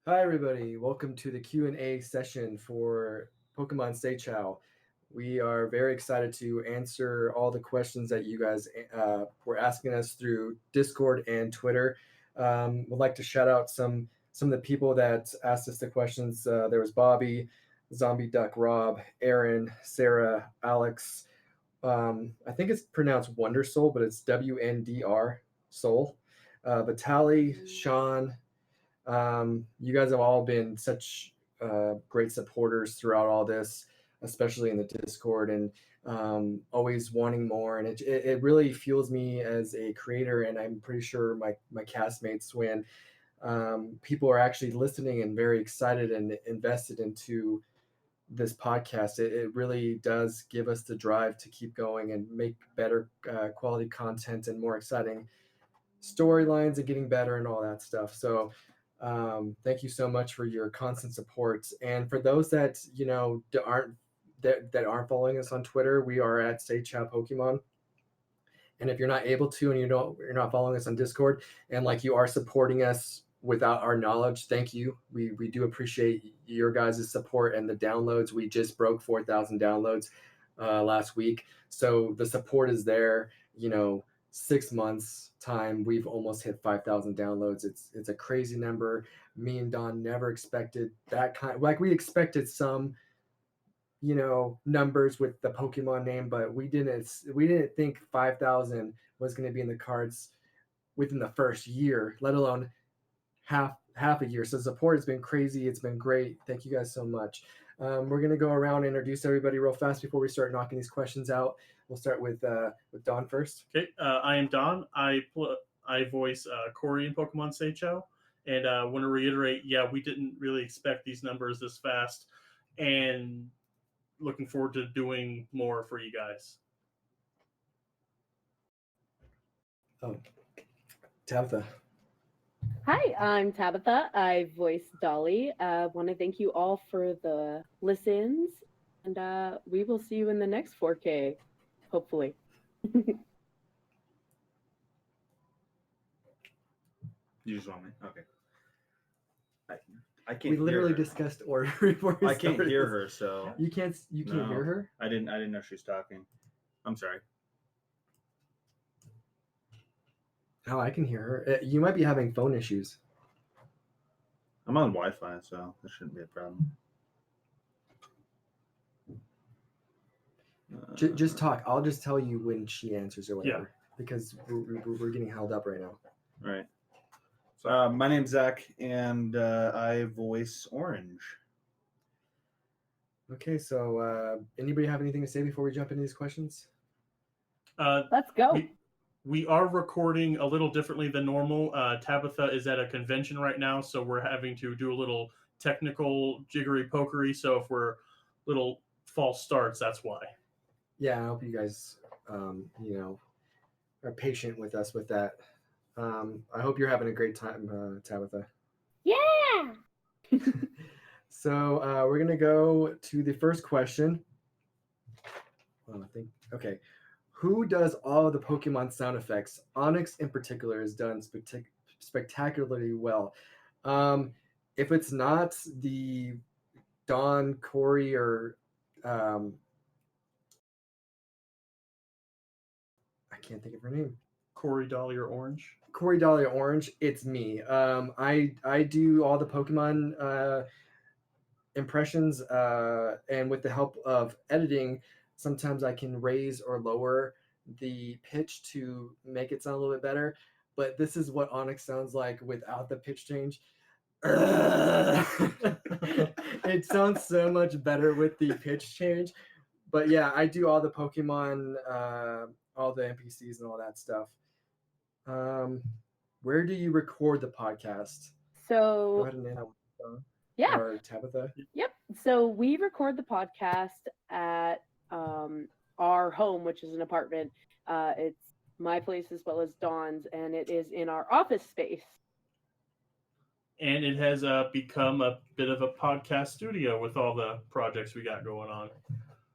Hi, everybody. Welcome to the Q&A session for Pokemon Seychao. We are very excited to answer all the questions that you guys were asking us through Discord and Twitter. Would like to shout out some of the people that asked us the questions. There was Bobby, Zombie Duck Rob, Aaron, Sarah, Alex. I think it's pronounced Wonder Soul, but it's WNDR Soul. Vitaly, Sean. You guys have all been such great supporters throughout all this, especially in the Discord, and always wanting more. And it really fuels me as a creator, and I'm pretty sure my castmates, when people are actually listening and very excited and invested into this podcast, it really does give us the drive to keep going and make better quality content and more exciting storylines and getting better and all that stuff. So thank you so much for your constant support. And for those that aren't following us on Twitter, we are at Say Chow Pokemon. And if you're not able to, and you're not following us on Discord, and like you are supporting us without our knowledge, thank you. We do appreciate your guys' support and the downloads. We just broke 4,000 downloads last week, so the support is there. 6 months time, we've almost hit 5,000 downloads. It's a crazy number. Me and Don never expected that kind. Like, we expected some numbers with the Pokemon name, but we didn't think 5,000 was going to be in the cards within the first year, let alone half a year. So support has been crazy. It's been great. Thank you guys so much. We're going to go around and introduce everybody real fast before we start knocking these questions out. We'll start with Don first. Okay, I am Don. I voice Corey in Pokemon Seychao, and I want to reiterate, we didn't really expect these numbers this fast, and looking forward to doing more for you guys. Oh, Tabitha. Hi, I'm Tabitha. I voice Dolly. Want to thank you all for the listens, and we will see you in the next 4K, hopefully. You just want me? Okay. I can't. We literally discussed order before we I can't started hear this. her, so You can't hear her? I didn't know she was talking. I'm sorry. Oh, I can hear her. You might be having phone issues. I'm on Wi-Fi, so that shouldn't be a problem. Just talk. I'll just tell you when she answers or whatever. Yeah. Because we're getting held up right now. Right. So, my name's Zach, and I voice Orange. Okay, so anybody have anything to say before we jump into these questions? Let's go. We are recording a little differently than normal. Tabitha is at a convention right now, so we're having to do a little technical jiggery-pokery. So if we're little false starts, that's why. Yeah, I hope you guys, are patient with us with that. I hope you're having a great time, Tabitha. Yeah! So we're going to go to the first question. Okay. Who does all of the Pokemon sound effects? Onyx in particular has done spectacularly well. If it's not the Don, Corey, or I can't think of her name. Corey, Dolly, or Orange? Corey, Dolly, or Orange, it's me. I do all the Pokemon impressions, and with the help of editing, sometimes I can raise or lower the pitch to make it sound a little bit better. But this is what Onyx sounds like without the pitch change. It sounds so much better with the pitch change. But yeah, I do all the Pokemon, all the NPCs and all that stuff. Where do you record the podcast? So, go ahead and name that. Yeah. Or Tabitha? Yep. So we record the podcast at our home, which is an apartment. It's my place as well as Dawn's, and it is in our office space. And it has become a bit of a podcast studio with all the projects we got going on.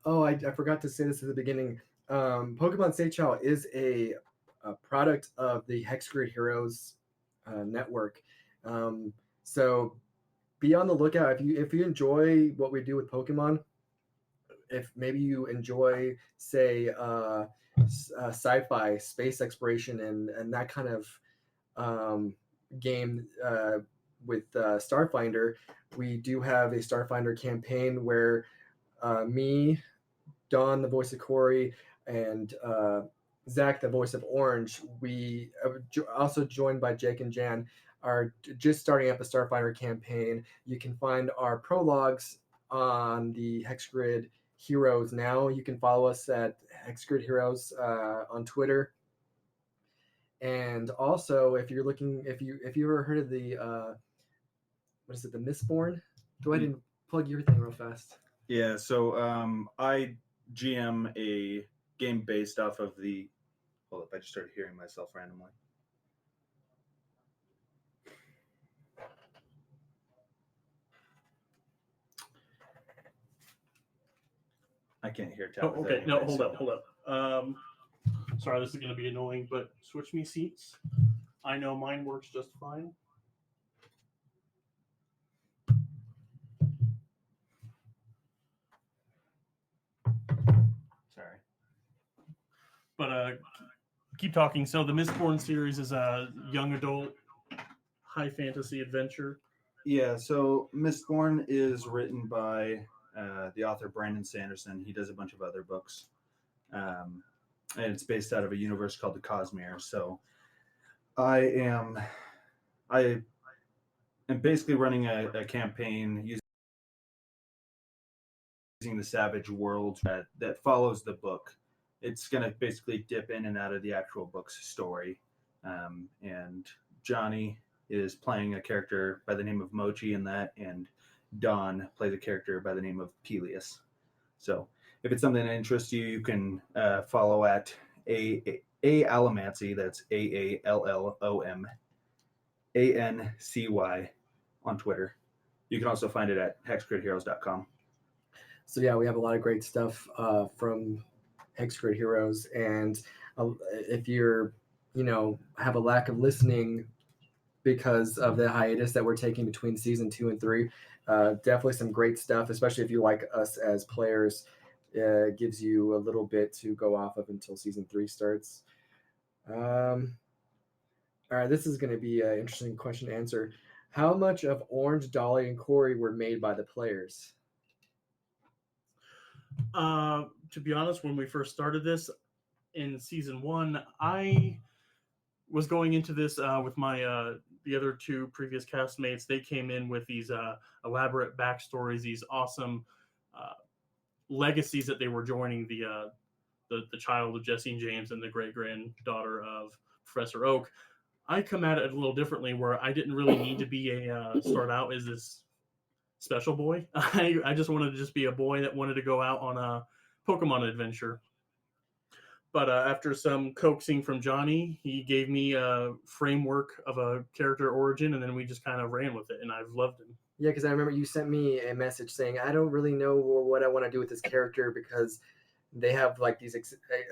Oh, I forgot to say this at the beginning. Pokemon Seychao is a product of the Hexgrid Heroes network. So be on the lookout if you enjoy what we do with Pokemon. If maybe you enjoy, say, sci-fi, space exploration, and that kind of game with Starfinder, we do have a Starfinder campaign where me, Don, the voice of Corey, and Zach, the voice of Orange, we also joined by Jake and Jan, are just starting up a Starfinder campaign. You can find our prologues on the Hexgrid Heroes now. You can follow us at Hexgrid Heroes on Twitter. And also, if you're looking, if you ever heard of the what is it, the Mistborn? Go ahead and plug your thing real fast. Yeah, so I GM a game based off of the. Hold up, I just started hearing myself randomly. I can't hear Tabitha. Okay, no, anyway, hold up. Sorry, this is going to be annoying, but switch me seats. I know mine works just fine. Sorry. But keep talking. So the Mistborn series is a young adult high fantasy adventure. Yeah, so Mistborn is written by the author Brandon Sanderson. He does a bunch of other books. And it's based out of a universe called the Cosmere. So I am basically running a campaign using the Savage World that follows the book. It's going to basically dip in and out of the actual book's story. And Johnny is playing a character by the name of Mochi in that, and Don plays a character by the name of Peleus. So if it's something that interests you, you can follow at Allomancy, that's AALLOMANCY on Twitter. You can also find it at hexgridheroes.com. So yeah, we have a lot of great stuff from Hexgrid Heroes, and if you're, have a lack of listening because of the hiatus that we're taking between season 2 and 3, definitely some great stuff, especially if you like us as players. Gives you a little bit to go off of until season 3 starts. All right, this is going to be an interesting question to answer. How much of Orange, Dolly, and Corey were made by the players? To be honest, when we first started this in season 1, I was going into this with my the other 2 previous castmates. They came in with these elaborate backstories, these awesome legacies that they were joining the child of Jesse and James and the great granddaughter of Professor Oak. I come at it a little differently, where I didn't really need to be start out as this special boy. I just wanted to just be a boy that wanted to go out on a Pokemon adventure. But after some coaxing from Johnny, he gave me a framework of a character origin, and then we just kind of ran with it, and I've loved him. Yeah, because I remember you sent me a message saying, I don't really know what I want to do with this character because they have like these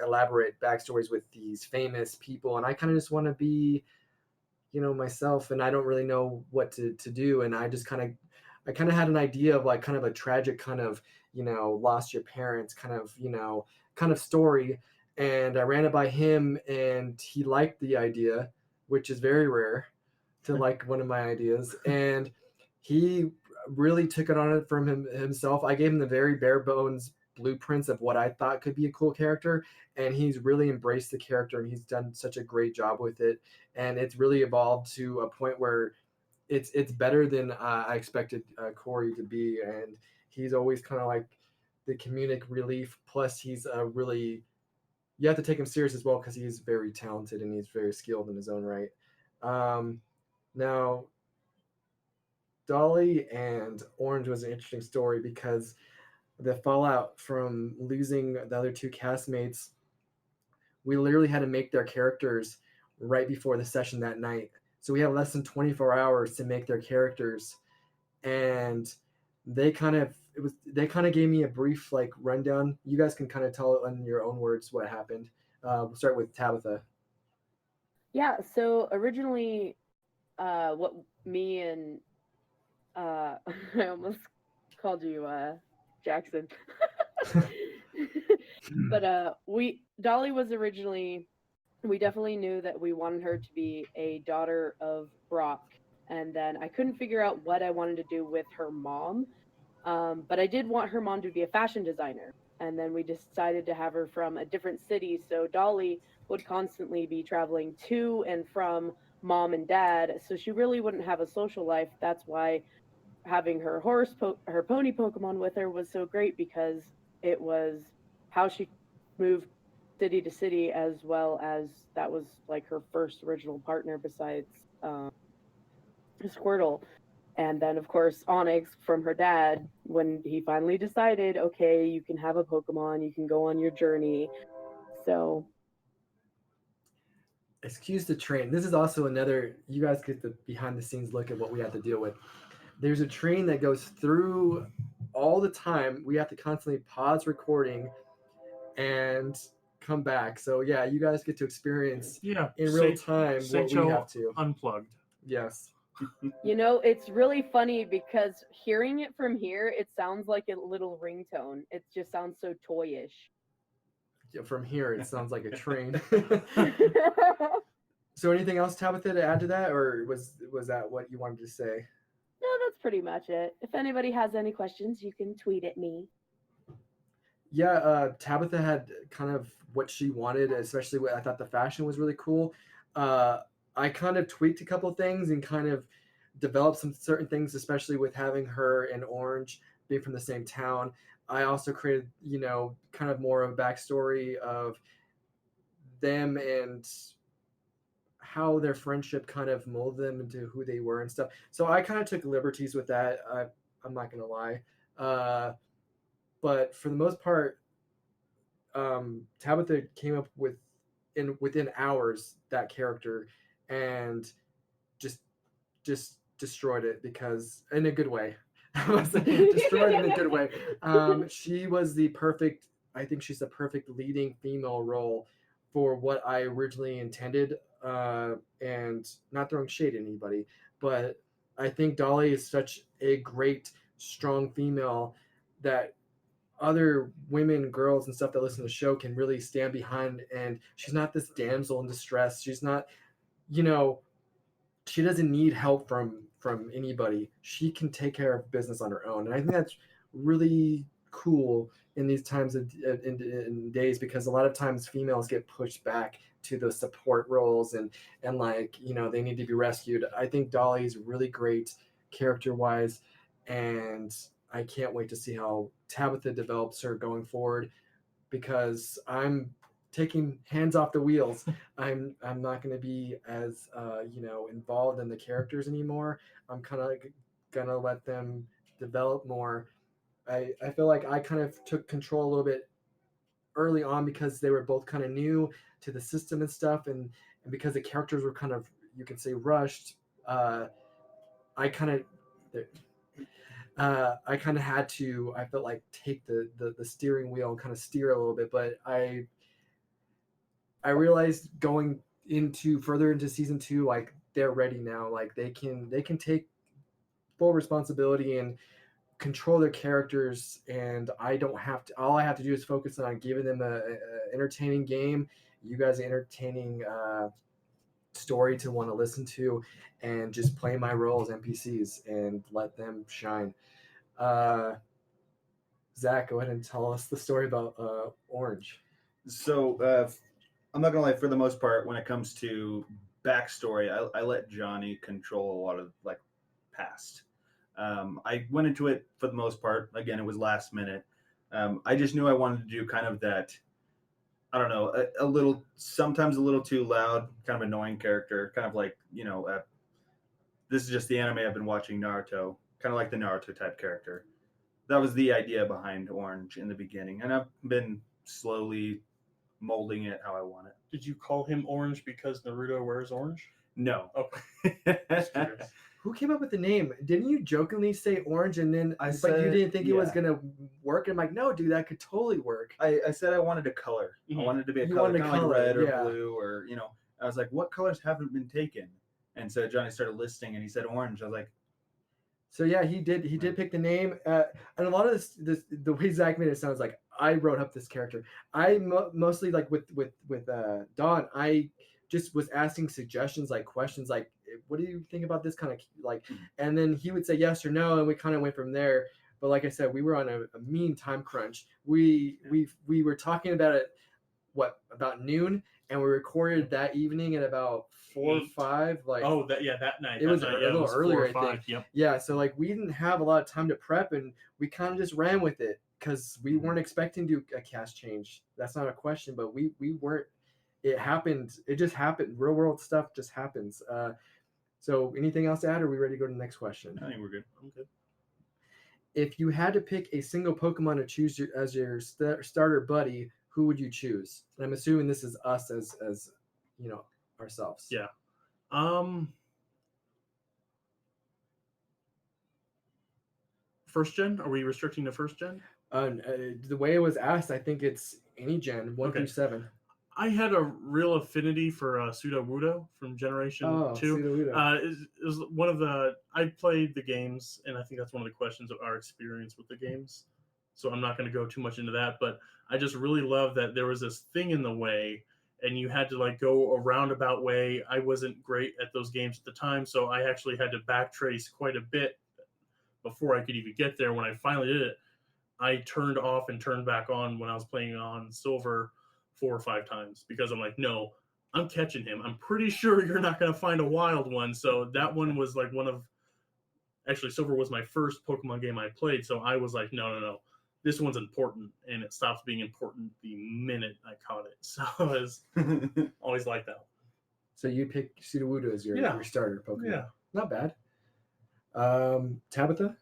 elaborate backstories with these famous people, and I kind of just want to be, myself, and I don't really know what to do. And I kind of had an idea of like kind of a tragic kind of, lost your parents kind of story. And I ran it by him, and he liked the idea, which is very rare to like one of my ideas. And he really took it on it from himself. I gave him the very bare bones blueprints of what I thought could be a cool character, and he's really embraced the character, and he's done such a great job with it. And it's really evolved to a point where it's better than I expected Corey to be. And he's always kind of like the comedic relief. Plus, he's you have to take him serious as well because he's very talented and he's very skilled in his own right. Now, Dolly and Orange was an interesting story because the fallout from losing the other 2 castmates, we literally had to make their characters right before the session that night. So we had less than 24 hours to make their characters, and they kind of gave me a brief like rundown. You guys can kind of tell in your own words what happened. We'll start with Tabitha. Yeah, so originally what me and I almost called you Jackson. But Dolly was originally, we definitely knew that we wanted her to be a daughter of Brock, and then I couldn't figure out what I wanted to do with her mom. But I did want her mom to be a fashion designer. And then we decided to have her from a different city. So Dolly would constantly be traveling to and from mom and dad. So she really wouldn't have a social life. That's why having her her pony Pokemon with her was so great, because it was how she moved city to city, as well as that was like her first original partner besides Squirtle. And then, of course, Onyx from her dad, when he finally decided, okay, you can have a Pokemon, you can go on your journey. So, Excuse the train. This is also another, you guys get the behind the scenes look at what we have to deal with. There's a train that goes through all the time. We have to constantly pause recording and come back. So yeah, you guys get to experience Yeah, in real time what we Seicho have to. Unplugged. Yes. you know, it's really funny because hearing it from here, it sounds like a little ringtone. It just sounds so toyish. Yeah, from here, it sounds like a train. So anything else, Tabitha, to add to that, or was that what you wanted to say? No, that's pretty much it. If anybody has any questions, you can tweet at me. Yeah, Tabitha had kind of what she wanted, especially what I thought the fashion was really cool. I kind of tweaked a couple things and kind of developed some certain things, especially with having her and Orange being from the same town. I also created, kind of more of a backstory of them and how their friendship kind of molded them into who they were and stuff. So I kind of took liberties with that. I'm not gonna lie, but for the most part, Tabitha came up with within hours that character, and just destroyed it, because in a good way. I must say, destroyed it in a good way. She was the perfect. I think she's the perfect leading female role for what I originally intended. And not throwing shade at anybody, but I think Dolly is such a great, strong female that other women, girls, and stuff that listen to the show can really stand behind. And she's not this damsel in distress. She's not, you know, she doesn't need help from anybody. She can take care of business on her own, and I think that's really cool in these times in days, because a lot of times females get pushed back to those support roles, and like, they need to be rescued. I think Dolly's really great character wise, and I can't wait to see how Tabitha develops her going forward, because I'm taking hands off the wheels. I'm not going to be as involved in the characters anymore. I'm kind of gonna let them develop more. I feel like I kind of took control a little bit early on, because they were both kind of new to the system and stuff, and because the characters were kind of, you can say, rushed. I kind of had to, I felt like, take the steering wheel and kind of steer a little bit, but I realized going further into season 2, like, they're ready now. Like, they can take full responsibility and control their characters, and I don't have to. All I have to do is focus on giving them a entertaining game, you guys entertaining story to want to listen to, and just play my role as NPCs and let them shine. Zach, go ahead and tell us the story about Orange. So I'm not gonna lie. For the most part, when it comes to backstory, I let Johnny control a lot of past. I went into it for the most part. Again, it was last minute. I just knew I wanted to do kind of that. I don't know, a little, sometimes a little too loud, kind of annoying character, kind of like, this is just the anime I've been watching, Naruto, kind of like the Naruto type character. That was the idea behind Orange in the beginning, and I've been slowly molding it how I want it. Did you call him Orange because Naruto wears orange? No. Okay. Just curious. Who came up with the name? Didn't you jokingly say Orange, and then I but said, you didn't think it was yeah. gonna work? And I'm like, no, dude, that could totally work. I said I wanted a color. I Mhm. wanted it to be a You color, wanted a kind of like color, red or yeah. blue, or I was like, what colors haven't been taken? And so Johnny started listing, and he said orange. I was like, So yeah, he did pick the name, and a lot of this the way Zach made it sounds like I wrote up this character. I mostly like with Don. I just was asking suggestions, like questions, like what do you think about this kind of like, and then he would say yes or no, and we kind of went from there. But like I said, we were on a mean time crunch. We were talking about it about noon, and we recorded that evening at about 4 or 8. 5. Like that night. it was a little was 4 earlier, or I 5. think. Yep. Yeah, so like we didn't have a lot of time to prep, and we kind of just ran with it because we weren't expecting to do a cast change. That's not a question, but we weren't. It happened. It just happened. Real world stuff just happens. So anything else to add? Or are we ready to go to the next question? I think we're good. I'm good. If you had to pick a single Pokemon to choose as your starter buddy, who would you choose? And I'm assuming this is us as ourselves. Yeah. First gen? Are we restricting to first gen? The way it was asked, I think it's any gen 1 through 7. I had a real affinity for Sudowoodo from Generation 2. Sudowoodo. Is one of the I played the games, and I think that's one of the questions of our experience with the games. So I'm not going to go too much into that, but I just really love that there was this thing in the way, and you had to like go a roundabout way. I wasn't great at those games at the time, so I actually had to backtrace quite a bit before I could even get there. When I finally did it, I turned off and turned back on when I was playing on Silver 4 or 5 times because I'm like, no, I'm catching him. I'm pretty sure you're not going to find a wild one. So that one was like actually Silver was my first Pokemon game I played. So I was like, no, this one's important. And it stopped being important the minute I caught it. So I was always like that. So you pick Sudowoodo as your starter Pokemon. Yeah. Not bad. Tabitha?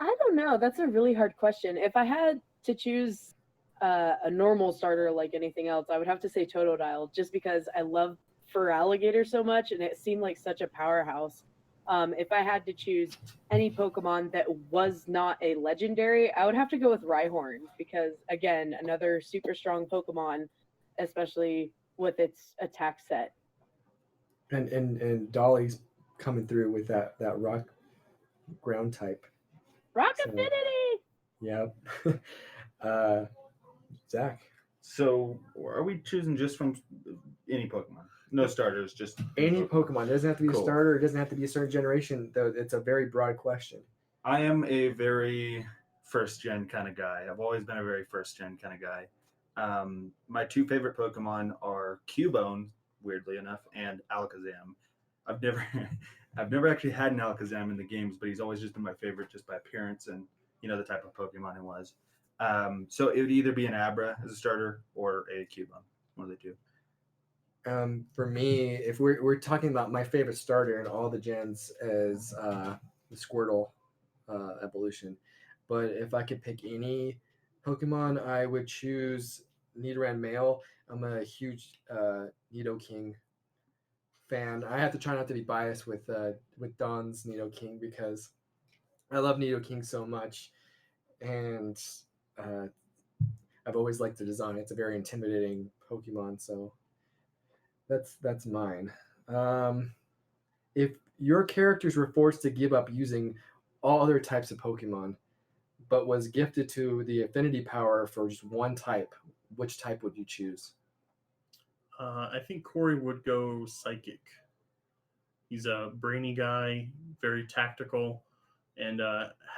I don't know. That's a really hard question. If I had to choose a normal starter like anything else, I would have to say Totodile, just because I love Feraligatr so much, and it seemed like such a powerhouse. If I had to choose any Pokemon that was not a legendary, I would have to go with Rhyhorn, because again, another super strong Pokemon, especially with its attack set. And Dolly's coming through with that rock ground type. Rock Affinity! Yep. Zach? So are we choosing just from any Pokemon? No starters, just any Pokemon. It doesn't have to be Cool. a starter. It doesn't have to be a certain generation, though. It's a very broad question. I am a very first gen kind of guy. I've always been a very first gen kind of guy. My 2 favorite Pokemon are Cubone, weirdly enough, and Alakazam. I've never actually had an Alakazam in the games, but he's always just been my favorite just by appearance and the type of Pokemon he was. So it would either be an Abra as a starter or a Cubone, one of the 2. For me, if we're talking about my favorite starter in all the gens is the Squirtle evolution. But if I could pick any Pokemon, I would choose Nidoran male. I'm a huge Nidoking fan. I have to try not to be biased with Don's Nidoking because I love Nidoking so much, and I've always liked the design. It's a very intimidating Pokemon, so that's mine. If your characters were forced to give up using all other types of Pokemon, but was gifted to the affinity power for just one type, which type would you choose? I think Corey would go Psychic. He's a brainy guy, very tactical, and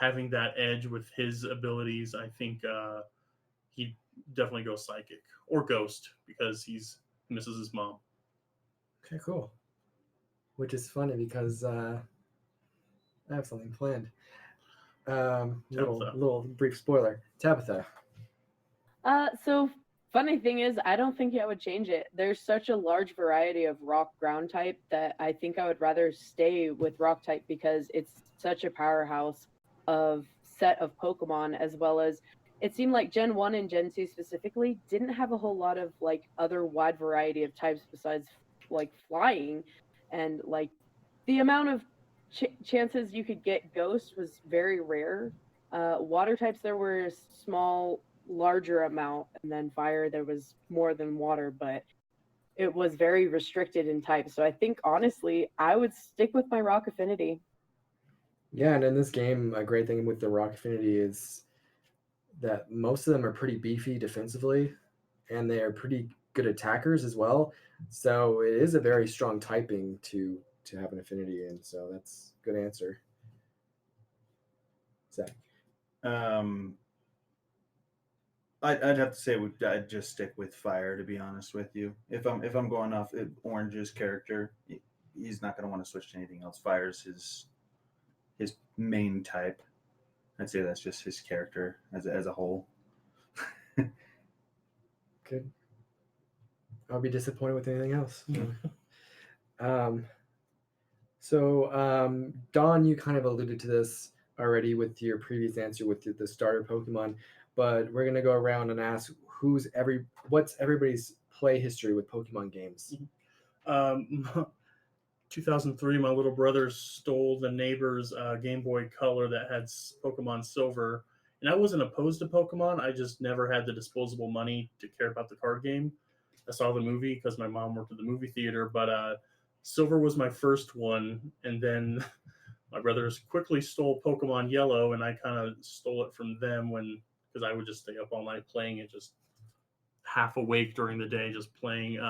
having that edge with his abilities, I think he'd definitely go Psychic or Ghost because he misses his mom. Okay, cool. Which is funny because I have something planned. Little brief spoiler. Tabitha. So funny thing is, I don't think I would change it. There's such a large variety of rock ground type that I think I would rather stay with rock type because it's such a powerhouse of set of Pokemon, as well as it seemed like Gen 1 and Gen 2 specifically didn't have a whole lot of like other wide variety of types besides like flying, and like the amount of chances you could get Ghost was very rare. Water types, there were a small larger amount, and then fire there was more than water, but it was very restricted in type. So I think honestly I would stick with my rock affinity. Yeah, and in this game, a great thing with the Rock Affinity is that most of them are pretty beefy defensively, and they are pretty good attackers as well. So it is a very strong typing to have an affinity in. So that's a good answer. Zach. Um, I'd have to say I'd just stick with fire, to be honest with you. If I'm going off Orange's character, he's not going to want to switch to anything else. Fire's his main type. I'd say that's just his character as a whole. Good. I'll be disappointed with anything else. um, Don, you kind of alluded to this already with your previous answer with the starter Pokemon, but we're gonna go around and ask what's everybody's play history with Pokemon games. 2003, my little brother stole the neighbor's Game Boy Color that had Pokemon Silver, and I wasn't opposed to Pokemon. I just never had the disposable money to care about the card game. I saw the movie because my mom worked at the movie theater, but Silver was my first one, and then my brothers quickly stole Pokemon Yellow, and I kind of stole it from them because I would just stay up all night playing it, just half awake during the day, just playing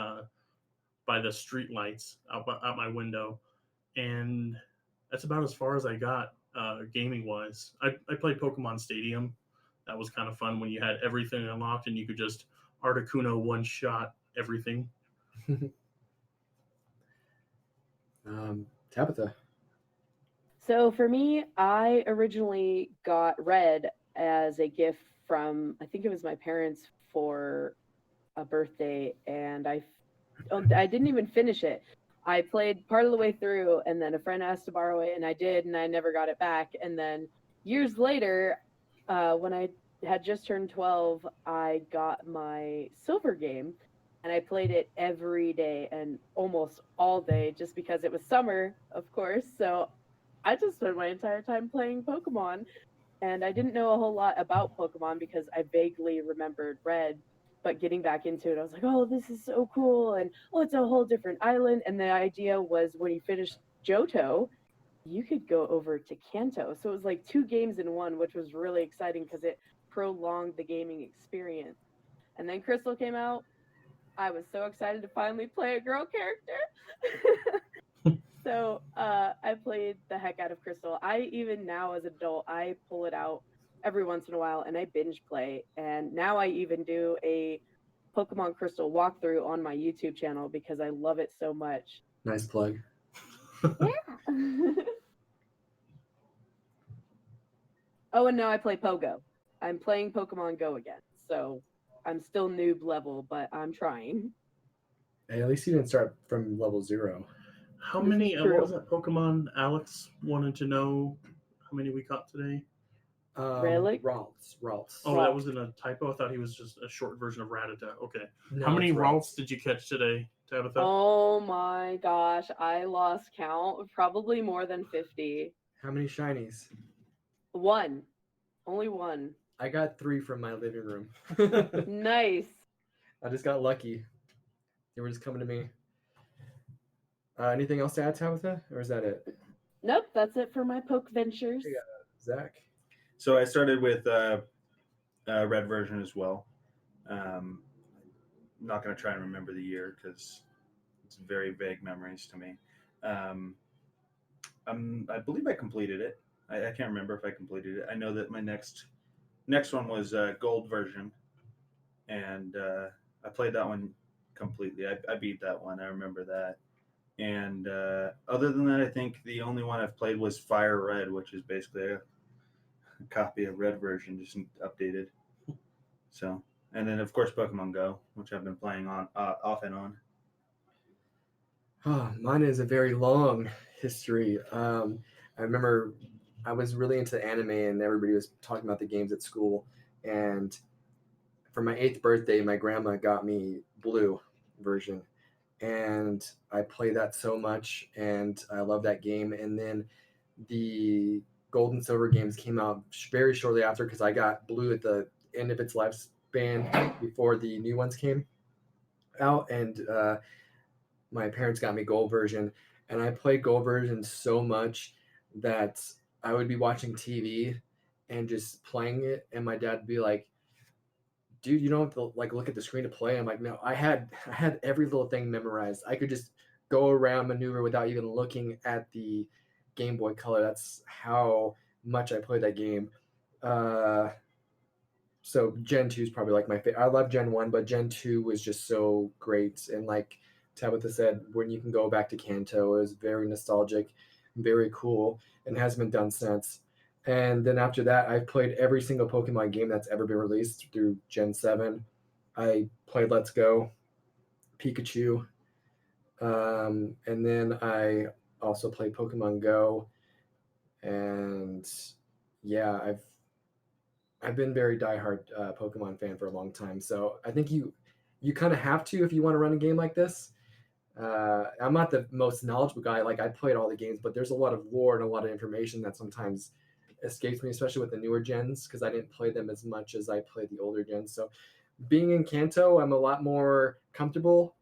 by the street lights out my window, and that's about as far as I got gaming wise. I played Pokemon Stadium. That was kind of fun when you had everything unlocked and you could just Articuno one shot everything. Tabitha. So for me, I originally got Red as a gift from, I think it was my parents for a birthday, and I didn't even finish it. I played part of the way through, and then a friend asked to borrow it, and I did, and I never got it back. And then years later, when I had just turned 12, I got my Silver game, and I played it every day and almost all day just because it was summer, of course. So I just spent my entire time playing Pokemon, and I didn't know a whole lot about Pokemon because I vaguely remembered Red. But getting back into it, I was like, oh, this is so cool. And oh, it's a whole different island. And the idea was when you finished Johto, you could go over to Kanto. So it was like 2 games in one, which was really exciting because it prolonged the gaming experience. And then Crystal came out. I was so excited to finally play a girl character. So I played the heck out of Crystal. I even now as an adult, I pull it out every once in a while and I binge play. And now I even do a Pokemon Crystal walkthrough on my YouTube channel because I love it so much. Nice plug. Yeah. Oh, and now I play Pogo. I'm playing Pokemon Go again. So I'm still noob level, but I'm trying. Hey, at least you didn't start from level 0. How many? What was that Pokemon? Alex wanted to know how many we caught today. Relic? Ralts. Oh, that wasn't a typo. I thought he was just a short version of Rattata. Okay. No, How many it's Ralts did you catch today, Tabitha? Oh my gosh, I lost count. Probably more than 50. How many shinies? 1. Only 1. I got 3 from my living room. Nice. I just got lucky. They were just coming to me. Anything else to add, Tabitha? Or is that it? Nope, that's it for my Poke Ventures. Zach? So I started with red version as well. I'm not going to try and remember the year because it's very vague memories to me. I believe I completed it. I can't remember if I completed it. I know that my next one was gold version, and I played that one completely. I beat that one. I remember that. And other than that, I think the only one I've played was Fire Red, which is basically a copy of Red version, just updated. So, and then of course Pokemon Go, which I've been playing on off and on. Oh, mine is a very long history. I remember I was really into anime, and everybody was talking about the games at school. And for my 8th birthday, my grandma got me Blue version, and I played that so much, and I love that game. And then the Gold and Silver games came out very shortly after because I got Blue at the end of its lifespan before the new ones came out, and my parents got me Gold version, and I played Gold version so much that I would be watching TV and just playing it, and my dad would be like, "Dude, you don't have to like look at the screen to play." I'm like, "No, I had every little thing memorized. I could just go around maneuver without even looking at the Game Boy Color. That's how much I played that game." Uh, so Gen 2 is probably like my favorite. I love Gen 1, but Gen 2 was just so great. And like Tabitha said, when you can go back to Kanto, it was very nostalgic, very cool, and has been done since. And then after that, I've played every single Pokemon game that's ever been released through Gen 7. I played Let's Go, Pikachu, and then I also played Pokemon Go. And yeah, I've been very diehard Pokemon fan for a long time, so I think you kind of have to if you want to run a game like this. I'm not the most knowledgeable guy. Like I played all the games, but there's a lot of lore and a lot of information that sometimes escapes me, especially with the newer gens, because I didn't play them as much as I played the older gens. So being in Kanto, I'm a lot more comfortable.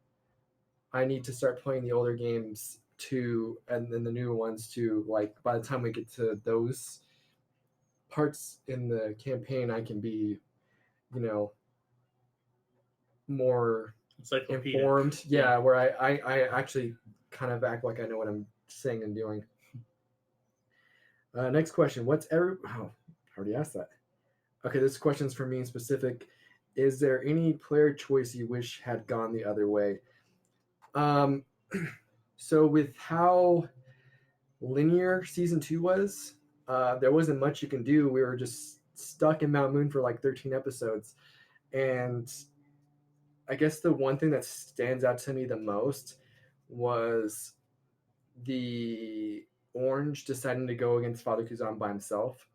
I need to start playing the older games too, and then the newer ones too. Like by the time we get to those parts in the campaign, I can be, you know, more Encyclopedic. informed. Yeah, where I actually kind of act like I know what I'm saying and doing. Next question. Oh, I already asked that. Okay, this question's for me in specific. Is there any player choice you wish had gone the other way? Um, so with how linear season 2 was, there wasn't much you can do. We were just stuck in Mount Moon for like 13 episodes. And I guess the one thing that stands out to me the most was the Orange deciding to go against Father Kuzan by himself.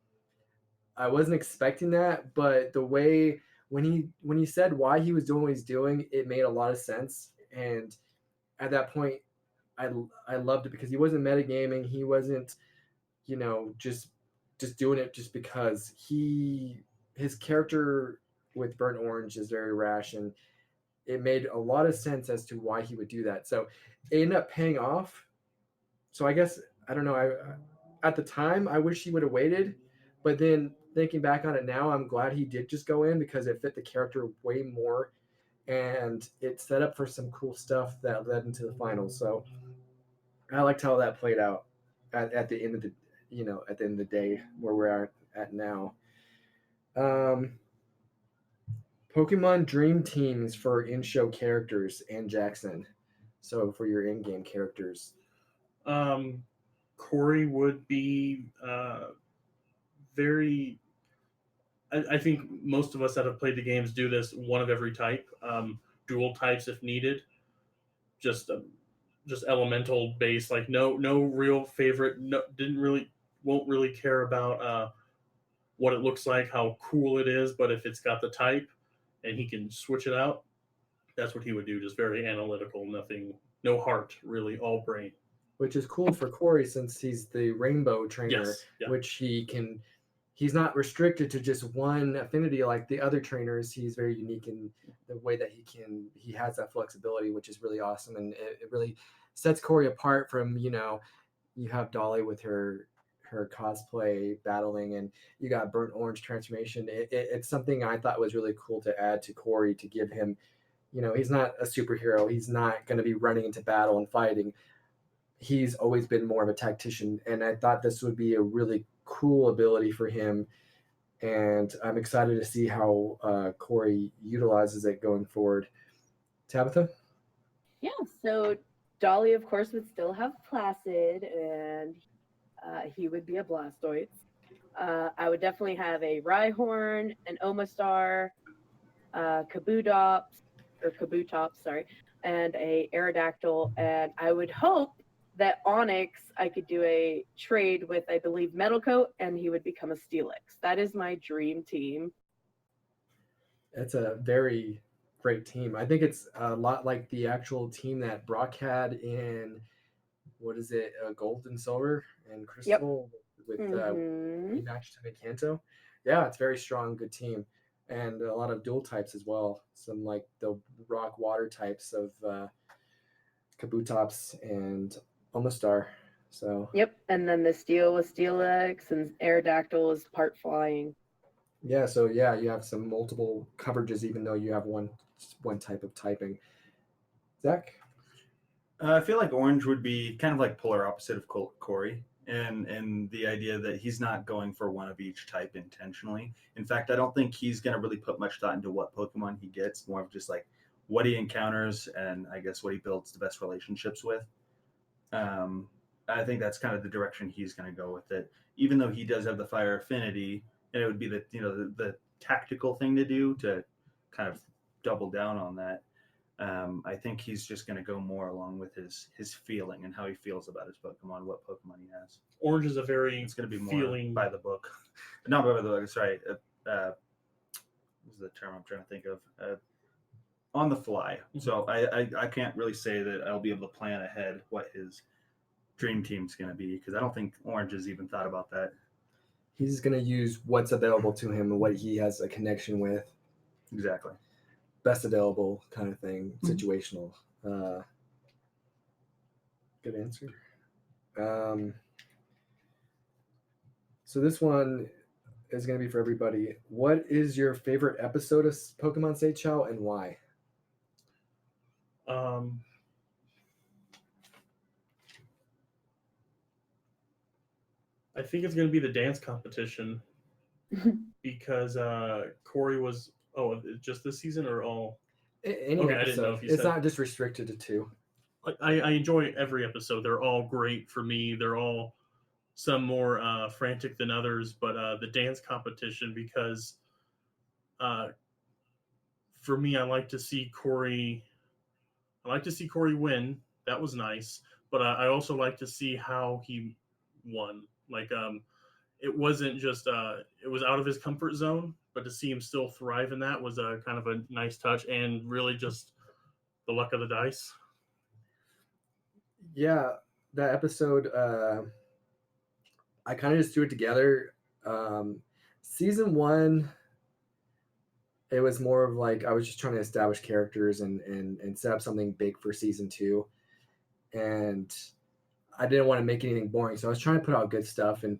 I wasn't expecting that, but the way when he said why he was doing what he's doing, it made a lot of sense. And at that point, I I loved it because he wasn't metagaming. He wasn't, just doing it just because his character with Burnt Orange is very rash, and it made a lot of sense as to why he would do that. So it ended up paying off. So I guess I don't know. At the time I wish he would have waited, but then thinking back on it now, I'm glad he did just go in because it fit the character way more, and it set up for some cool stuff that led into the finals. So I liked how that played out at the end of the day where we're at now. Um, Pokemon Dream Teams for in-show characters and Jackson. So for your in-game characters. Corey would be very. I think most of us that have played the games do this one of every type, dual types if needed. Just just elemental base, like no real favorite. No, won't really care about what it looks like, how cool it is, but if it's got the type and he can switch it out, that's what he would do. Just very analytical, nothing, no heart, really, all brain. Which is cool for Corey since he's the rainbow trainer, Yes, yeah. which he's not restricted to just one affinity like the other trainers. He's very unique in the way that he has that flexibility, which is really awesome. And it really sets Corey apart from, you have Dolly with her cosplay battling, and you got Burnt Orange transformation. It's something I thought was really cool to add to Corey to give him, he's not a superhero. He's not going to be running into battle and fighting. He's always been more of a tactician, and I thought this would be a really cool ability for him. And I'm excited to see how Corey utilizes it going forward. Tabitha? Yeah, so Dolly, of course, would still have Placid, and he would be a Blastoise. I would definitely have a Rhyhorn, an Omastar, Kabutops, sorry, and a Aerodactyl. And I would hope that Onyx, I could do a trade with, I believe, Metal Coat, and he would become a Steelix. That is my dream team. That's a very great team. I think it's a lot like the actual team that Brock had in, what is it, Gold and Silver and Crystal with rematch to Kanto. Yeah, it's very strong, good team. And a lot of dual types as well. Some like the rock water types of Kabutops and Omastar. So Yep. And then the steel was Steelix, and Aerodactyl is part flying. yeah, so yeah, you have some multiple coverages, even though you have one type of typing. Zach? I feel like Orange would be kind of like polar opposite of Corey, and the idea that he's not going for one of each type intentionally. In fact, I don't think he's going to really put much thought into what Pokemon he gets, more of just like what he encounters and I guess what he builds the best relationships with. I think that's kind of the direction he's going to go with it. Even though he does have the fire affinity, and it would be the tactical thing to do to kind of double down on that. I think he's just going to go more along with his feeling and how he feels about his Pokemon, what Pokemon he has. Orange is a very It's going to be more feeling by the book, not by the book. Sorry, what's the term I'm trying to think of? On the fly. Mm-hmm. So I can't really say that I'll be able to plan ahead what his dream team's going to be because I don't think Orange has even thought about that. He's going to use what's available to him and what he has a connection with. Exactly. Best available kind of thing, situational. Good answer. So this one is going to be for everybody. What is your favorite episode of Pokemon Seychelles and why? I think it's going to be the dance competition because Corey was just this season or all. Any Okay, episode. I didn't know if you it's said. not just restricted to 2. I enjoy every episode. They're all great for me. They're all some more frantic than others, but the dance competition because for me, I like to see Corey win. That was nice, but I also like to see how he won. Like it wasn't just it was out of his comfort zone, but to see him still thrive in that was a kind of a nice touch and really just the luck of the dice. Yeah, that episode, I kind of just threw it together. Season 1, it was more of like I was just trying to establish characters and set up something big for season 2, and I didn't want to make anything boring, so I was trying to put out good stuff. And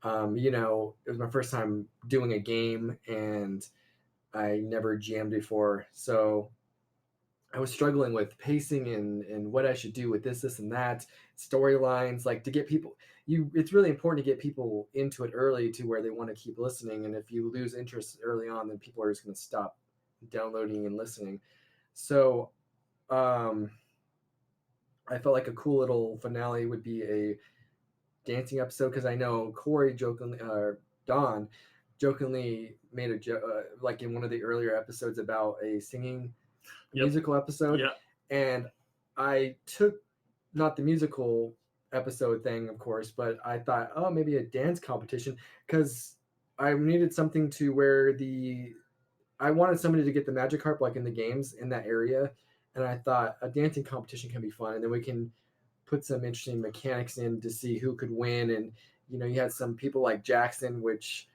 it was my first time doing a game, and I never GM'd before, so I was struggling with pacing and what I should do with this and that, storylines, like to get people. It's really important to get people into it early to where they want to keep listening. And if you lose interest early on, then people are just going to stop downloading and listening. So, I felt like a cool little finale would be a dancing episode because I know Corey Don jokingly made a joke like in one of the earlier episodes about a singing musical episode. Yeah. And I took not the musical episode thing, of course, but I thought, oh, maybe a dance competition because I needed something to where I wanted somebody to get the Magikarp like in the games in that area. And I thought a dancing competition can be fun. And then we can put some interesting mechanics in to see who could win. And, you had some people like Jackson, which,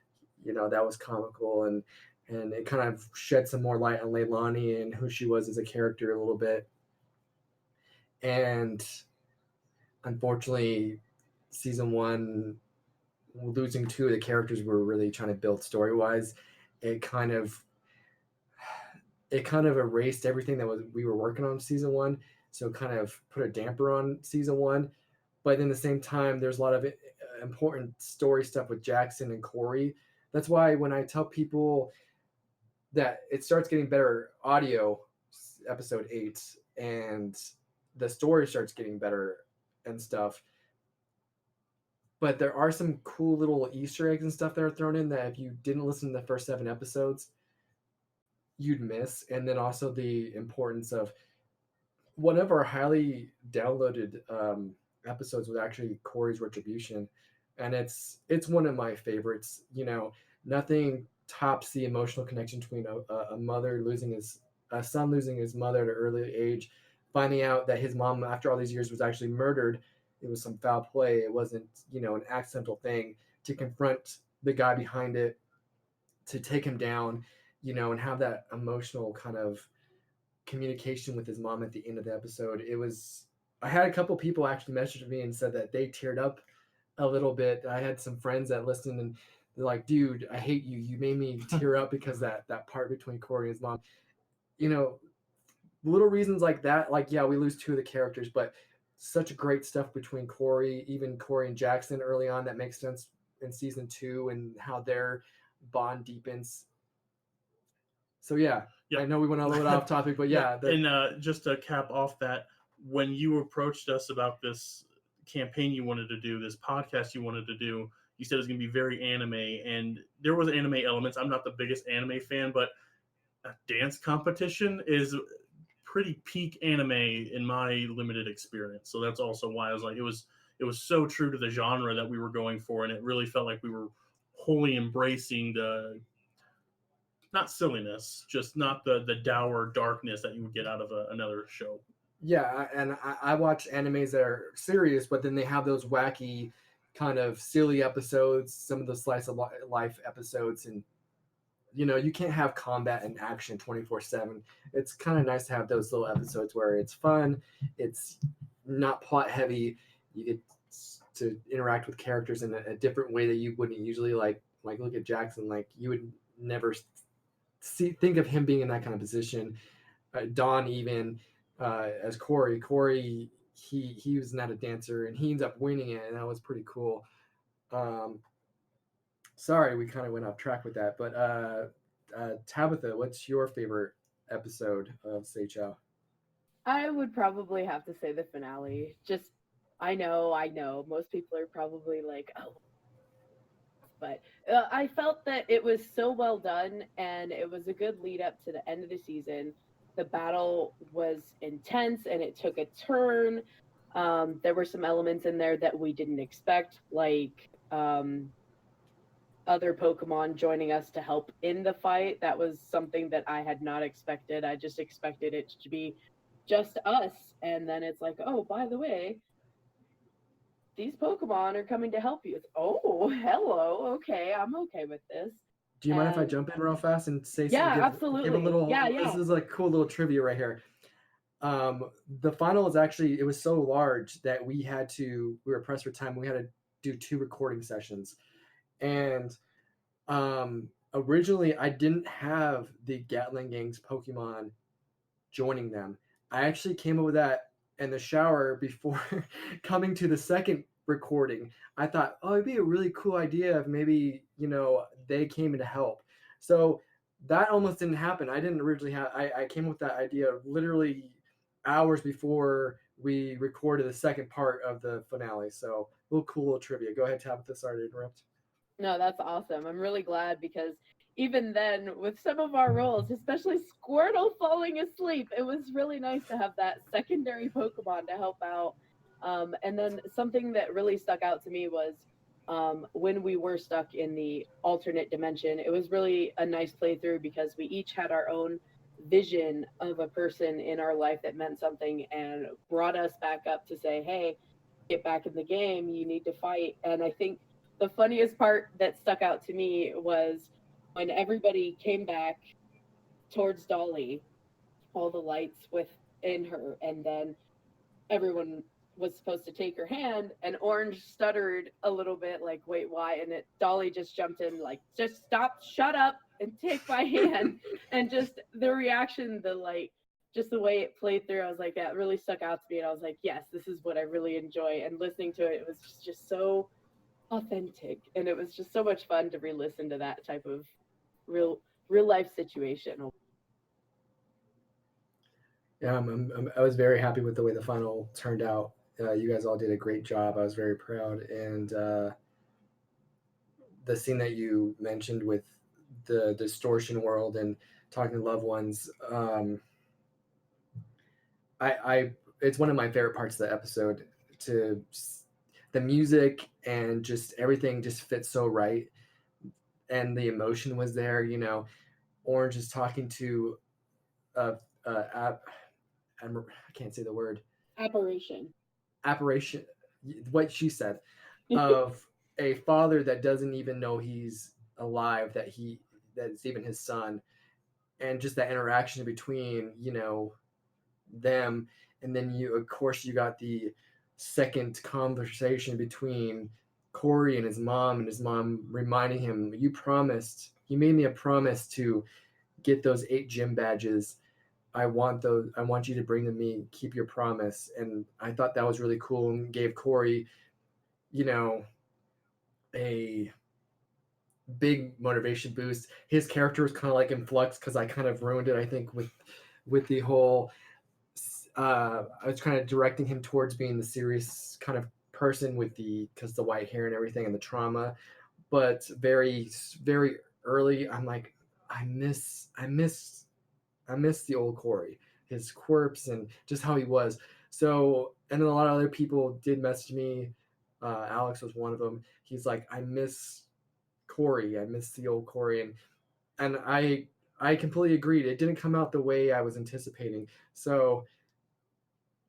that was comical. And it kind of shed some more light on Leilani and who she was as a character a little bit. And unfortunately, season 1, losing 2 of the characters we were really trying to build story-wise, it kind of erased everything that we were working on season 1. So it kind of put a damper on season 1. But in the same time, there's a lot of important story stuff with Jackson and Corey. That's why when I tell people that it starts getting better audio, episode 8, and the story starts getting better and stuff. But there are some cool little Easter eggs and stuff that are thrown in that if you didn't listen to the first 7 episodes, you'd miss. And then also the importance of one of our highly downloaded episodes was actually Corey's Retribution. And it's one of my favorites. Nothing tops the emotional connection between a mother a son losing his mother at an early age, finding out that his mom, after all these years, was actually murdered. It was some foul play. It wasn't, an accidental thing. To confront the guy behind it, to take him down, and have that emotional kind of communication with his mom at the end of the episode. It was I had a couple people actually message me and said that they teared up a little bit. I had some friends that listened and they're like, dude, I hate you. You made me tear up because that part between Corey and his mom, you know, little reasons like that. Like, yeah, we lose two of the characters, but such great stuff between Corey, even Corey and Jackson early on that makes sense in season 2 and how their bond deepens. So yeah, Yep. I know we went a little bit off topic, but yeah. And just to cap off that, when you approached us about this campaign you wanted to do, this podcast you wanted to do, you said it was going to be very anime, and there was anime elements. I'm not the biggest anime fan, but a dance competition is pretty peak anime in my limited experience. So that's also why I was like, it was so true to the genre that we were going for, and it really felt like we were wholly embracing the, not silliness, just not the dour darkness that you would get out of another show. Yeah, and I watch animes that are serious, but then they have those wacky, kind of silly episodes, some of the slice of life episodes, and you can't have combat and action 24/7. It's kind of nice to have those little episodes where it's fun, it's not plot heavy. You get to interact with characters in a different way that you wouldn't usually like look at Jackson, like you would never think of him being in that kind of position. Don even as Corey. Corey, he was not a dancer, and he ends up winning it, and that was pretty cool. Sorry, we kind of went off track with that, but Tabitha, what's your favorite episode of Seichao? I would probably have to say the finale. Just, I know, most people are probably like, oh, but I felt that it was so well done, and it was a good lead up to the end of the season. The battle was intense, and it took a turn. There were some elements in there that we didn't expect, like other Pokemon joining us to help in the fight. That was something that I had not expected. I just expected it to be just us, and then it's like, oh, by the way, these Pokemon are coming to help you. It's, oh, hello. Okay, I'm okay with this. Do you mind if I jump in real fast and say Yeah, something? absolutely. Give a little. Yeah. This is a cool little trivia right here. The final is actually, it was so large that we were pressed for time. We had to do 2 recording sessions, and originally I didn't have the Gatling Gang's Pokemon joining them. I actually came up with that in the shower before coming to the second recording. I thought, oh, it'd be a really cool idea if maybe, they came in to help. So that almost didn't happen. I didn't originally I came up with that idea literally hours before we recorded the second part of the finale. So a little trivia. Go ahead, Tabitha. Sorry to interrupt. No, that's awesome. I'm really glad because even then, with some of our roles, especially Squirtle falling asleep, it was really nice to have that secondary Pokemon to help out. And then something that really stuck out to me was when we were stuck in the alternate dimension. It was really a nice playthrough because we each had our own vision of a person in our life that meant something and brought us back up to say, hey, get back in the game, you need to fight. And I think the funniest part that stuck out to me was when everybody came back towards Dolly, all the lights within her, and then everyone was supposed to take her hand, and Orange stuttered a little bit, like, wait, why? And Dolly just jumped in, like, just stop, shut up, and take my hand. And just the reaction, just the way it played through, I was like, that really stuck out to me. And I was like, yes, this is what I really enjoy. And listening to it, it was just so authentic, and it was just so much fun to re-listen to that type of real life situation. Yeah, I was very happy with the way the final turned out. You guys all did a great job. I was very proud, and the scene that you mentioned with the distortion world and talking to loved ones, it's one of my favorite parts of the episode. The music and just everything just fits so right, and the emotion was there. Orange is talking to I can't say the word. Apparition. What she said of a father that doesn't even know he's alive, that it's even his son, and just that interaction between them, and then of course you got the second conversation between Corey and his mom reminding him, you made me a promise to get those 8 gym badges. I want you to bring them to me, keep your promise. And I thought that was really cool and gave Corey, a big motivation boost. His character was kind of like in flux because I kind of ruined it, I think, with the whole I was kind of directing him towards being the serious kind of person because the white hair and everything and the trauma. But very, very early, I'm like, I miss the old Corey, his quirks and just how he was. So, and then a lot of other people did message me. Alex was one of them. He's like, I miss Corey. I miss the old Corey, and I completely agreed. It didn't come out the way I was anticipating. So,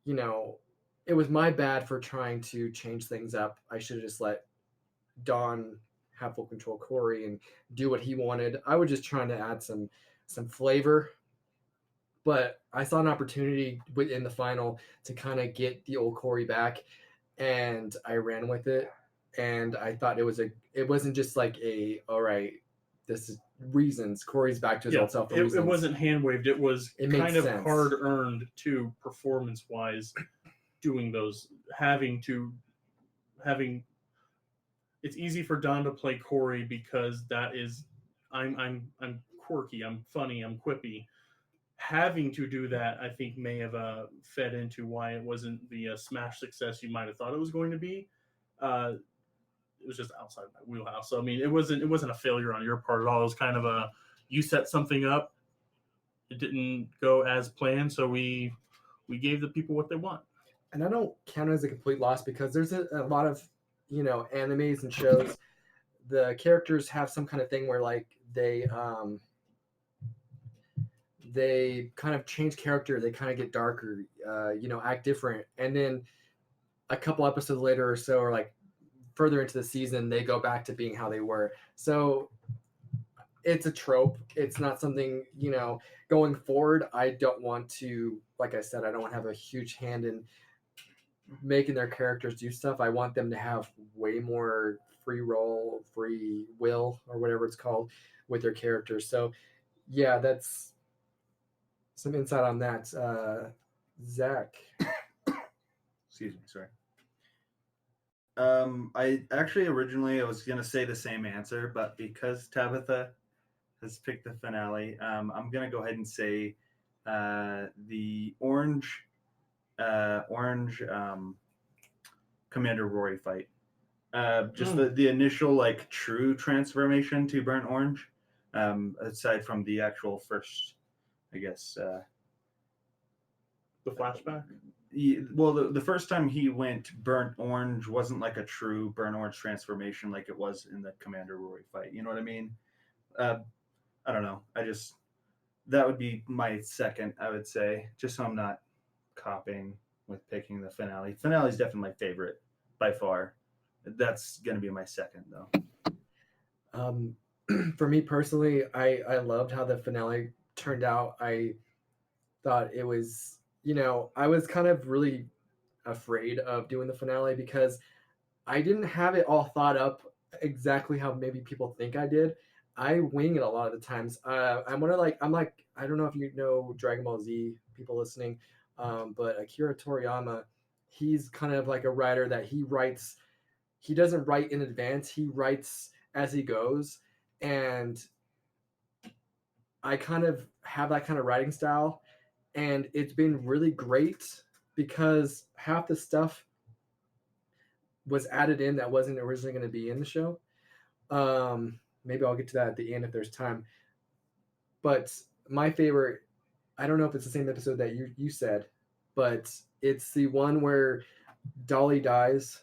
it was my bad for trying to change things up. I should have just let Don have full control Corey and do what he wanted. I was just trying to add some flavor, but I saw an opportunity in the final to kind of get the old Corey back, and I ran with it. And I thought it wasn't just like all right, this is reasons Corey's back to his old self. It wasn't hand waved. It was kind of hard earned too, performance wise. Doing those, it's easy for Don to play Corey because that is, I'm quirky, I'm funny, I'm quippy. Having to do that, I think, may have fed into why it wasn't the smash success you might have thought it was going to be. It was just outside my wheelhouse. So I mean, it wasn't a failure on your part at all. It was kind of you set something up, it didn't go as planned, so we gave the people what they want. And I don't count it as a complete loss because there's a lot of, animes and shows. The characters have some kind of thing where like they kind of change character. They kind of get darker, act different. And then a couple episodes later or so, or like further into the season, they go back to being how they were. So it's a trope. It's not something, going forward. I don't want to, like I said, I don't want to have a huge hand in making their characters do stuff. I want them to have way more free will, or whatever it's called, with their characters. So yeah, that's some insight on that. Zach. Excuse me, sorry. I actually originally I was gonna say the same answer, but because Tabitha has picked the finale, I'm gonna go ahead and say the orange Commander Rory fight. Just the initial like true transformation to burnt orange. Aside from the actual first, I guess. The flashback. Well, the first time he went burnt orange wasn't like a true burnt orange transformation like it was in the Commander Rory fight. You know what I mean? I don't know. That would be my second, I would say, just so I'm not copying with picking the finale. Finale is definitely my favorite by far. That's going to be my second, though. For me personally, I loved how the finale turned out. I thought it was, I was kind of really afraid of doing the finale because I didn't have it all thought up exactly how maybe people think I did. I wing it a lot of the times. I don't know if you know Dragon Ball Z, people listening, but Akira Toriyama, he's kind of like a writer that he doesn't write in advance. He writes as he goes. And I kind of have that kind of writing style. And it's been really great because half the stuff was added in that wasn't originally going to be in the show. Maybe I'll get to that at the end if there's time. But my favorite, I don't know if it's the same episode that you said, but it's the one where Dolly dies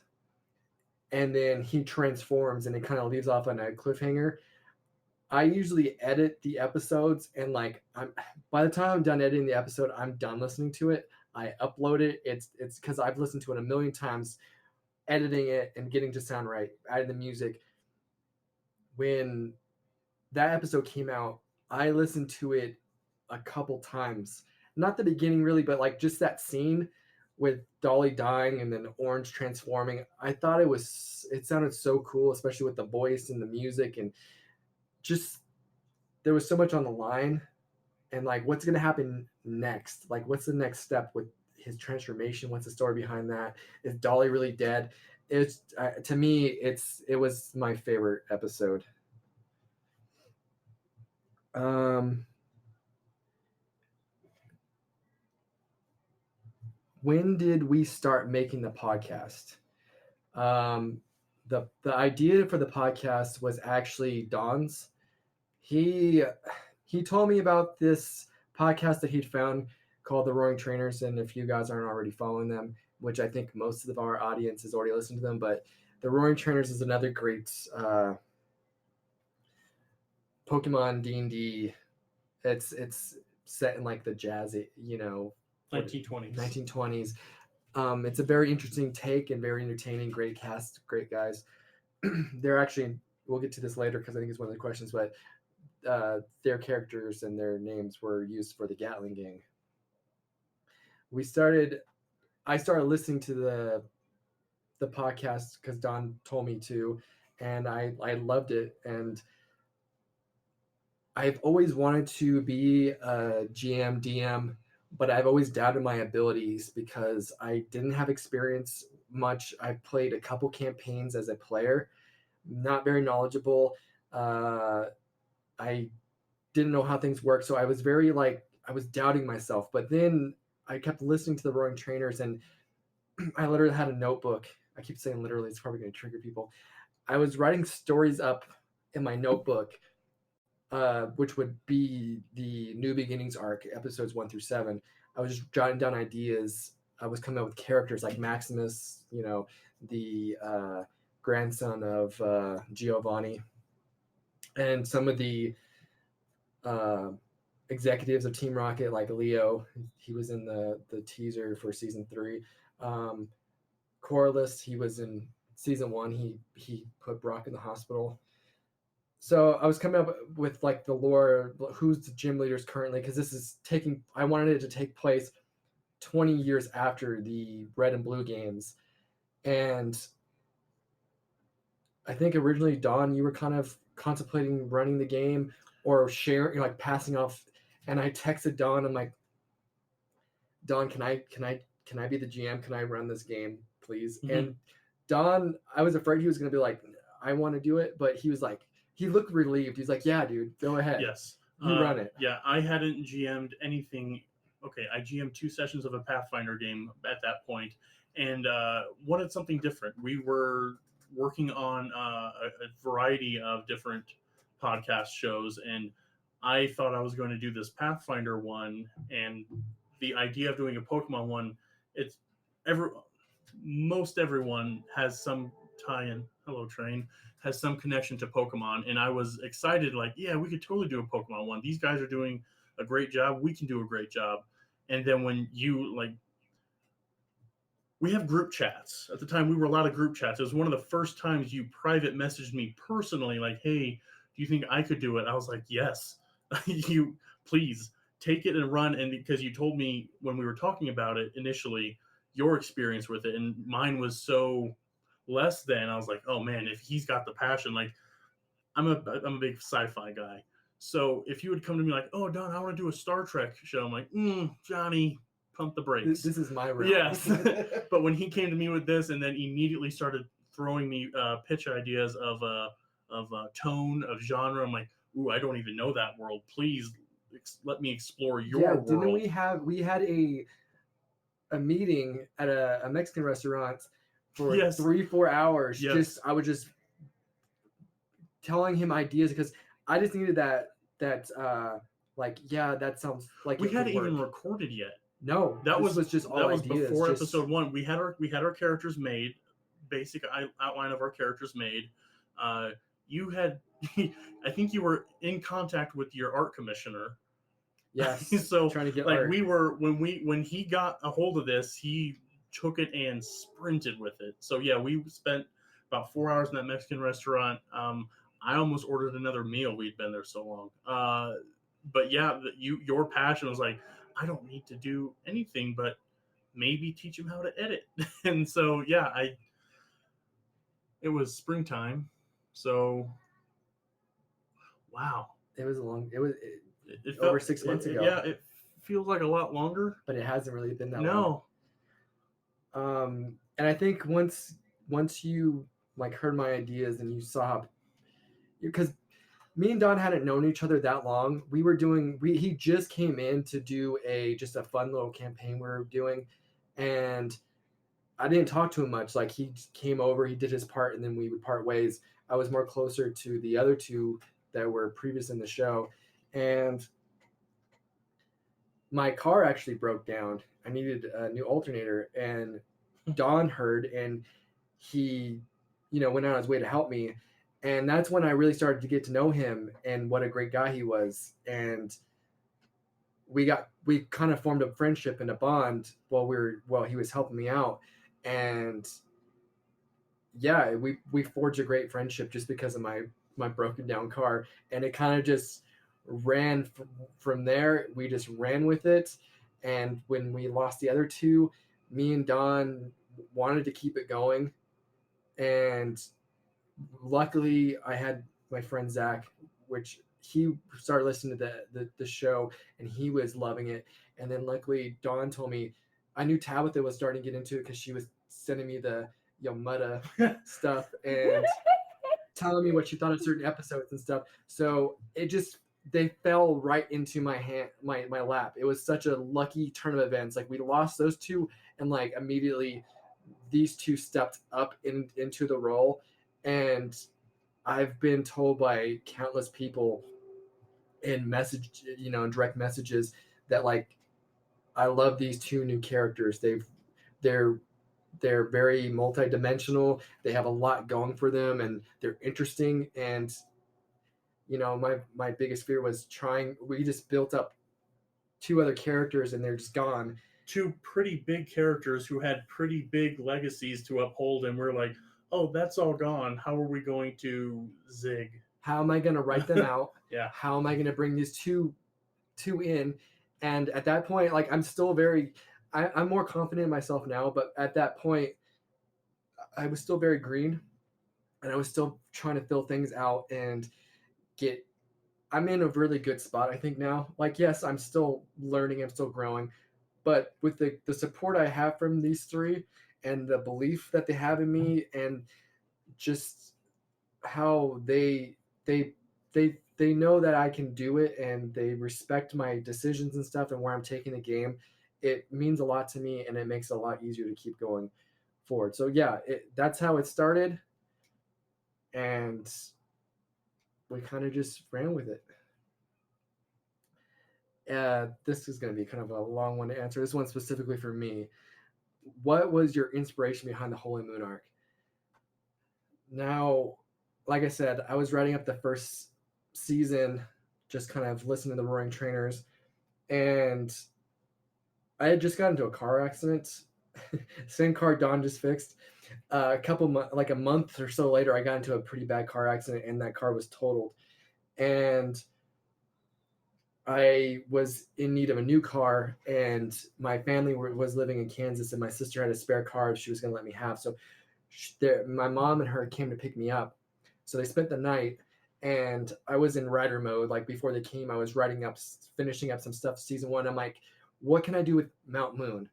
and then he transforms and it kind of leaves off on a cliffhanger. I usually edit the episodes and by the time I'm done editing the episode, I'm done listening to it. I upload it. It's because I've listened to it a million times, editing it and getting to sound right, adding the music. When that episode came out, I listened to it a couple times not the beginning really, but like just that scene with Dolly dying and then Orange transforming. I thought it sounded so cool, especially with the voice and the music, and just there was so much on the line. And like, what's going to happen next? Like, what's the next step with his transformation? What's the story behind that? Is Dolly really dead? It's to me, it was my favorite episode. When did we start making the podcast? The idea for the podcast was actually Don's. He told me about this podcast that he'd found called The Roaring Trainers, and if you guys aren't already following them, which I think most of our audience has already listened to them, but The Roaring Trainers is another great Pokemon D&D. It's set in like the jazzy, 1920s. 1920s. It's a very interesting take and very entertaining. Great cast, great guys. They're actually, we'll get to this later because I think it's one of the questions, but their characters and their names were used for the Gatling Gang. I started listening to the podcast because Don told me to, and I loved it. And I've always wanted to be a GM, DM, but I've always doubted my abilities because I didn't have experience much. I played a couple campaigns as a player, not very knowledgeable. I didn't know how things work, so I was I was doubting myself. But then I kept listening to the Roaring Trainers, and I literally had a notebook. I keep saying literally, it's probably going to trigger people. I was writing stories up in my notebook, which would be the New Beginnings arc, episodes 1 through 7. I was just jotting down ideas. I was coming up with characters like Maximus, the grandson of Giovanni, and some of the executives of Team Rocket, like Leo. He was in the teaser for season 3. Corliss, he was in season 1. He put Brock in the hospital. So I was coming up with like the lore, who's the gym leaders currently, because I wanted it to take place 20 years after the Red and Blue games. And I think originally, Don, you were kind of contemplating running the game or sharing, like passing off. And I texted Don. I'm like, Don, can I be the GM? Can I run this game, please? Mm-hmm. And Don, I was afraid he was going to be like, I want to do it, but he was like, he looked relieved. He's like, yeah, dude, go ahead. Yes. You run it. Yeah, I hadn't GM'd anything. Okay, I GM'd 2 sessions of a Pathfinder game at that point and wanted something different. We were working on a variety of different podcast shows, and I thought I was going to do this Pathfinder one, and the idea of doing a Pokemon one, most everyone has some tie-in. Hello, Train. Has some connection to Pokemon, and I was excited, like, yeah, we could totally do a Pokemon one. These guys are doing a great job. We can do a great job. And then when we have group chats. At the time, we were a lot of group chats. It was one of the first times you private messaged me personally, like, hey, do you think I could do it? I was like, yes, you please take it and run. And because you told me when we were talking about it initially, your experience with it, and mine was so less than. I was like, oh man, if he's got the passion, like I'm a big sci-fi guy. So if you would come to me like, oh Don, I want to do a Star Trek show, I'm like, Johnny, pump the brakes. This is my realm. Yes. But when he came to me with this and then immediately started throwing me pitch ideas of tone, of genre, I'm like, ooh, I don't even know that world. Please let me explore your world. Didn't we had a meeting at a Mexican restaurant for 3-4 hours. Yes. I was just telling him ideas because I just needed that that sounds like we hadn't even recorded yet. No, that was just all ideas. Before episode 1. We had our characters made, basic outline of our characters made. You had, I think you were in contact with your art commissioner. Yes. So trying to get like art. we were when he got a hold of this, he took it and sprinted with it. So yeah, we spent about 4 hours in that Mexican restaurant. I almost ordered another meal. We'd been there so long. But yeah, your passion was like, I don't need to do anything but maybe teach him how to edit. And so yeah, it was springtime. So wow. It was a long. It was. It Over 6 months ago. Yeah, it feels like a lot longer. But it hasn't really been that No. long. And I think once you like heard my ideas and you saw how, because me and Don hadn't known each other that long. He just came in to do just a fun little campaign we were doing, and I didn't talk to him much. Like he came over, he did his part, and then we would part ways. I was more closer to the other two that were previous in the show, and my car actually broke down. I needed a new alternator, and Don heard, and he, went on his way to help me. And that's when I really started to get to know him and what a great guy he was. And we kind of formed a friendship and a bond while he was helping me out. And yeah, we forged a great friendship just because of my broken down car. And it kind of just ran from there. We just ran with it. And when we lost the other two, me and Don wanted to keep it going. And luckily I had my friend Zach, which he started listening to the show and he was loving it. And then luckily Dawn told me, I knew Tabitha was starting to get into it because she was sending me the Yamada stuff and telling me what she thought of certain episodes and stuff. So they fell right into my hand, my lap. It was such a lucky turn of events. Like we lost those two and like immediately these two stepped up into the role. And I've been told by countless people in direct messages that like I love these two new characters. They're very multidimensional. They have a lot going for them, and they're interesting. And my biggest fear was we just built up two other characters, and they're just gone. Two pretty big characters who had pretty big legacies to uphold, and we're like, oh, that's all gone. How are we going to zig? How am I going to write them out? Yeah. How am I going to bring these two in? And at that point, like I'm still I'm more confident in myself now, but at that point, I was still very green, and I was still trying to fill things out and I'm in a really good spot, I think now. Like, yes, I'm still learning, I'm still growing, but with the support I have from these three and the belief that they have in me and just how they know that I can do it and they respect my decisions and stuff and where I'm taking the game, it means a lot to me and it makes it a lot easier to keep going forward. So yeah, that's how it started, and we kind of just ran with it. This is going to be kind of a long one to answer. This one specifically for me. What was your inspiration behind the Holy Moon arc? Now, like I said, I was writing up the first season, just kind of listening to the Roaring Trainers, and I had just got into a car accident. Same car Don just fixed. Like a month or so later, I got into a pretty bad car accident, and that car was totaled. And I was in need of a new car, and my family was living in Kansas, and my sister had a spare car she was going to let me have. So my mom and her came to pick me up. So they spent the night, and I was in writer mode. Like before they came, I was finishing up some stuff season 1. I'm like, what can I do with Mount Moon?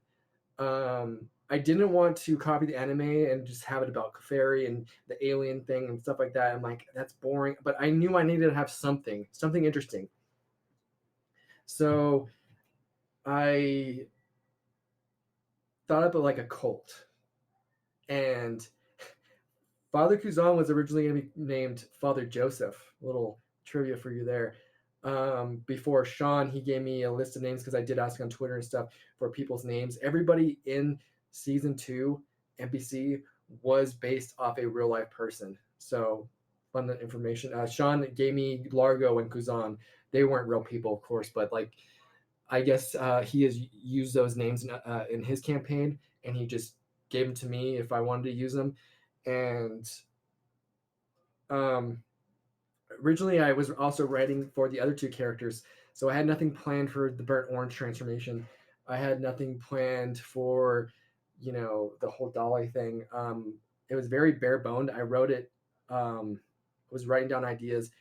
I didn't want to copy the anime and just have it about Keferi and the alien thing and stuff like that. I'm like, that's boring. But I knew I needed to have something interesting. So I thought up of like a cult. And Father Kuzan was originally going to be named Father Joseph. A little trivia for you there. Before Sean, he gave me a list of names because I did ask on Twitter and stuff for people's names. Everybody in season 2 NPC was based off a real life person. So fun information. Sean gave me Largo and Kuzan. They weren't real people, of course, but like I guess he has used those names in his campaign, and he just gave them to me if I wanted to use them. And originally I was also writing for the other two characters So I had nothing planned for the burnt orange transformation. I had nothing planned for, the whole Dolly thing. It was very bare boned. I wrote it, was writing down ideas,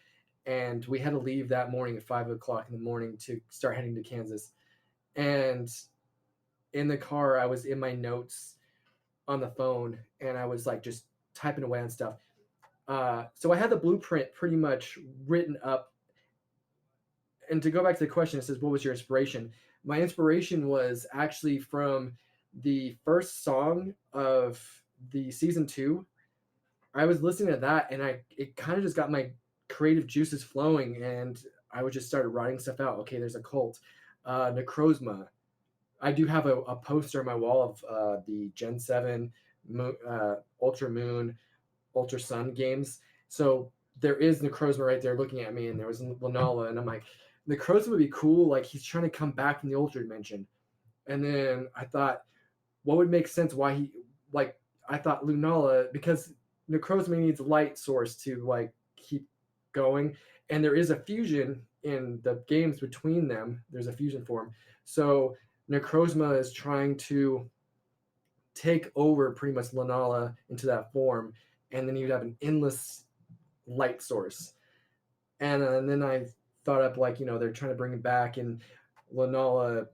and we had to leave that morning at 5 o'clock in the morning to start heading to Kansas. And in the car, I was in my notes on the phone, and I was like just typing away on stuff. So I had the blueprint pretty much written up. And to go back to the question, it says, what was your inspiration? My inspiration was actually from the first song of the season 2. I was listening to that, and it kind of just got my creative juices flowing, and I would just start writing stuff out. Okay, there's a cult. Necrozma. I do have a poster on my wall of the Gen 7 Ultra Moon, Ultra Sun games. So there is Necrozma right there looking at me, and there was Lunala, and I'm like, Necrozma would be cool. Like, he's trying to come back from the Ultra Dimension. And then I thought, what would make sense why I thought Lunala, because Necrozma needs light source to, like, keep going. And there is a fusion in the games between them. There's a fusion form. So Necrozma is trying to take over pretty much Lunala into that form, and then you'd have an endless light source. And then I thought up, like, they're trying to bring him back, and Lunala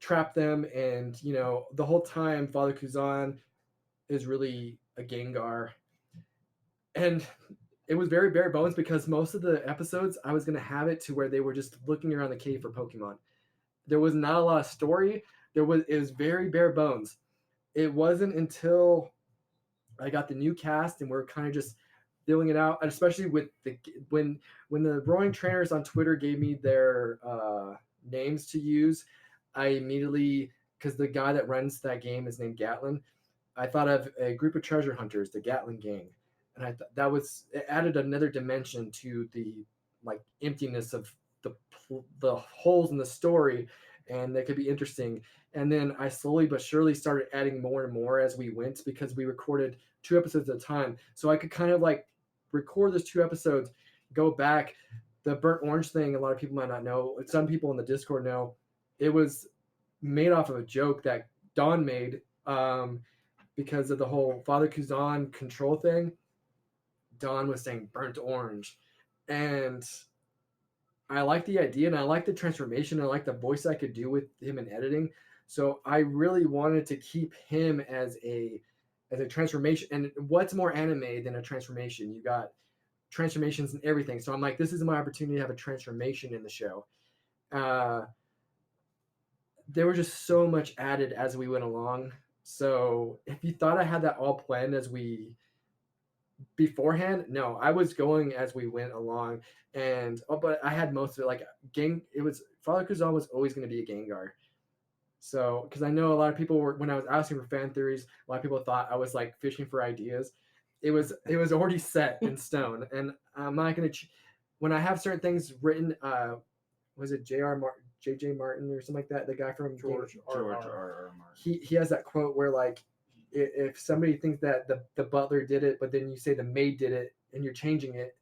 trap them, and the whole time Father Kuzan is really a Gengar. And it was very bare bones, because most of the episodes I was going to have it to where they were just looking around the cave for Pokemon. There was not a lot of story. It was very bare bones. It wasn't until I got the new cast and we're kind of just filling it out, and especially with when the Roaring Trainers on Twitter gave me their names to use, I immediately, because the guy that runs that game is named Gatlin, I thought of a group of treasure hunters, the Gatlin Gang, and I thought it added another dimension to the, like, emptiness of the holes in the story, and that could be interesting. And then I slowly but surely started adding more and more as we went, because we recorded 2 episodes at a time. So I could kind of like record those 2 episodes, go back. The burnt orange thing, a lot of people might not know. Some people in the Discord know. It was made off of a joke that Don made, because of the whole Father Kuzan control thing. Don was saying burnt orange. And I like the idea, and I like the transformation. I like the voice I could do with him in editing. So I really wanted to keep him as a transformation. And what's more anime than a transformation? You got transformations and everything. So I'm like, this is my opportunity to have a transformation in the show. There was just so much added as we went along. So if you thought I had that all planned beforehand, no, I was going as we went along. And but I had most of it. Like, Father Kuzan was always going to be a Gengar. So, because I know a lot of people were, when I was asking for fan theories, a lot of people thought I was like fishing for ideas. It was already set in stone, and I'm not going to. When I have certain things written, was it J.J. Martin or something like that? The guy from George R. R. Martin. He has that quote where, like, if somebody thinks that the butler did it, but then you say the maid did it, and you're changing it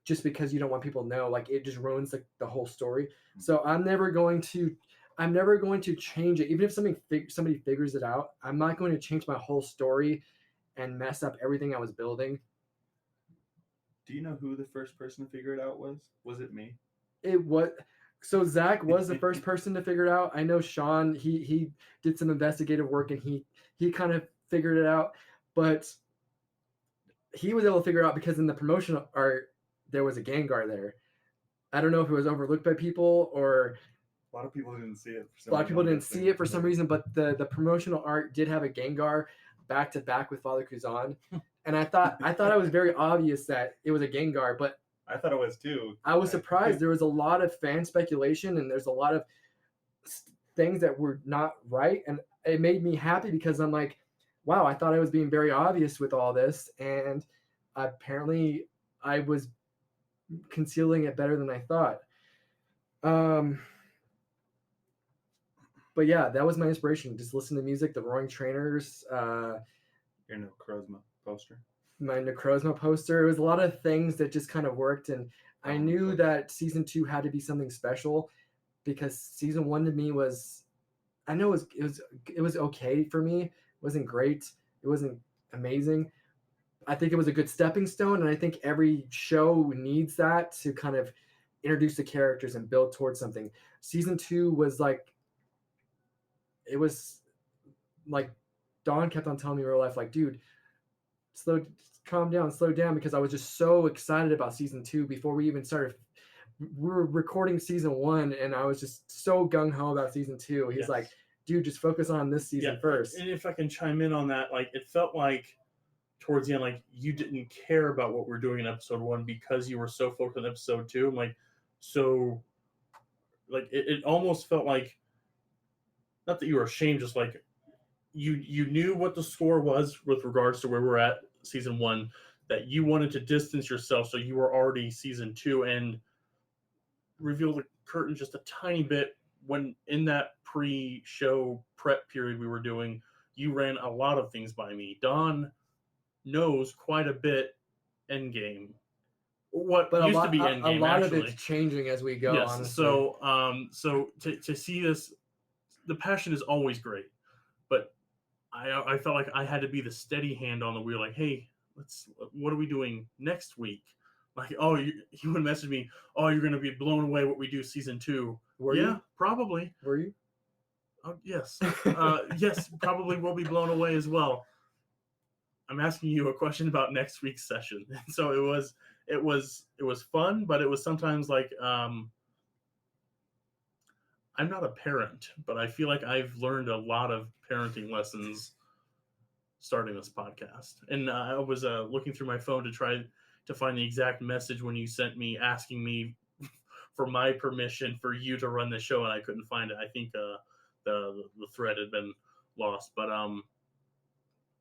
just because you don't want people to know, like, it just ruins the whole story. So I'm never going to change it, even if somebody figures it out. I'm not going to change my whole story and mess up everything I was building. Do you know who the first person to figure it out was? Was it me? So Zach was the first person to figure it out. I know Sean, he did some investigative work, and he kind of figured it out, but he was able to figure it out because in the promotional art there was a Gengar there. I don't know if it was overlooked by people, or a lot of people didn't see it. A lot of people didn't see it for some reason, but the promotional art did have a Gengar back to back with Father Kuzan, and I thought it was very obvious that it was a Gengar, but I thought it was too. I was surprised. There was a lot of fan speculation, and there's a lot of things that were not right, and it made me happy because I'm like, wow, I thought I was being very obvious with all this, and apparently I was concealing it better than I thought. But yeah, that was my inspiration. Just listen to music, the Roaring Trainers. Your Necrozma poster. My Necrozma poster. It was a lot of things that just kind of worked, and I knew that season 2 had to be something special because season 1 to me was, I know it was okay for me. It wasn't great. It wasn't amazing. I think it was a good stepping stone, and I think every show needs that to kind of introduce the characters and build towards something. Season 2 was like, it was like Dawn kept on telling me in real life, like, dude, calm down, slow down, because I was just so excited about season 2 before we even started. We were recording season 1, and I was just so gung ho about season 2. He's like, dude, just focus on this season first. And if I can chime in on that, like, it felt like towards the end, like, you didn't care about what we're doing in episode 1 because you were so focused on episode 2. I'm like, so, like, it almost felt like, not that you were ashamed, just like you knew what the score was with regards to where we're at season 1, that you wanted to distance yourself, so you were already season 2 and reveal the curtain just a tiny bit. When in that pre-show prep period we were doing, you ran a lot of things by me. Dawn knows quite a bit Endgame. What But used to be Endgame, a lot actually. of it's changing as we go. Yes. Honestly. So to see this, the passion is always great, but I felt like I had to be the steady hand on the wheel. Like, hey, what are we doing next week? Like, oh, you would message me, oh, you're going to be blown away what we do season 2. Were you? Probably. Were you? Oh, yes. Yes, probably will be blown away as well. I'm asking you a question about next week's session. So it was fun, but it was sometimes like, I'm not a parent, but I feel like I've learned a lot of parenting lessons starting this podcast. And I was looking through my phone to try to find the exact message when you sent me asking me for my permission for you to run the show, and I couldn't find it. I think the thread had been lost. But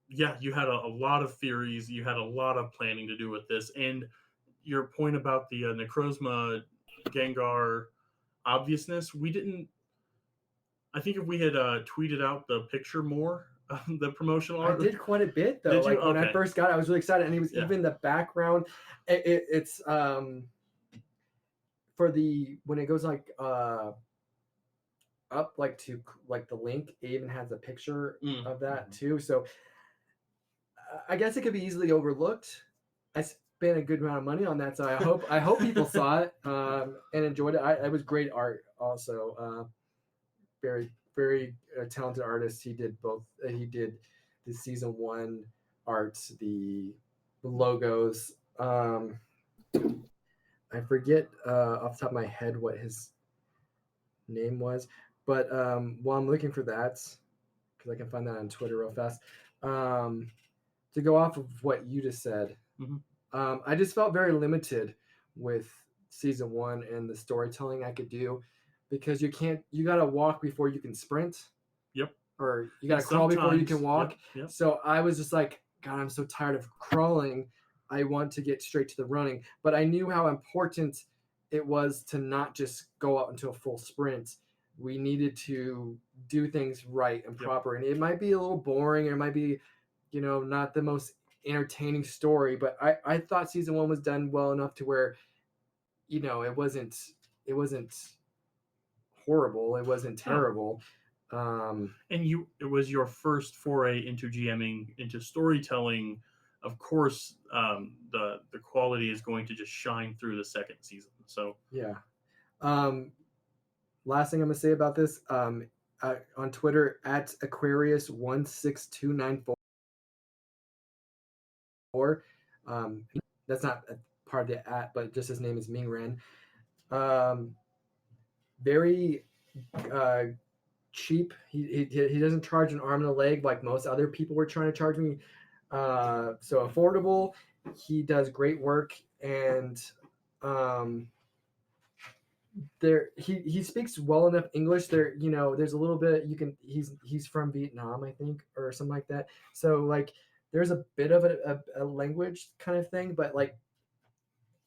yeah, you had a lot of theories. You had a lot of planning to do with this. And your point about the Necrozma Gengar obviousness, we didn't. I think if we had tweeted out the picture more, the promotional art. I did quite a bit though. Like when I first got it, I was really excited, and it was even the background. It's for the when it goes like up like to like the link, it even has a picture of that too. So I guess it could be easily overlooked. I spent a good amount of money on that, so I hope people saw it and enjoyed it. It was great art, also. Very very talented artist. He did both. He did the season 1 art, the logos. I forget off the top of my head what his name was, but while I'm looking for that, because I can find that on Twitter real fast, to go off of what you just said, I just felt very limited with season 1 and the storytelling I could do, because you gotta walk before you can sprint. Yep. Or you gotta crawl before you can walk. Yep. So I was just like, God, I'm so tired of crawling. I want to get straight to the running. But I knew how important it was to not just go out into a full sprint. We needed to do things right and proper. And it might be a little boring, or it might be, not the most entertaining story, but I thought season 1 was done well enough to where, it wasn't horrible. It wasn't terrible. And it was your first foray into GMing, into storytelling. Of course, the quality is going to just shine through the second season. So yeah. Last thing I'm gonna say about this, on Twitter at Aquarius16294. That's not a part of the at, but just his name is Mingren. Very cheap. He doesn't charge an arm and a leg like most other people were trying to charge me. So affordable. He does great work, and he speaks well enough English. There's a little bit he's from Vietnam, I think, or something like that. So like there's a bit of a language kind of thing, but like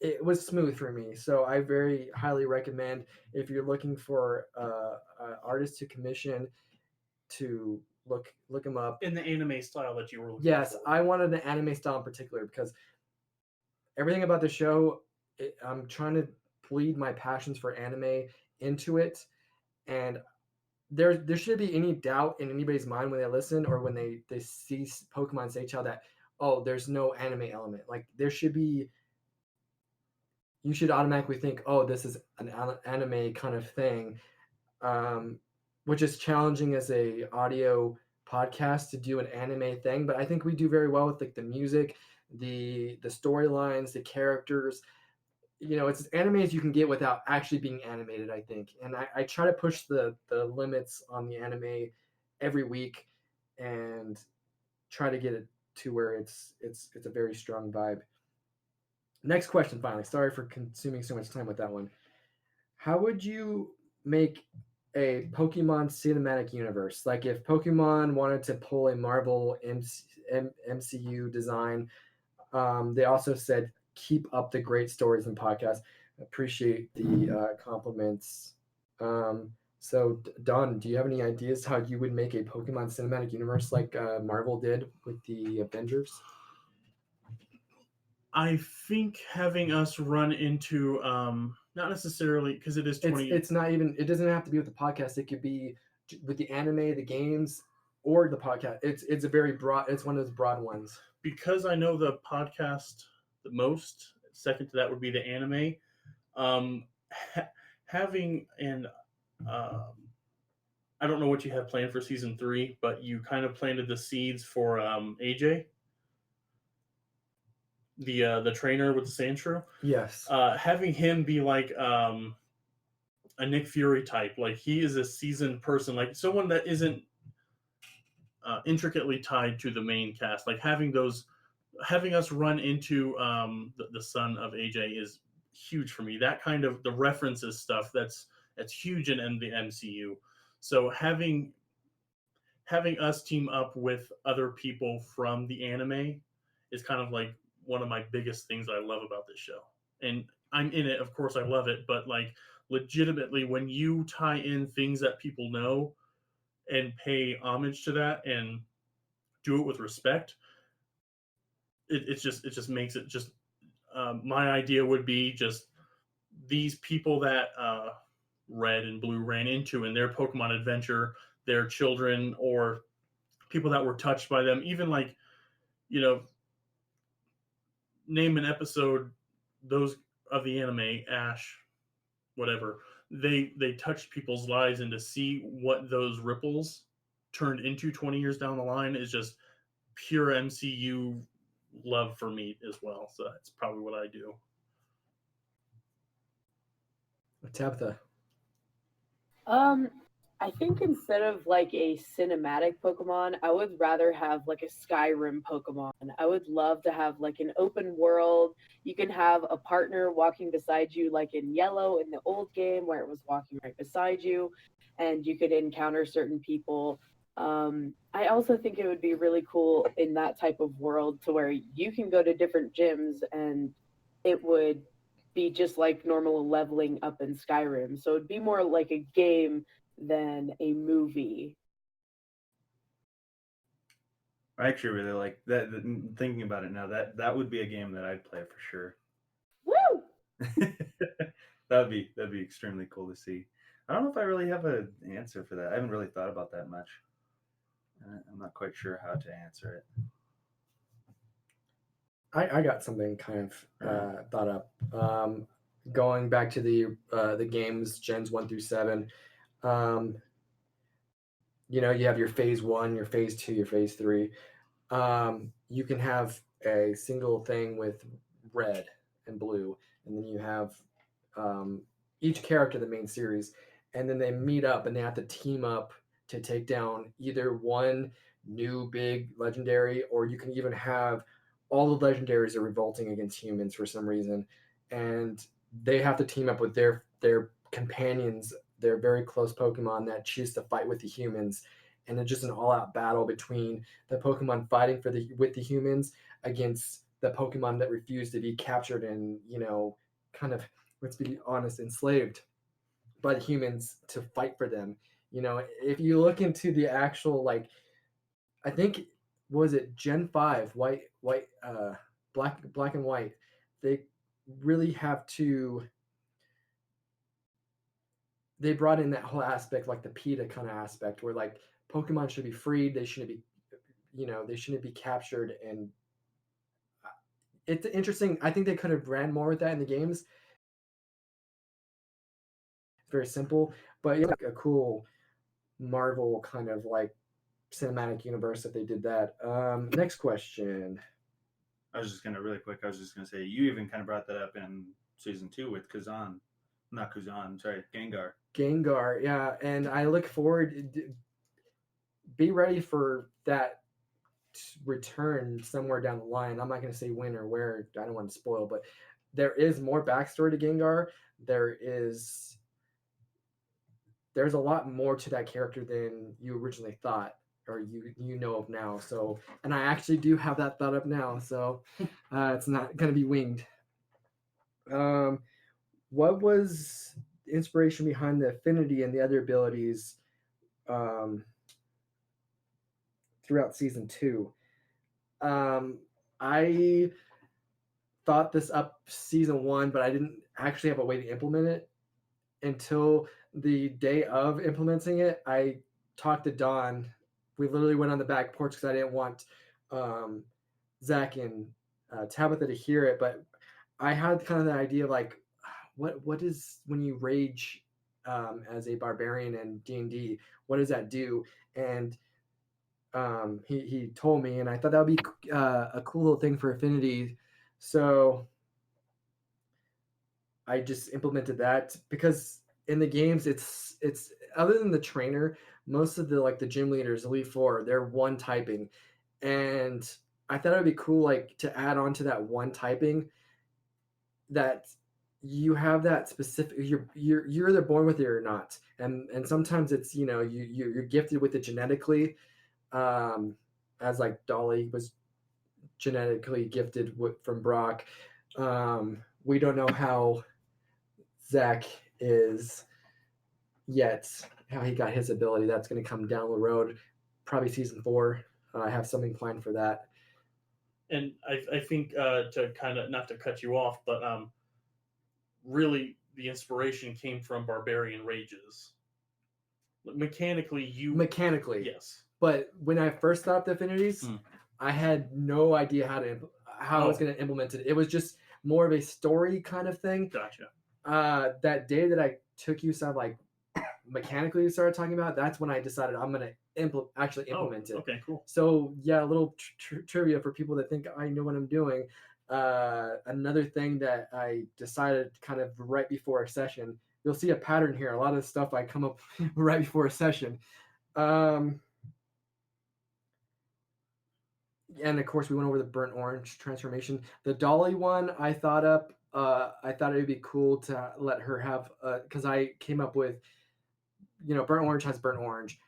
it was smooth for me. So I very highly recommend, if you're looking for an artist to commission, to look him up in the anime style that you were looking yes for. I wanted an anime style in particular, because everything about the show I'm trying to bleed my passions for anime into it, and there should be any doubt in anybody's mind when they listen or when they see Pokemon Seychelles that, oh, there's no anime element. Like there should be, you should automatically think, oh, this is an anime kind of thing, which is challenging as a audio podcast to do an anime thing. But I think we do very well with like the music, the storylines, the characters. It's as anime as you can get without actually being animated, I think. And I try to push the limits on the anime every week and try to get it to where it's a very strong vibe. Next question, finally. Sorry for consuming so much time with that one. How would you make a Pokemon cinematic universe? Like if Pokemon wanted to pull a Marvel MCU design, they also said, keep up the great stories and podcasts. Appreciate the compliments. So, Don, do you have any ideas how you would make a Pokemon cinematic universe like Marvel did with the Avengers? I think having us run into not necessarily because it is 20. It's not even. It doesn't have to be with the podcast. It could be with the anime, the games, or the podcast. It's a very broad. It's one of those broad ones. Because I know the podcast the most. Second to that would be the anime. Having an I don't know what you have planned for season 3, but you kind of planted the seeds for AJ, the trainer with the Sandshrew. Yes. Having him be like a Nick Fury type, like he is a seasoned person, like someone that isn't intricately tied to the main cast. Like having us run into the son of AJ is huge for me. That kind of the references stuff that's huge in the MCU. So having us team up with other people from the anime is kind of like one of my biggest things I love about this show. And I'm in it, of course I love it, but like legitimately when you tie in things that people know and pay homage to that and do it with respect, it just makes it just my idea would be just these people that Red and Blue ran into in their Pokemon adventure, their children or people that were touched by them, even like, name an episode, those of the anime, Ash, whatever, they touched people's lives, and to see what those ripples turned into 20 years down the line is just pure MCU love for me as well. So that's probably what I do. Tabitha. I think instead of like a cinematic Pokemon, I would rather have like a Skyrim Pokemon. I would love to have like an open world. You can have a partner walking beside you, like in Yellow in the old game where it was walking right beside you, and you could encounter certain people. I also think it would be really cool in that type of world to where you can go to different gyms and it would be just like normal leveling up in Skyrim. So it'd be more like a game than a movie. I actually really like that. Thinking about it now, that would be a game that I'd play for sure. Woo! that'd be extremely cool to see. I don't know if I really have an answer for that. I haven't really thought about that much. I'm not quite sure how to answer it. I got something kind of thought up. Going back to the games, gens 1 through 7. You have your phase 1, your phase 2, your phase 3. You can have a single thing with Red and Blue, and then you have each character in the main series, and then they meet up and they have to team up to take down either one new big legendary, or you can even have all the legendaries are revolting against humans for some reason, and they have to team up with their companions, their very close Pokemon that choose to fight with the humans, and it's just an all-out battle between the Pokemon fighting with the humans against the Pokemon that refuse to be captured and kind of, let's be honest, enslaved by the humans to fight for them. If you look into the actual, like, I think, was it Gen 5, black and white, really have to. They brought in that whole aspect, like the PETA kind of aspect, where like Pokemon should be freed. They shouldn't be, they shouldn't be captured. And it's interesting. I think they could have ran more with that in the games. It's very simple, but it's like a cool Marvel kind of like cinematic universe that they did that. Next question. I was just gonna really quick. I was just gonna say you even kind of brought that up in season 2 with Kazan, not Kazan. Sorry, Gengar. Gengar, yeah, and I look forward. Be ready for that return somewhere down the line. I'm not going to say when or where. I don't want to spoil, but there is more backstory to Gengar. There's a lot more to that character than you originally thought or you know of now. So, and I actually do have that thought up now. So, it's not going to be winged. What was the inspiration behind the affinity and the other abilities throughout season 2? I thought this up season 1, but I didn't actually have a way to implement it until the day of implementing it. I talked to Don. We literally went on the back porch because I didn't want Zach and Tabitha to hear it, but I had kind of the idea of like, what is when you rage as a barbarian in D&D? What does that do? And he told me, and I thought that would be a cool little thing for Affinity. So I just implemented that because in the games, it's other than the trainer, most of the gym leaders, Elite Four, they're one typing, and I thought it would be cool like to add on to that one typing that you have that specific you're either born with it or not, and sometimes it's you're gifted with it genetically, as like Dolly was genetically gifted from Brock. We don't know how Zach is yet, how he got his ability. That's going to come down the road, probably season 4. I have something planned for that. And I think to kind of not to cut you off, but really the inspiration came from Barbarian Rages. Mechanically, yes. But when I first thought the affinities, I had no idea how I was going to implement it. It was just more of a story kind of thing. Gotcha. That day that I took you some like mechanically you started talking about, that's when I decided I'm going to actually implement it. Okay, cool. So yeah, a little trivia for people that think I know what I'm doing. Another thing that I decided kind of right before a session, you'll see a pattern here. A lot of stuff I come up right before a session. And of course we went over the burnt orange transformation. The Dolly one I thought up. I thought it would be cool to let her have, because I came up with, burnt orange has burnt orange.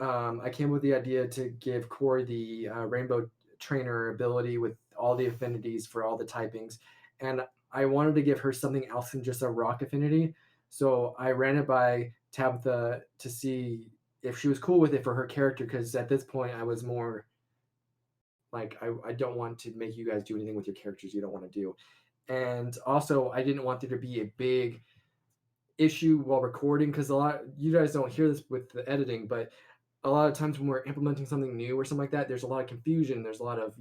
I came up with the idea to give Corey the rainbow trainer ability with all the affinities for all the typings, and I wanted to give her something else than just a rock affinity. So I ran it by Tabitha to see if she was cool with it for her character, because at this point I was more like, I don't want to make you guys do anything with your characters you don't want to do. And also I didn't want there to be a big issue while recording, because you guys don't hear this with the editing, but a lot of times when we're implementing something new or something like that, there's a lot of confusion. There's a lot of,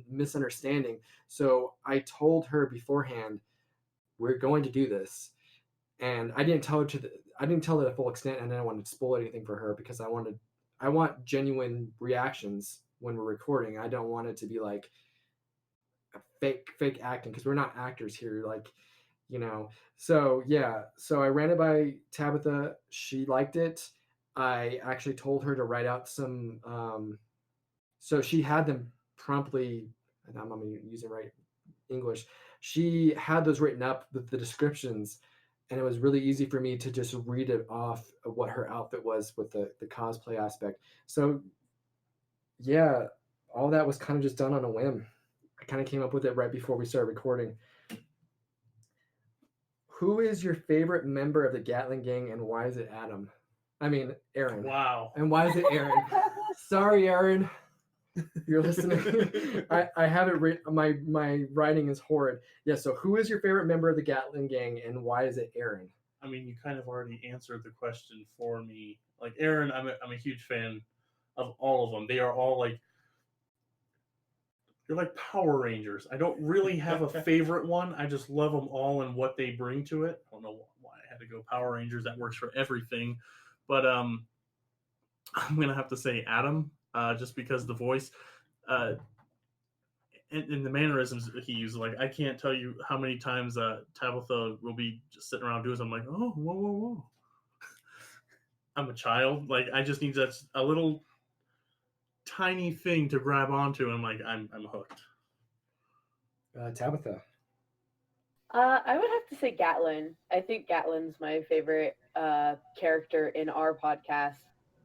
misunderstanding. So I told her beforehand, we're going to do this. And I didn't tell her to the full extent, and I didn't want to spoil anything for her, because I want genuine reactions when we're recording. I don't want it to be like a fake acting, because we're not actors here. Like, so yeah. So I ran it by Tabitha. She liked it. I actually told her to write out some, so she had them promptly, and I'm not using right English. She had those written up with the descriptions, and it was really easy for me to just read it off of what her outfit was with the cosplay aspect. So yeah, all that was kind of just done on a whim. I kind of came up with it right before we started recording. Who is your favorite member of the Gatling gang, and why is it Adam? I mean, Aaron. Wow. And why is it Aaron? Sorry, Aaron. You're listening. I have it written. My writing is horrid. Yeah. So, who is your favorite member of the Gatling gang, and why is it Aaron? I mean, you kind of already answered the question for me. Like Aaron, I'm a huge fan of all of them. They are all like they're like Power Rangers. I don't really have a favorite one. I just love them all and what they bring to it. I don't know why I had to go Power Rangers. That works for everything, but I'm gonna have to say Adam, just because the voice, and the mannerisms that he uses. Like I can't tell you how many times Tabitha will be just sitting around doing something like, oh, whoa, whoa, whoa. I'm a child. Like I just need just a little tiny thing to grab onto, and I'm like, I'm hooked. Tabitha. I would have to say Gatlin. I think Gatlin's my favorite character in our podcast.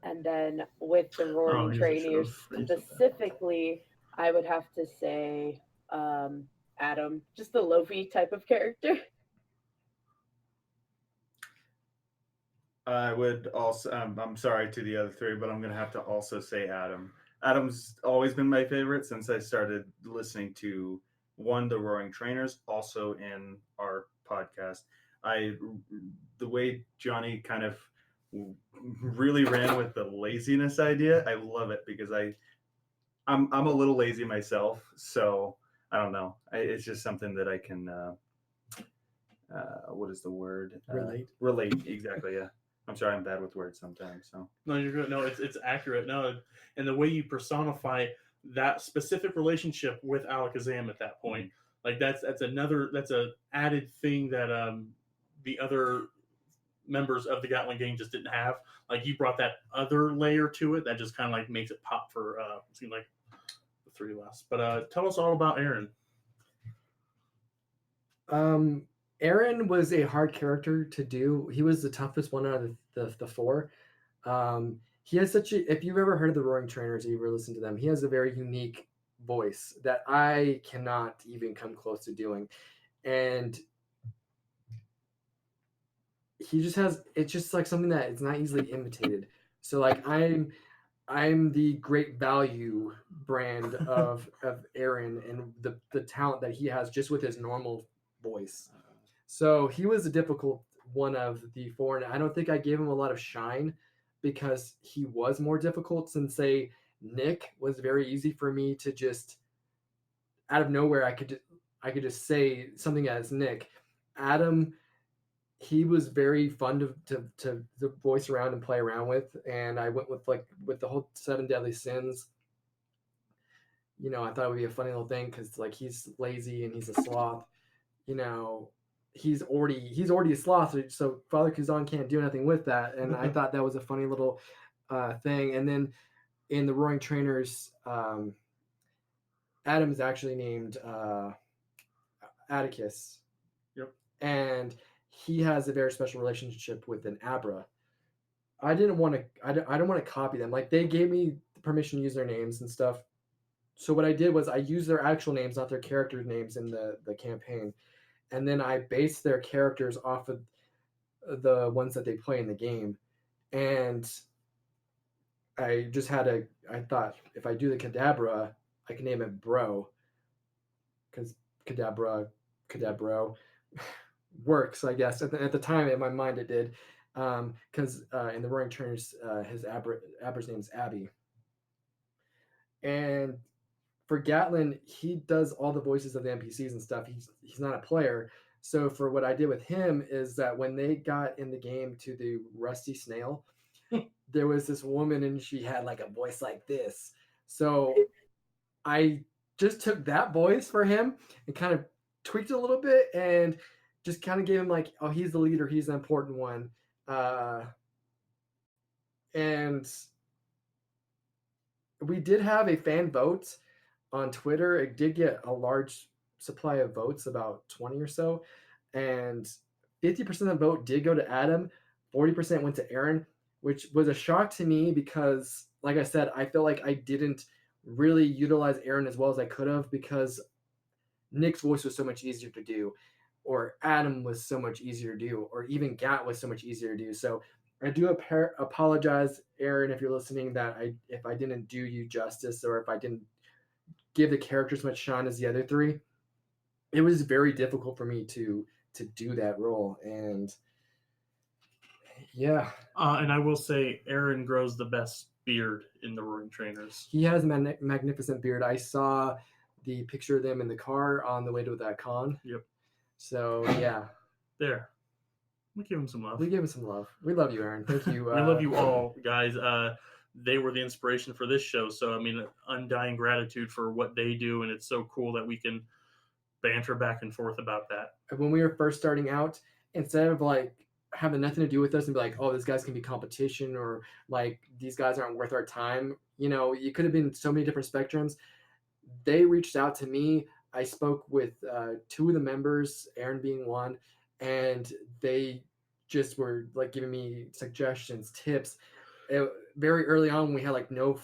And then with the Roaring Trainers specifically, I would have to say Adam, just the Lofi type of character. I would also. I'm sorry to the other three, but I'm going to have to also say Adam. Adam's always been my favorite since I started listening to the Roaring Trainers, also in our podcast. The way Johnny kind of really ran with the laziness idea, I love it because I'm a little lazy myself, so I don't know. It's just something that I can. What is the word? Relate, exactly. Yeah. I'm sorry, I'm bad with words sometimes. So no, you're good. No, it's accurate. No, and the way you personify that specific relationship with Alakazam at that point, like that's a added thing that the other members of the Gatling gang just didn't have. Like you brought that other layer to it that just kind of like makes it pop for it seemed like the three of us. But tell us all about Aaron. Aaron was a hard character to do. He was the toughest one out of the four. He has if you've ever heard of the Roaring Trainers, you ever listened to them, he has a very unique voice that I cannot even come close to doing. And he just has, it's just like something that it's not easily imitated. So like I'm the Great Value brand of Aaron and the talent that he has just with his normal voice. So he was a difficult one of the four, and I don't think I gave him a lot of shine because he was more difficult. Since say Nick was very easy for me to just out of nowhere I could just say something as Nick. Adam, he was very fun to voice around and play around with, and I went with the whole 7 Deadly Sins. You know, I thought it would be a funny little thing because like he's lazy and he's a sloth. You know, he's already a sloth, so Father Kazan can't do anything with that. And I thought that was a funny little thing. And then in the Roaring Trainers, Adam is actually named Atticus. Yep. And he has a very special relationship with an Abra. I don't want to copy them. Like they gave me permission to use their names and stuff. So what I did was I used their actual names, not their character names in the campaign. And then I based their characters off of the ones that they play in the game. And I thought if I do the Kadabra, I can name it Bro. Because Kadabro works, I guess. At the time, in my mind, it did. Because in the Roaring Trainers, his Abra's name is Abby. And for Gatlin, he does all the voices of the NPCs and stuff. He's not a player. So for what I did with him is that when they got in the game to the Rusty Snail, there was this woman and she had like a voice like this. So I just took that voice for him and kind of tweaked it a little bit and just kind of gave him like, oh, he's the leader. He's the important one. And we did have a fan vote on Twitter. It did get a large supply of votes, about 20 or so, and 50% of the vote did go to Adam, 40% went to Aaron, which was a shock to me because, like I said, I feel like I didn't really utilize Aaron as well as I could have because Nick's voice was so much easier to do, or Adam was so much easier to do, or even Gat was so much easier to do. So I do apologize, Aaron, if you're listening, that if I didn't do you justice or if I didn't give the characters much shine as the other three. It was very difficult for me to do that role, and yeah, And I will say, Aaron grows the best beard in the Roaring Trainers. he has a magnificent beard. I saw the picture of them in the car on the way to that con. Yep. So yeah, There. We give him some love. we give him some love. We love you, Aaron. Thank you. We love you all, guys. They were the inspiration for this show. So, I mean, undying gratitude for what they do. And it's so cool that we can banter back and forth about that. When we were first starting out, instead of like having nothing to do with us and be like, oh, this guy's gonna be competition, or like these guys aren't worth our time, you know, it could have been so many different spectrums. They reached out to me. I spoke with two of the members, Aaron being one, and they just were like giving me suggestions, tips. Very early on, when we had like no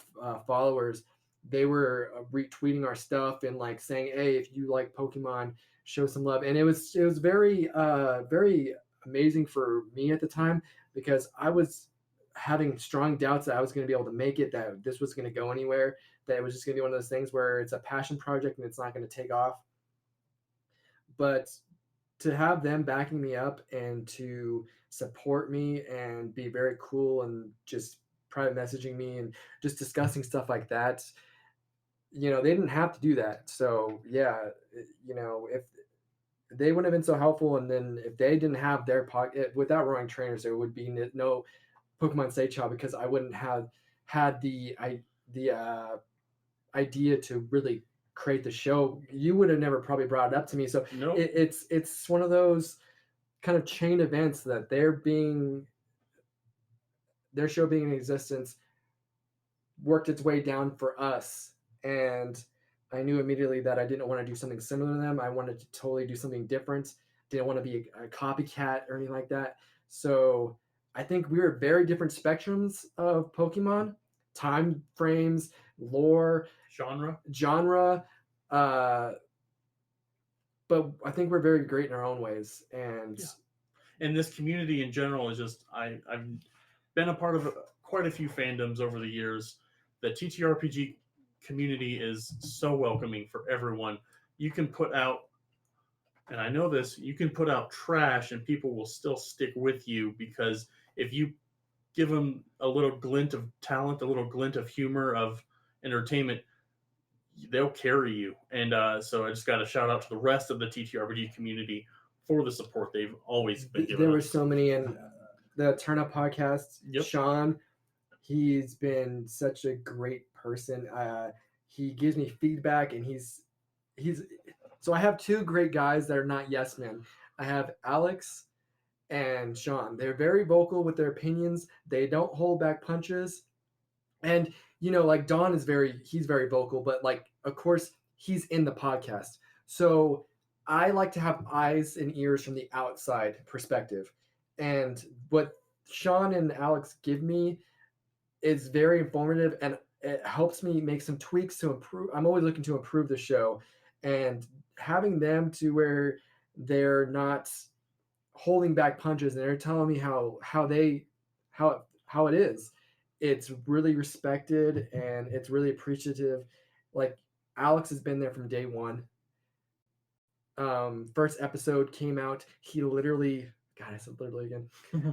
followers, they were retweeting our stuff and like saying, "Hey, if you like Pokemon, show some love." And it was very very amazing for me at the time, because I was having strong doubts that I was going to be able to make it, that this was going to go anywhere, that it was just going to be one of those things where it's a passion project and it's not going to take off. But to have them backing me up and to support me and be very cool and just private messaging me and just discussing stuff like that, you know, they didn't have to do that. So yeah, you know, if they wouldn't have been so helpful, and then if they didn't have their pocket without Roaring Trainers, there would be no Pokemon Seichao, because I wouldn't have had the idea to really create the show. You would have never probably brought it up to me. So Nope. it's one of those kind of chain events that their show being in existence worked its way down for us, and I knew immediately that I didn't want to do something similar to them. I wanted to totally do something different. Didn't want to be a copycat or anything like that. So I think we were very different spectrums of Pokemon, time frames, lore, genre. But I think we're very great in our own ways. And And this community in general is just, I've been a part of quite a few fandoms over the years. The TTRPG community is so welcoming for everyone. You can put out, and I know this, you can put out trash and people will still stick with you, because if you give them a little glint of talent, a little glint of humor, of entertainment, they'll carry you. And so I just got to shout out to the rest of the TTRPG community for the support they've always been giving there were us. so many in the Turn Up podcast. Yep. Sean, he's been such a great person. He gives me feedback, and he's so I have two great guys that are not yes men. I have Alex and Sean. They're very vocal with their opinions. They don't hold back punches. And you know, like Don is he's very vocal, but like of course he's in the podcast. So I like to have eyes and ears from the outside perspective. And what Sean and Alex give me is very informative, and it helps me make some tweaks to improve. I'm always looking to improve the show, and having them to where they're not holding back punches and they're telling me how it is. It's really respected and it's really appreciative. Like Alex has been there from day one. First episode came out, he literally, God, I said literally again,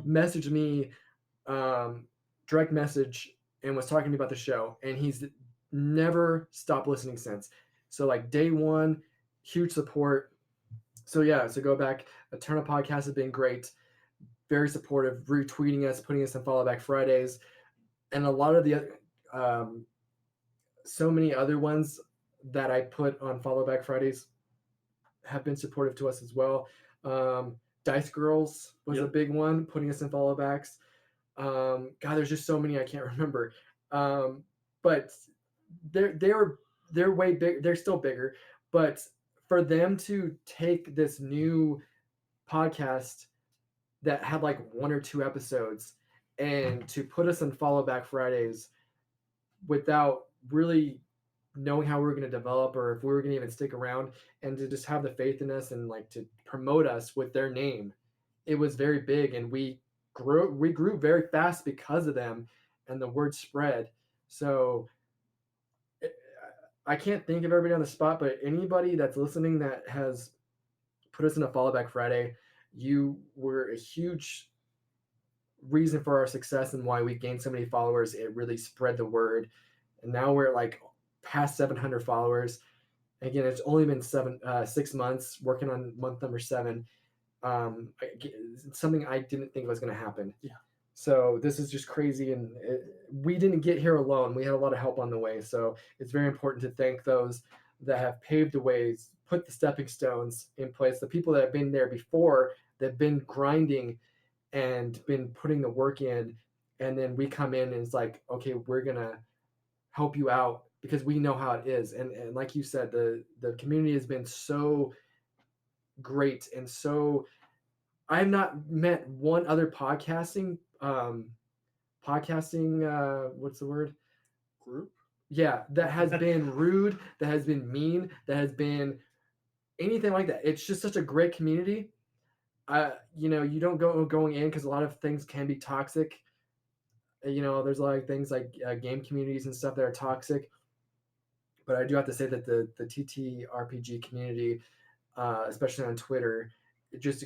messaged me, direct message, and was talking to me about the show, and he's never stopped listening since. So like day one, huge support. So yeah, so go back. The Turn Up podcast has been great, very supportive, retweeting us, putting us in Follow Back Fridays, and a lot of the so many other ones that I put on Follow Back Fridays have been supportive to us as well. Dice Girls was a big one, putting us in Follow Backs. God, there's just so many I can't remember. But they're way big. They're still bigger, but for them to take this new podcast that had like 1 or 2 episodes and to put us on Follow Back Fridays without really knowing how we were going to develop or if we were going to even stick around, and to just have the faith in us and like to promote us with their name, it was very big. And we grew very fast because of them, and the word spread. So I can't think of everybody on the spot, but anybody that's listening that has put us in a Follow Back Friday, you were a huge reason for our success and why we gained so many followers. It really spread the word, and now we're like past 700 followers. Again, it's only been 6 months, working on month number 7. It's something I didn't think was going to happen. Yeah. So this is just crazy, and we didn't get here alone. We had a lot of help on the way. So it's very important to thank those that have paved the ways, put the stepping stones in place, the people that have been there before, that have been grinding and been putting the work in. And then we come in and it's like, okay, we're going to help you out because we know how it is. And like you said, the community has been so great. And so I've not met one other podcasting, what's the word? Group? Yeah, that has been rude, that has been mean, that has been anything like that. It's just such a great community. You know, you don't going in because a lot of things can be toxic. You know, there's a lot of things like game communities and stuff that are toxic. But I do have to say that the TTRPG community, especially on Twitter, just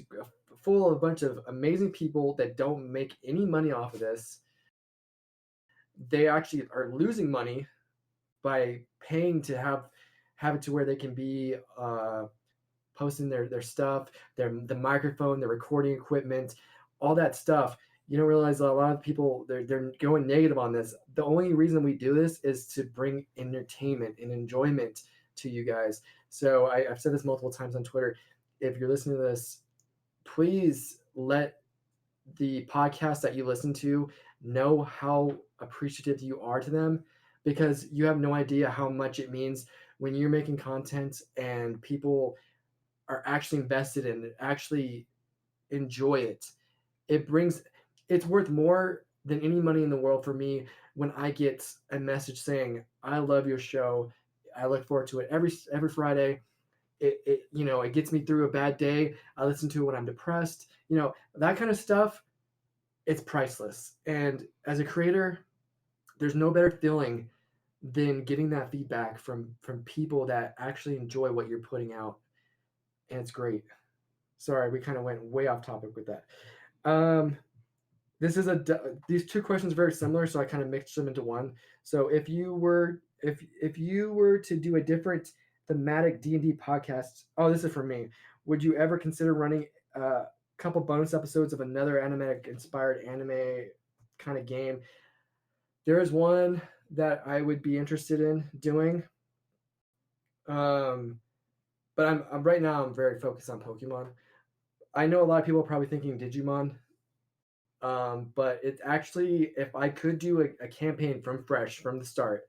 full of a bunch of amazing people that don't make any money off of this. They actually are losing money by paying to have it to where they can be posting their stuff, the microphone, the recording equipment, all that stuff. You don't realize that a lot of people they're going negative on this. The only reason we do this is to bring entertainment and enjoyment to you guys. So I've said this multiple times on Twitter. If you're listening to this, please let the podcast that you listen to know how appreciative you are to them, because you have no idea how much it means when you're making content and people are actually invested in it, actually enjoy it. It's worth more than any money in the world for me when I get a message saying, I love your show. I look forward to it every Friday. It gets me through a bad day. I listen to it when I'm depressed. That kind of stuff, it's priceless. And as a creator, there's no better feeling than getting that feedback from people that actually enjoy what you're putting out. And it's great. Sorry, we kind of went way off topic with that. These two questions are very similar, so I kind of mixed them into one. So if you were to do a different thematic D&D podcast, this is for me. Would you ever consider running a couple bonus episodes of another animatic inspired anime kind of game? There is one that I would be interested in doing. But I'm right now I'm very focused on Pokemon. I know a lot of people are probably thinking Digimon. But it actually, if I could do a campaign from the start,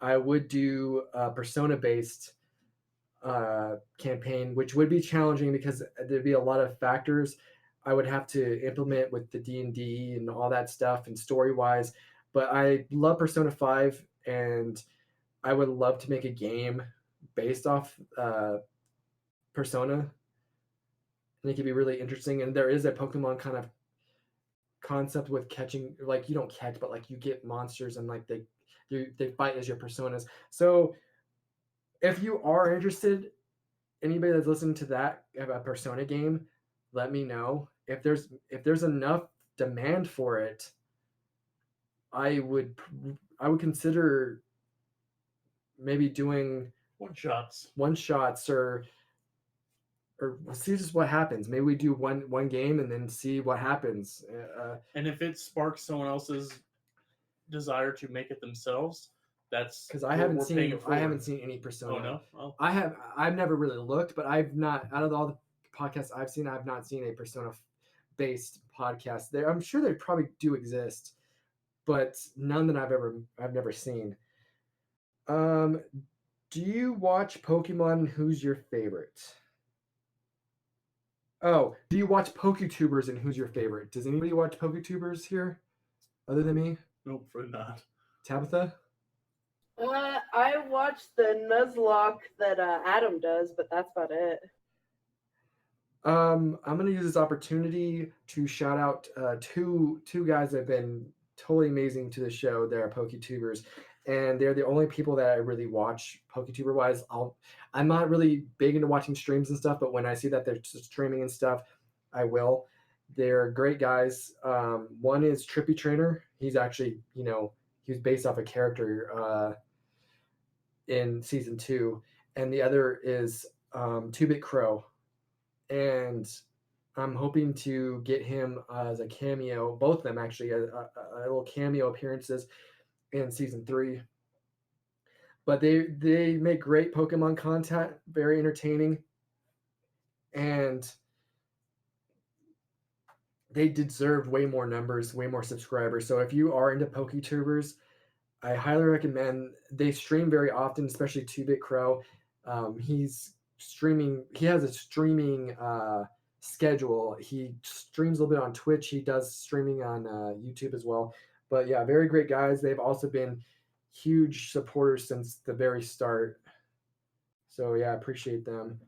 I would do a Persona-based campaign, which would be challenging because there'd be a lot of factors I would have to implement with the D&D and all that stuff and story-wise. But I love Persona 5, and I would love to make a game based off Persona. I think it'd be really interesting. And there is a Pokemon kind of concept with catching, like you don't catch, but like you get monsters and like they fight as your personas. So if you are interested, anybody that's listening to that have a Persona game, let me know. If there's enough demand for it, I would consider maybe doing one shots or see just what happens. Maybe we do one game and then see what happens. And if it sparks someone else's desire to make it themselves, that's because I haven't seen any Persona. Oh no, oh. I've never really looked, but I've not, out of all the podcasts I've seen, I've not seen a Persona based podcast. There, I'm sure they probably do exist, but none that I've never seen. Do you watch Pokemon? And who's your favorite? Oh, do you watch PokeTubers and who's your favorite? Does anybody watch PokeTubers here other than me? Nope, probably not. Tabitha? I watch the Nuzlocke that Adam does, but that's about it. I'm gonna use this opportunity to shout out two guys that have been totally amazing to the show. They're PokeTubers, and they're the only people that I really watch PokeTuber wise. I'm not really big into watching streams and stuff, but when I see that they're streaming and stuff, I will. They're great guys. One is Trippy Trainer. He's actually, he was based off a character in season 2, and the other is 2-Bit Crow, and I'm hoping to get him as a cameo. Both of them actually, a little cameo appearances in season 3. But they make great Pokemon content, very entertaining, and they deserve way more numbers, way more subscribers. So if you are into PokeTubers, I highly recommend. They stream very often, especially 2-Bit Crow. He's streaming. He has a streaming schedule. He streams a little bit on Twitch. He does streaming on YouTube as well. But yeah, very great guys. They've also been huge supporters since the very start. So yeah, I appreciate them.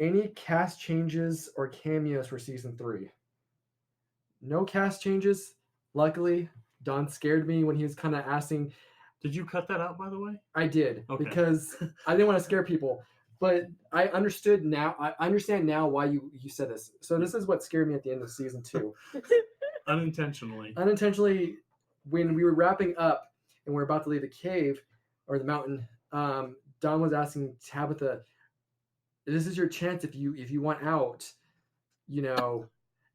Any cast changes or cameos for season 3? No cast changes. Luckily, Don scared me when he was kind of asking. Did you cut that out, by the way? I did, Okay. because I didn't want to scare people. But I understood now. I understand now why you said this. So this is what scared me at the end of season 2. Unintentionally. Unintentionally, when we were wrapping up and we're about to leave the cave or the mountain, Don was asking Tabitha, "This is your chance if you want out, you know."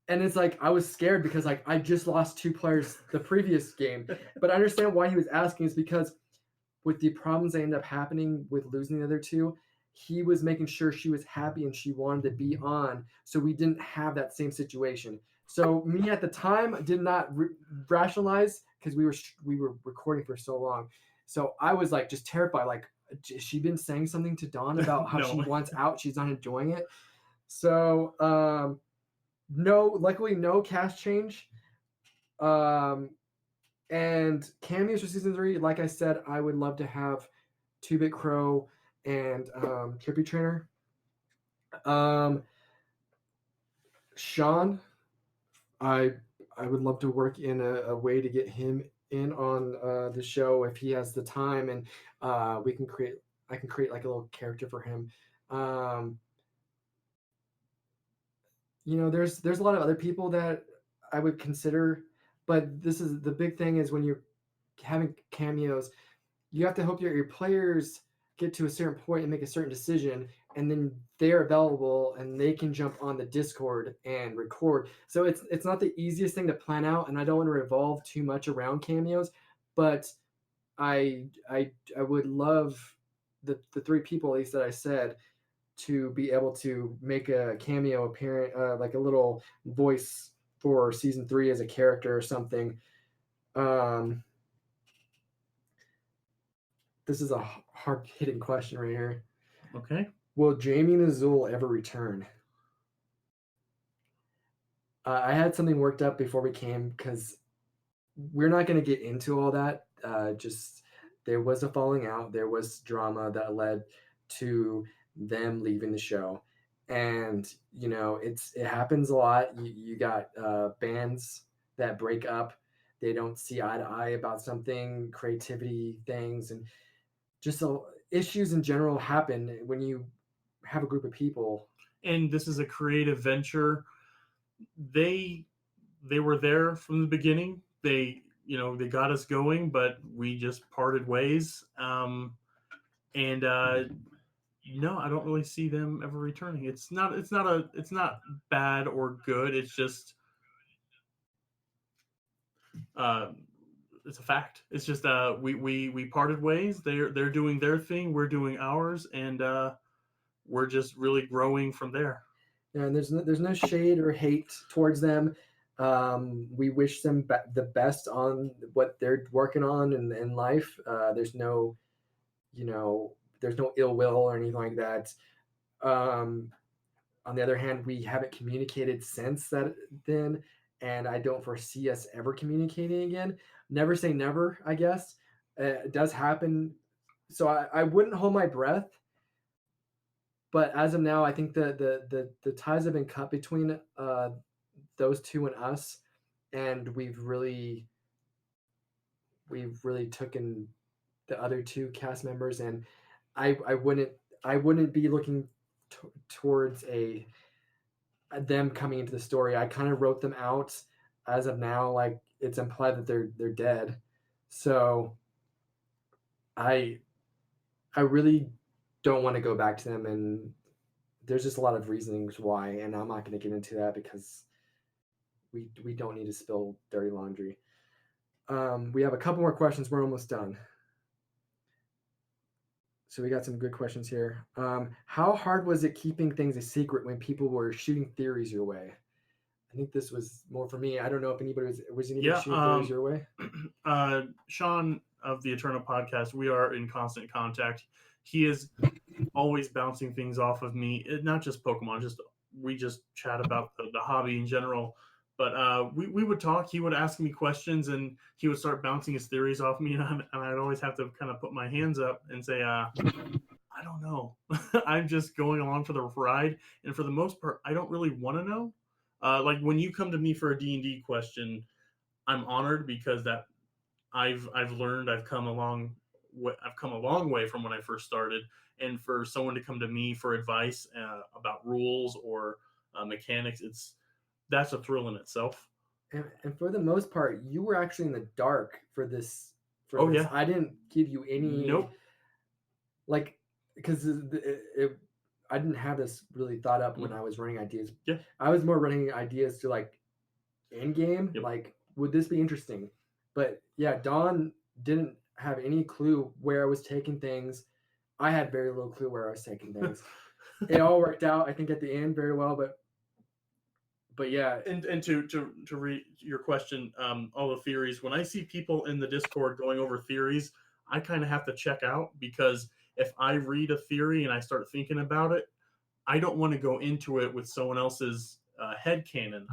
And it's like I was scared because like I just lost 2 players the previous game. But I understand why he was asking, is because with the problems that ended up happening with losing the other 2, he was making sure she was happy and she wanted to be on, so we didn't have that same situation. So me at the time did not rationalize, because we were recording for so long. So I was like just terrified. Like, has she been saying something to Dawn about how No. she wants out? She's not enjoying it. So no, luckily no cast change. And cameos for season 3, like I said, I would love to have 2-Bit Crow and Trippy Trainer. Sean, I would love to work in a way to get him in on the show if he has the time, and I can create like a little character for him. There's a lot of other people that I would consider, but this is the big thing, is when you're having cameos, you have to hope your players get to a certain point and make a certain decision, and then they're available and they can jump on the Discord and record. So it's not the easiest thing to plan out, and I don't want to revolve too much around cameos, but I would love the 3 people at least that I said to be able to make a cameo appearance, like a little voice for season 3 as a character or something. This is a hard-hitting question right here. Okay. Will Jamie and Azul ever return? I had something worked up before we came, because we're not going to get into all that. Just there was a falling out. There was drama that led to them leaving the show, and it happens a lot. You got bands that break up. They don't see eye to eye about something, creativity things, and just issues in general happen when you have a group of people. And this is a creative venture. They were there from the beginning. They got us going, but we just parted ways. No, I don't really see them ever returning. It's not bad or good. It's just it's a fact. It's just we parted ways. They're doing their thing. We're doing ours, and we're just really growing from there. And there's no shade or hate towards them. We wish them the best on what they're working on in life. There's no ill will or anything like that. On the other hand, we haven't communicated since that then, and I don't foresee us ever communicating again. Never say never, I guess. It does happen. So I wouldn't hold my breath, but as of now, I think the ties have been cut between those two and us, and we've really taken the other two cast members, and I wouldn't be looking towards them coming into the story. I kind of wrote them out as of now, like it's implied that they're dead. So I really don't want to go back to them, and there's just a lot of reasonings why, and I'm not going to get into that because we don't need to spill dirty laundry. We have a couple more questions. We're almost done. So we got some good questions here. How hard was it keeping things a secret when people were shooting theories your way? I think this was more for me. I don't know if anybody was anybody shooting theories your way. Sean of the Eternal Podcast, we are in constant contact. He is always bouncing things off of me. Not just Pokemon, we just chat about the hobby in general. But we would talk. He would ask me questions, and he would start bouncing his theories off me, and I'd always have to kind of put my hands up and say, I don't know. I'm just going along for the ride, and for the most part, I don't really want to know. Like when you come to me for a D&D question, I'm honored because that I've learned, I've come a long way from when I first started, and for someone to come to me for advice about rules or mechanics, that's a thrill in itself. And for the most part, you were actually in the dark for this. Yeah, I didn't give you any. Nope. Like, because I didn't have this really thought up when I was running ideas. Yeah. I was more running ideas to like in game. Yep. Like, would this be interesting? But yeah, Don didn't have any clue where I was taking things. I had very little clue where I was taking things. It all worked out, I think, at the end very well. But yeah. And to read your question, all the theories. When I see people in the Discord going over theories, I kind of have to check out, because if I read a theory and I start thinking about it, I don't want to go into it with someone else's headcanon.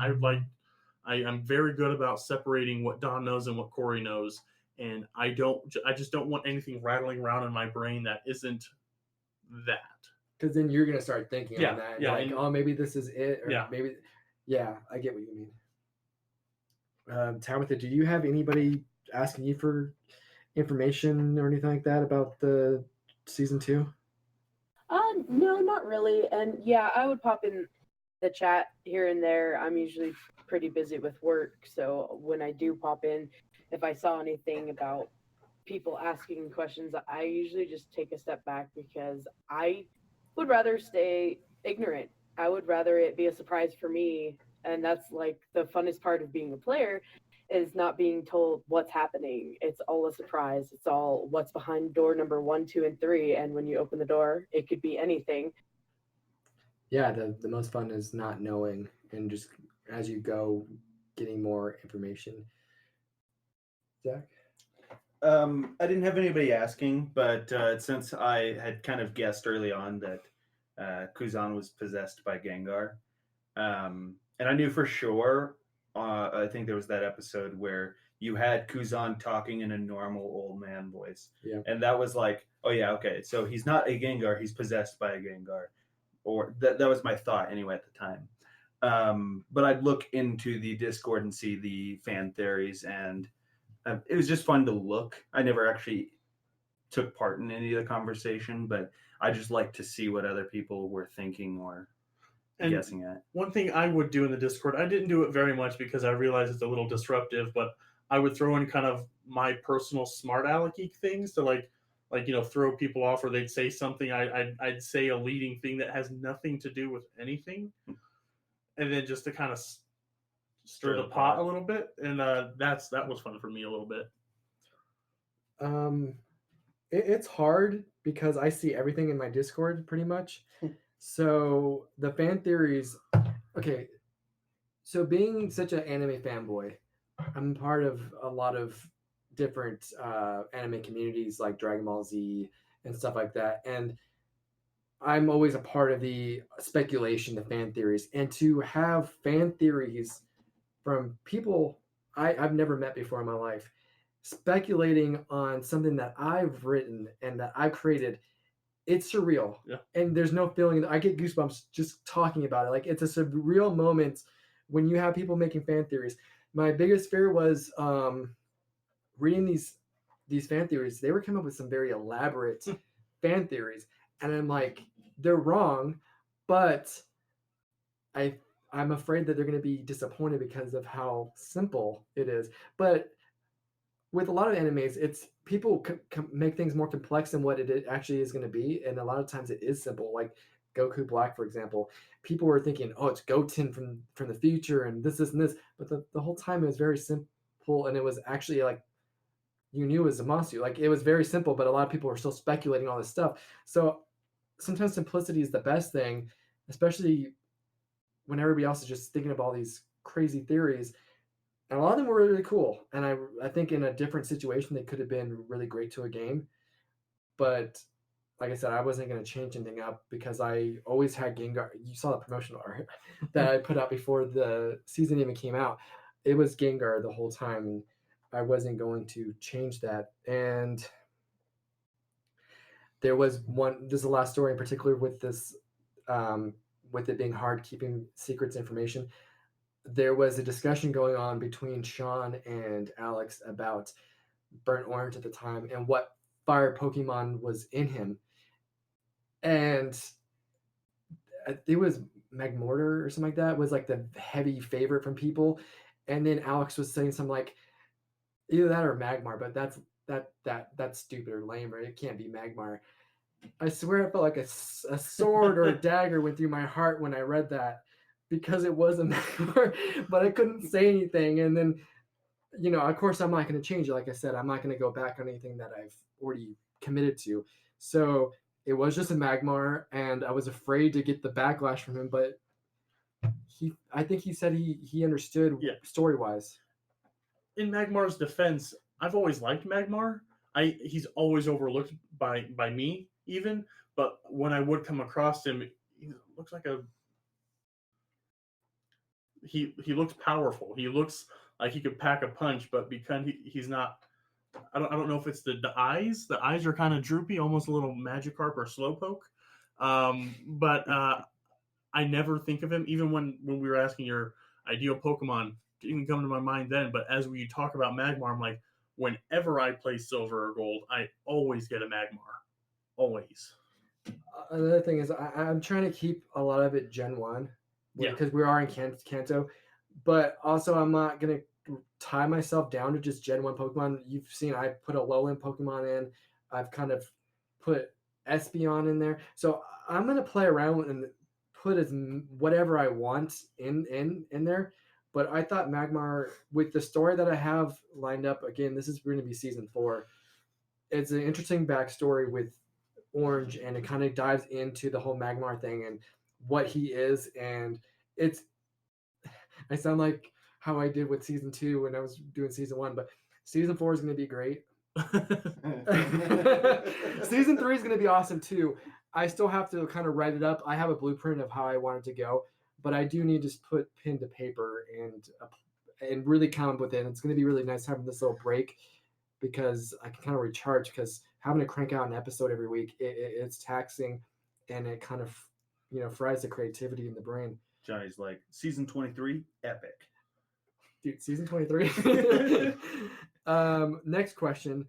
I'm very good about separating what Don knows and what Corey knows, and I just don't want anything rattling around in my brain that isn't that. Because then you're gonna start thinking Yeah, on that, yeah, like, oh, maybe this is it, or Yeah. maybe, yeah, I get what you mean. Tabitha, do you have anybody asking you for information or anything like that about the season 2? No, not really. And yeah, I would pop in the chat here and there. I'm usually pretty busy with work, so when I do pop in, if I saw anything about people asking questions, I usually just take a step back because I would rather stay ignorant. I would rather it be a surprise for me, and that's like the funnest part of being a player, is not being told what's happening. It's all a surprise. It's all what's behind door number 1, 2, and 3, and when you open the door, it could be anything. Yeah, the most fun is not knowing, and just as you go, getting more information. Zach? I didn't have anybody asking, but since I had kind of guessed early on that Kuzan was possessed by Gengar, and I knew for sure, I think there was that episode where you had Kuzan talking in a normal old man voice. Yeah. And that was like, oh yeah, okay, so he's not a Gengar, he's possessed by a Gengar. Or that was my thought anyway at the time. But I'd look into the Discord and see the fan theories, and it was just fun to look. I never actually took part in any of the conversation, but I just like to see what other people were thinking or guessing at. One thing I would do in the Discord, I didn't do it very much because I realized it's a little disruptive, but I would throw in kind of my personal smart alecky things to like throw people off, or they'd say something. I'd say a leading thing that has nothing to do with anything, and then just to kind of stir the pot a little bit, and that was fun for me a little bit. It's hard because I see everything in my Discord pretty much. So the fan theories, okay. So being such an anime fanboy, I'm part of a lot of different anime communities like Dragon Ball Z and stuff like that, and I'm always a part of the speculation, the fan theories, and to have fan theories from people I've never met before in my life, speculating on something that I've written and that I've created, it's surreal. Yeah. And there's no feeling. I get goosebumps just talking about it. Like, it's a surreal moment when you have people making fan theories. My biggest fear was reading these fan theories. They were coming up with some very elaborate fan theories, and I'm like, they're wrong, but I'm afraid that they're going to be disappointed because of how simple it is. But with a lot of animes, it's people make things more complex than what it actually is going to be, and a lot of times it is simple. Like Goku Black, for example, people were thinking, "Oh, it's Goten from the future," and this, and this, but the whole time it was very simple, and it was actually like you knew it was Zamasu. Like, it was very simple, but a lot of people were still speculating all this stuff. So sometimes simplicity is the best thing, especially when everybody else is just thinking of all these crazy theories. And a lot of them were really cool. And I think in a different situation, they could have been really great to a game. But like I said, I wasn't going to change anything up because I always had Gengar. You saw the promotional art that I put out before the season even came out. It was Gengar the whole time. And I wasn't going to change that. And there was one, this is the last story in particular with this, with it being hard keeping secrets information. There was a discussion going on between Sean and Alex about Burnt Orange at the time and what fire Pokemon was in him. And it was Magmortar or something like that was like the heavy favorite from people. And then Alex was saying something like either that or Magmar, but that's stupid or lame, right? It can't be Magmar. I swear I felt like a sword or a dagger went through my heart when I read that, because it was a Magmar, but I couldn't say anything. And then, of course, I'm not going to change it. Like I said, I'm not going to go back on anything that I've already committed to. So it was just a Magmar, and I was afraid to get the backlash from him, but I think he said he understood story-wise. In Magmar's defense, I've always liked Magmar. He's always overlooked by me even, but when I would come across him, he looks like he looks powerful. He looks like he could pack a punch, but because he's not, I don't know if it's the eyes. The eyes are kind of droopy, almost a little Magikarp or Slowpoke. But I never think of him, even when we were asking your ideal Pokemon, didn't come to my mind then. But as we talk about Magmar, I'm like, whenever I play Silver or Gold, I always get a Magmar. Always. Another thing is I'm trying to keep a lot of it Gen 1. Because we are in Kanto. But also I'm not going to tie myself down to just Gen 1 Pokemon. You've seen I put a low-end Pokemon in. I've kind of put Espeon in there. So I'm going to play around and put as whatever I want in there. But I thought Magmar, with the story that I have lined up, again, this is going to be season 4. It's an interesting backstory with Orange, and it kind of dives into the whole Magmar thing and what he is. And I sound like how I did with season 2 when I was doing season 1, but season 4 is going to be great. Season 3 is going to be awesome too. I still have to kind of write it up. I have a blueprint of how I want it to go, but I do need to put pen to paper and really come up with it. And it's going to be really nice having this little break, because I can kind of recharge, because having to crank out an episode every week, it's taxing, and it kind of, fries the creativity in the brain. Johnny's like, season 23, epic. Dude, season 23. Next question.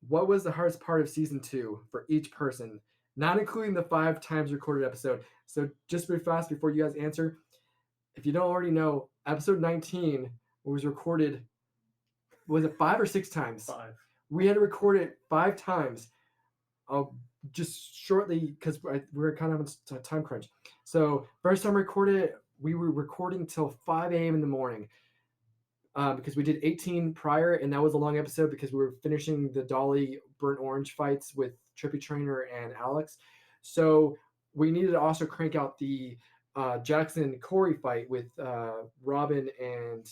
What was the hardest part of season 2 for each person, not including the 5 times recorded episode? So just very fast before you guys answer, if you don't already know, episode 19 was recorded, was it 5 or 6 times? 5. We had to record it 5 times. Just shortly, because we're kind of on a time crunch. So first time recorded it, we were recording till 5 a.m. in the morning, because we did 18 prior, and that was a long episode because we were finishing the Dolly Burnt Orange fights with Trippy Trainer and Alex. So we needed to also crank out the Jackson Corey fight with Robin and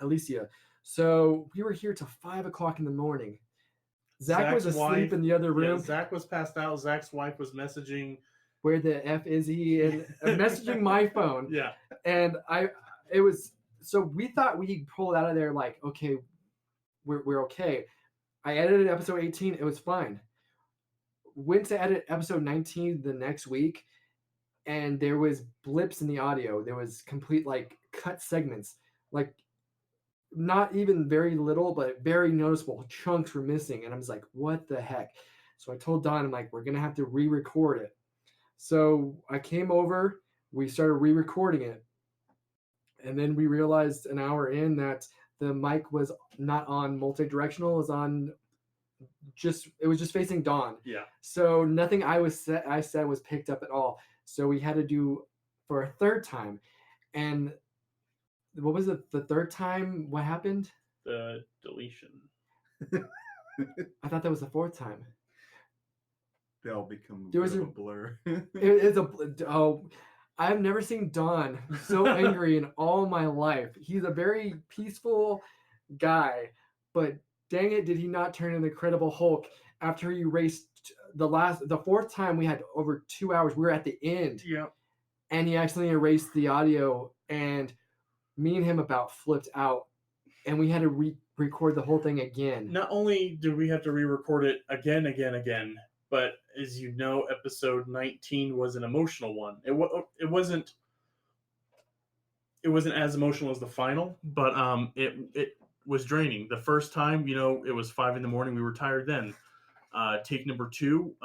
Alicia. So we were here till 5 o'clock in the morning. Zach was asleep in the other room. Yeah, Zach was passed out. Zach's wife was messaging, "Where the F is he?" and messaging my phone. Yeah. And so we thought we pulled out of there like, okay, we're okay. I edited episode 18. It was fine. went to edit episode 19 the next week, and there was blips in the audio. There was complete like cut segments, like not even very little, but very noticeable chunks were missing. And I was like, what the heck? So I told Don, I'm like, we're gonna have to re-record it. So I came over, we started re-recording it, and then we realized an hour in that the mic was not on multi-directional, it was on it was just facing Dawn. Yeah. So nothing I said was picked up at all. So we had to do for a third time. And what was it? The third time, what happened? The deletion. I thought that was the fourth time. They all become There was a a- blur. It's I've never seen Don so angry in all my life. He's a very peaceful guy, but dang it, did he not turn into Incredible Hulk after he raced the fourth time we had over 2 hours. We were at the end, Yeah. and he accidentally erased the audio, and me and him about flipped out, and we had to record the whole thing again. Not only did we have to re-record it again, but as you know, episode 19 was an emotional one. It wasn't as emotional as the final, but it was draining. The first time, it was 5 a.m. We were tired then. Take number 2,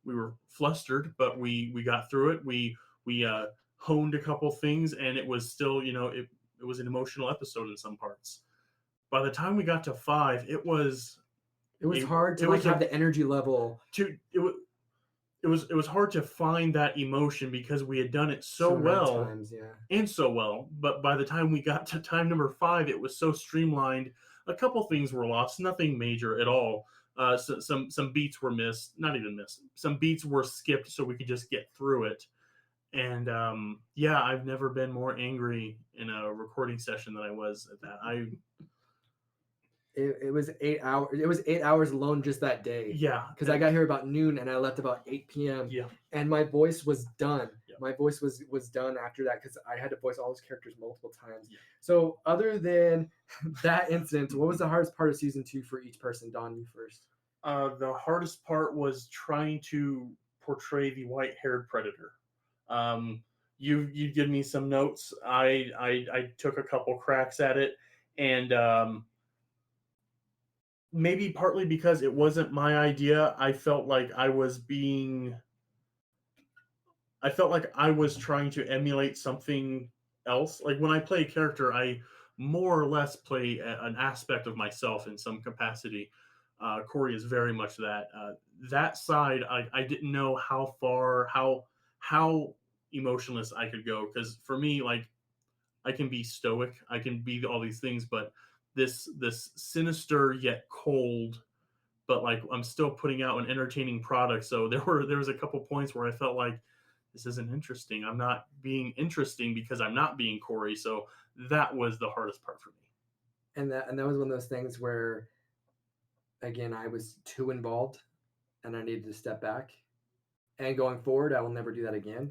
we were flustered, but we got through it. We honed a couple things, and it was still, it was an emotional episode in some parts. By the time we got to 5, it was hard to have the energy level. It was hard to find that emotion because we had done it so well times, yeah. and so well. But by the time we got to time number 5, it was so streamlined. A couple things were lost, nothing major at all. Some beats were missed, not even missed. Some beats were skipped so we could just get through it. And yeah, I've never been more angry in a recording session than I was at that. It was 8 hours. It was 8 hours alone just that day. Yeah, because I got here about noon and I left about 8 p.m. Yeah, and my voice was done. Yeah. My voice was done after that because I had to voice all those characters multiple times. Yeah. So other than that incident, what was the hardest part of season 2 for each person? Don, you first. The hardest part was trying to portray the white-haired predator. You give me some notes. I took a couple cracks at it, and maybe partly because it wasn't my idea, I felt like I was trying to emulate something else. Like when I play a character, I more or less play an aspect of myself in some capacity. Corey is very much that. That side, I didn't know how far, how emotionless I could go. Because for me, like, I can be stoic, I can be all these things, but this sinister yet cold, but like I'm still putting out an entertaining product. So there was a couple points where I felt like this isn't interesting. I'm not being interesting because I'm not being Corey. So that was the hardest part for me. And that was one of those things where, again, I was too involved, and I needed to step back. And going forward, I will never do that again.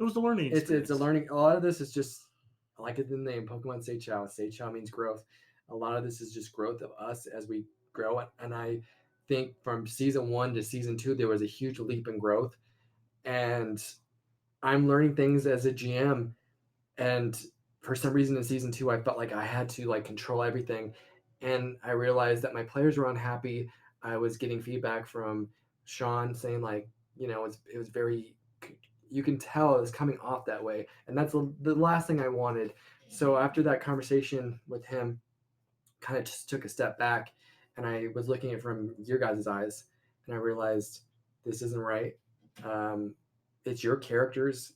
It was a learning experience. It's a learning. A lot of this is just, I like it in the name, Pokemon Seichao. Seichao means growth. A lot of this is just growth of us as we grow. And I think from season 1 to season 2, there was a huge leap in growth. And I'm learning things as a GM. And for some reason in season 2, I felt like I had to like control everything. And I realized that my players were unhappy. I was getting feedback from Sean saying like, it was very, you can tell it's coming off that way. And that's the last thing I wanted. So after that conversation with him, kind of just took a step back, and I was looking at it from your guys' eyes, and I realized this isn't right. It's your characters,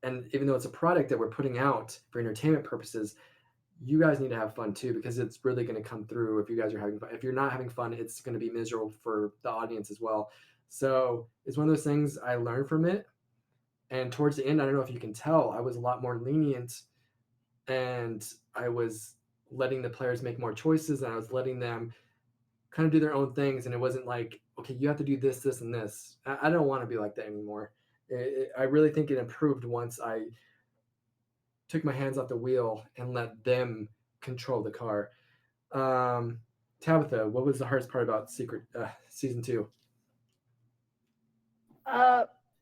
and even though it's a product that we're putting out for entertainment purposes, you guys need to have fun too, because it's really going to come through if you guys are having fun. If you're not having fun, it's going to be miserable for the audience as well. So it's one of those things I learned from it. And towards the end, I don't know if you can tell, I was a lot more lenient, and I was letting the players make more choices, and I was letting them kind of do their own things. And it wasn't like, okay, you have to do this, this, and this. I don't want to be like that anymore. I really think it improved once I took my hands off the wheel and let them control the car. Tabitha, what was the hardest part about season 2?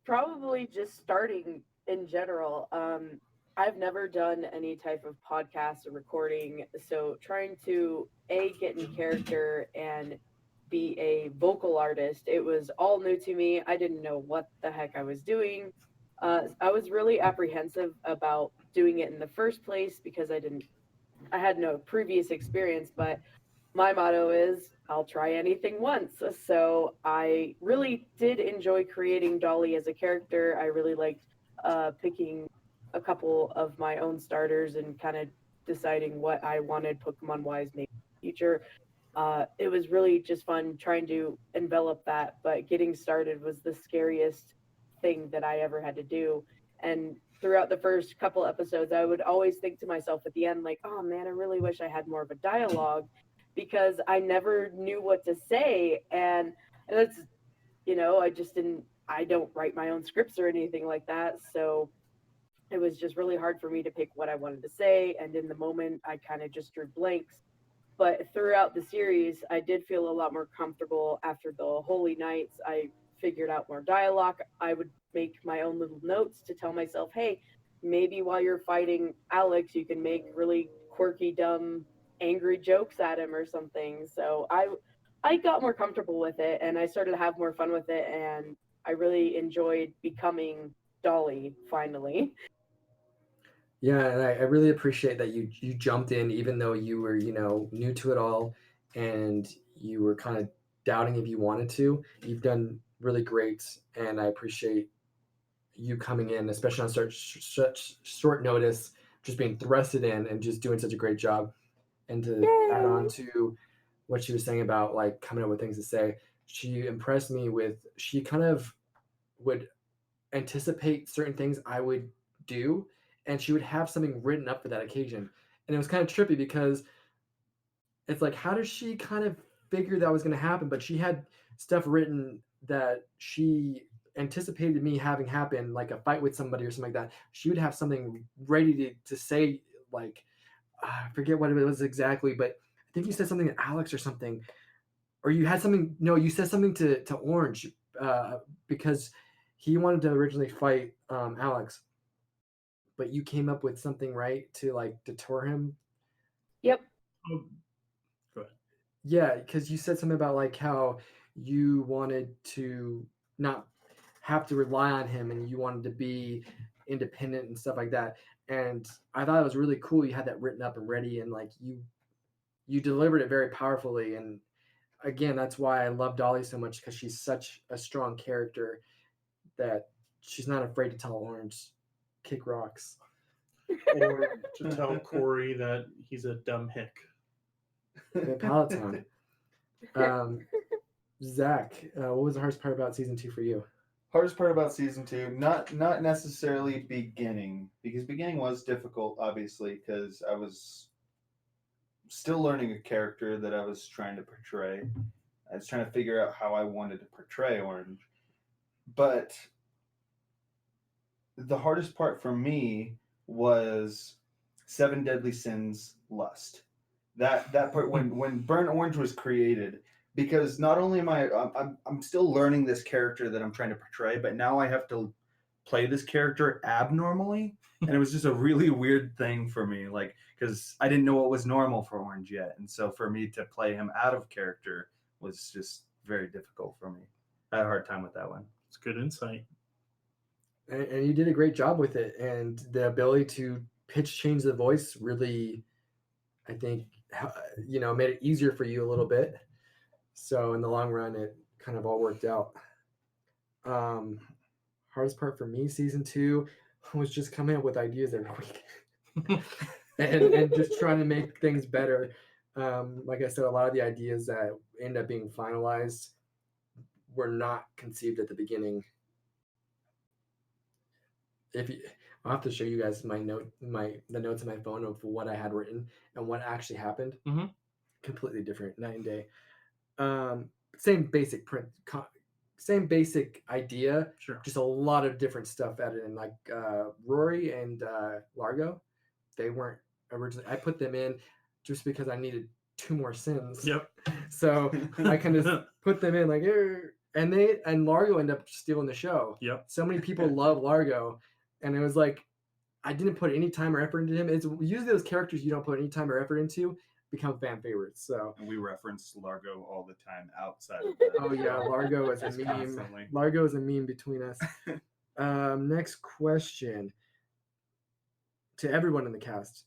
Probably just starting in general. I've never done any type of podcast or recording, so trying to get in character and be a vocal artist, it was all new to me. I didn't know what the heck I was doing. I was really apprehensive about doing it in the first place because I had no previous experience, but my motto is I'll try anything once. So I really did enjoy creating Dolly as a character. I really liked picking a couple of my own starters and kind of deciding what I wanted Pokemon wise maybe in the future. It was really just fun trying to envelop that, but getting started was the scariest thing that I ever had to do. And throughout the first couple episodes, I would always think to myself at the end, like, oh man, I really wish I had more of a dialogue because I never knew what to say. And that's, I just didn't, I don't write my own scripts or anything like that. So it was just really hard for me to pick what I wanted to say. And in the moment, I kind of just drew blanks. But throughout the series, I did feel a lot more comfortable after the Holy Nights. I figured out more dialogue. I would make my own little notes to tell myself, hey, maybe while you're fighting Alex, you can make really quirky, dumb, angry jokes at him or something. So I got more comfortable with it and I started to have more fun with it. And I really enjoyed becoming Dolly finally. Yeah, and I really appreciate that you jumped in even though you were, new to it all and you were kind of doubting if you wanted to. You've done really great, and I appreciate you coming in, especially on such short notice, just being thrusted in and just doing such a great job. And to add on Yay! to what she was saying about like coming up with things to say, she impressed me with she kind of would anticipate certain things I would do, and she would have something written up for that occasion. And it was kind of trippy because it's like, how does she kind of figure that was going to happen? But she had stuff written that she anticipated me having happen, like a fight with somebody or something like that. She would have something ready to say, like, I forget what it was exactly, but I think you said something to Alex or something, or you had something. No, you said something to Orange because he wanted to originally fight Alex, but you came up with something right to like deter him. Yep. Oh, go ahead. Yeah, because you said something about like how you wanted to not have to rely on him and you wanted to be independent and stuff like that. And I thought it was really cool. You had that written up and ready, and like you delivered it very powerfully. And again, that's why I love Dolly so much, because she's such a strong character that she's not afraid to tell Orange kick rocks. Or to tell Corey that he's a dumb hick. Peloton. Zach, what was the hardest part about season 2 for you? Hardest part about season 2, not necessarily beginning, because beginning was difficult, obviously, because I was still learning a character that I was trying to portray. I was trying to figure out how I wanted to portray Orange. But the hardest part for me was Seven Deadly Sins Lust. That part when Burnt Orange was created, because not only am I'm still learning this character that I'm trying to portray, but now I have to play this character abnormally, and it was just a really weird thing for me, like, because I didn't know what was normal for Orange yet, and so for me to play him out of character was just very difficult for me. I had a hard time with that one. It's good insight. And you did a great job with it, and the ability to pitch change the voice really, I think, made it easier for you a little bit. So in the long run, it kind of all worked out. Hardest part for me, season 2, was just coming up with ideas every week and just trying to make things better. Like I said, a lot of the ideas that end up being finalized were not conceived at the beginning. I'll have to show you guys the notes in my phone of what I had written and what actually happened. Mm-hmm. Completely different, night and day. Same basic same basic idea, Sure. just a lot of different stuff added in. Like Rory and Largo, they weren't originally. I put them in just because I needed 2 more sins. Yep. So I kind of put them in like, and Largo ended up stealing the show. Yep. So many people love Largo, and it was like I didn't put any time or effort into him. It's usually those characters you don't put any time or effort into become fan favorites. So And we reference Largo all the time outside of that. oh yeah, Largo is a Just meme. constantly. Largo is a meme between us. Next question to everyone in the cast.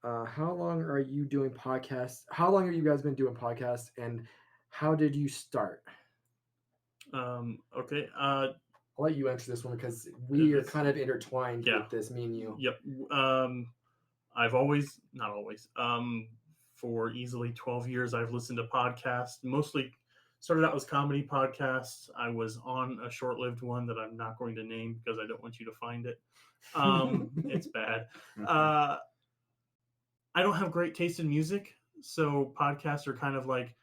How long are you doing podcasts? How long have you guys been doing podcasts, and how did you start? Okay. I'll let you answer this one because we are It's- kind of intertwined yeah. with this, me and you. Yep. I've not always, for easily 12 years, I've listened to podcasts. Mostly started out as comedy podcasts. I was on a short-lived one that I'm not going to name because I don't want you to find it. It's bad. I don't have great taste in music, so podcasts are kind of like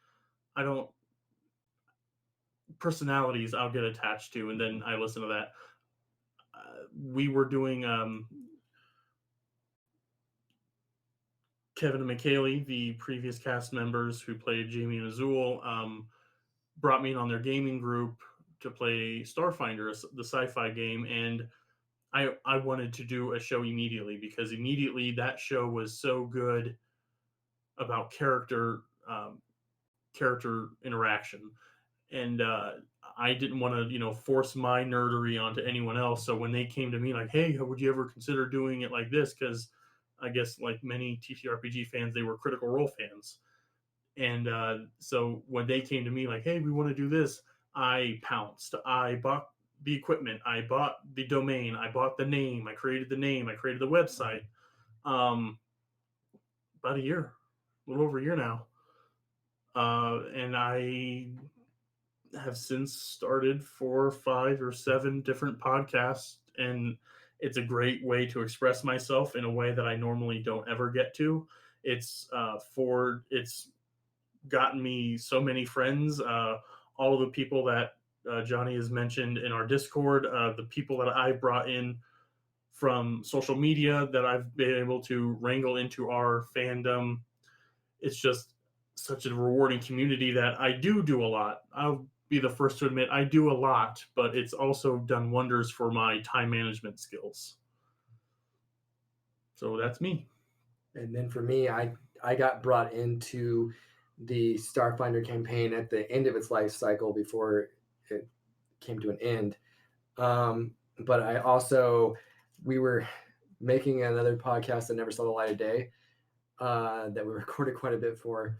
personalities I'll get attached to, and then I listen to that. We were doing Kevin and McKaylee, the previous cast members who played Jamie and Azul, brought me in on their gaming group to play Starfinder, the sci-fi game, and I wanted to do a show immediately because immediately that show was so good about character interaction, and I didn't want to force my nerdery onto anyone else. So when they came to me like, hey, would you ever consider doing it like this? Because I guess like many TTRPG fans, they were Critical Role fans. And so when they came to me like, hey, we want to do this, I pounced. I bought the equipment. I bought the domain. I bought the name. I created the name. I created the website. About a year, a little over a year now. And I have since started 4, 5, or 7 different podcasts, and it's a great way to express myself in a way that I normally don't ever get to. It's gotten me so many friends. All of the people that Johnny has mentioned in our Discord, the people that I've brought in from social media that I've been able to wrangle into our fandom. It's just such a rewarding community that I do a lot. I'll be the first to admit I do a lot, but it's also done wonders for my time management skills. So that's me. And then for me, I got brought into the Starfinder campaign at the end of its life cycle before it came to an end. But I also, we were making another podcast that never saw the light of day that we recorded quite a bit for.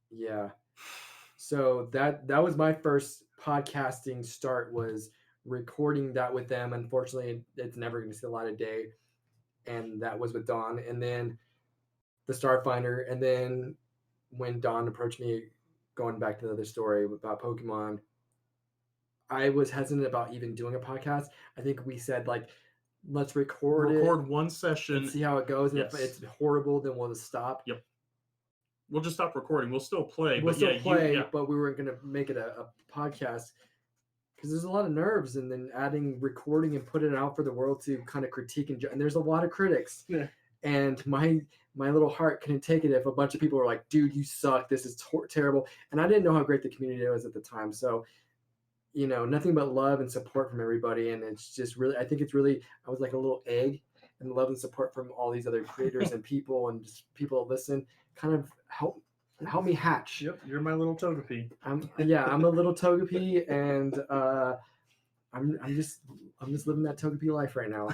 Yeah. So that was my first podcasting start, was recording that with them. Unfortunately, it's never going to see the light of day. And that was with Dawn. And then the Starfinder. And then when Dawn approached me, going back to the other story about Pokemon, I was hesitant about even doing a podcast. I think we said, like, let's record one session and see how it goes. And yes. if it's horrible, then we'll just stop. Yep. We'll just stop recording. We'll still play. We'll but still yeah, play, but we weren't going to make it a podcast because there's a lot of nerves, and then adding recording and putting it out for the world to kind of critique and there's a lot of critics. Yeah. And my little heart couldn't take it if a bunch of people were like, dude, you suck. This is terrible. And I didn't know how great the community was at the time. So, nothing but love and support from everybody. And it's just really, I think it's really, I was like a little egg, and love and support from all these other creators and people, and just people that listen kind of help me hatch. Yep, you're my little Togepi. I'm a little Togepi, and I'm just living that Togepi life right now.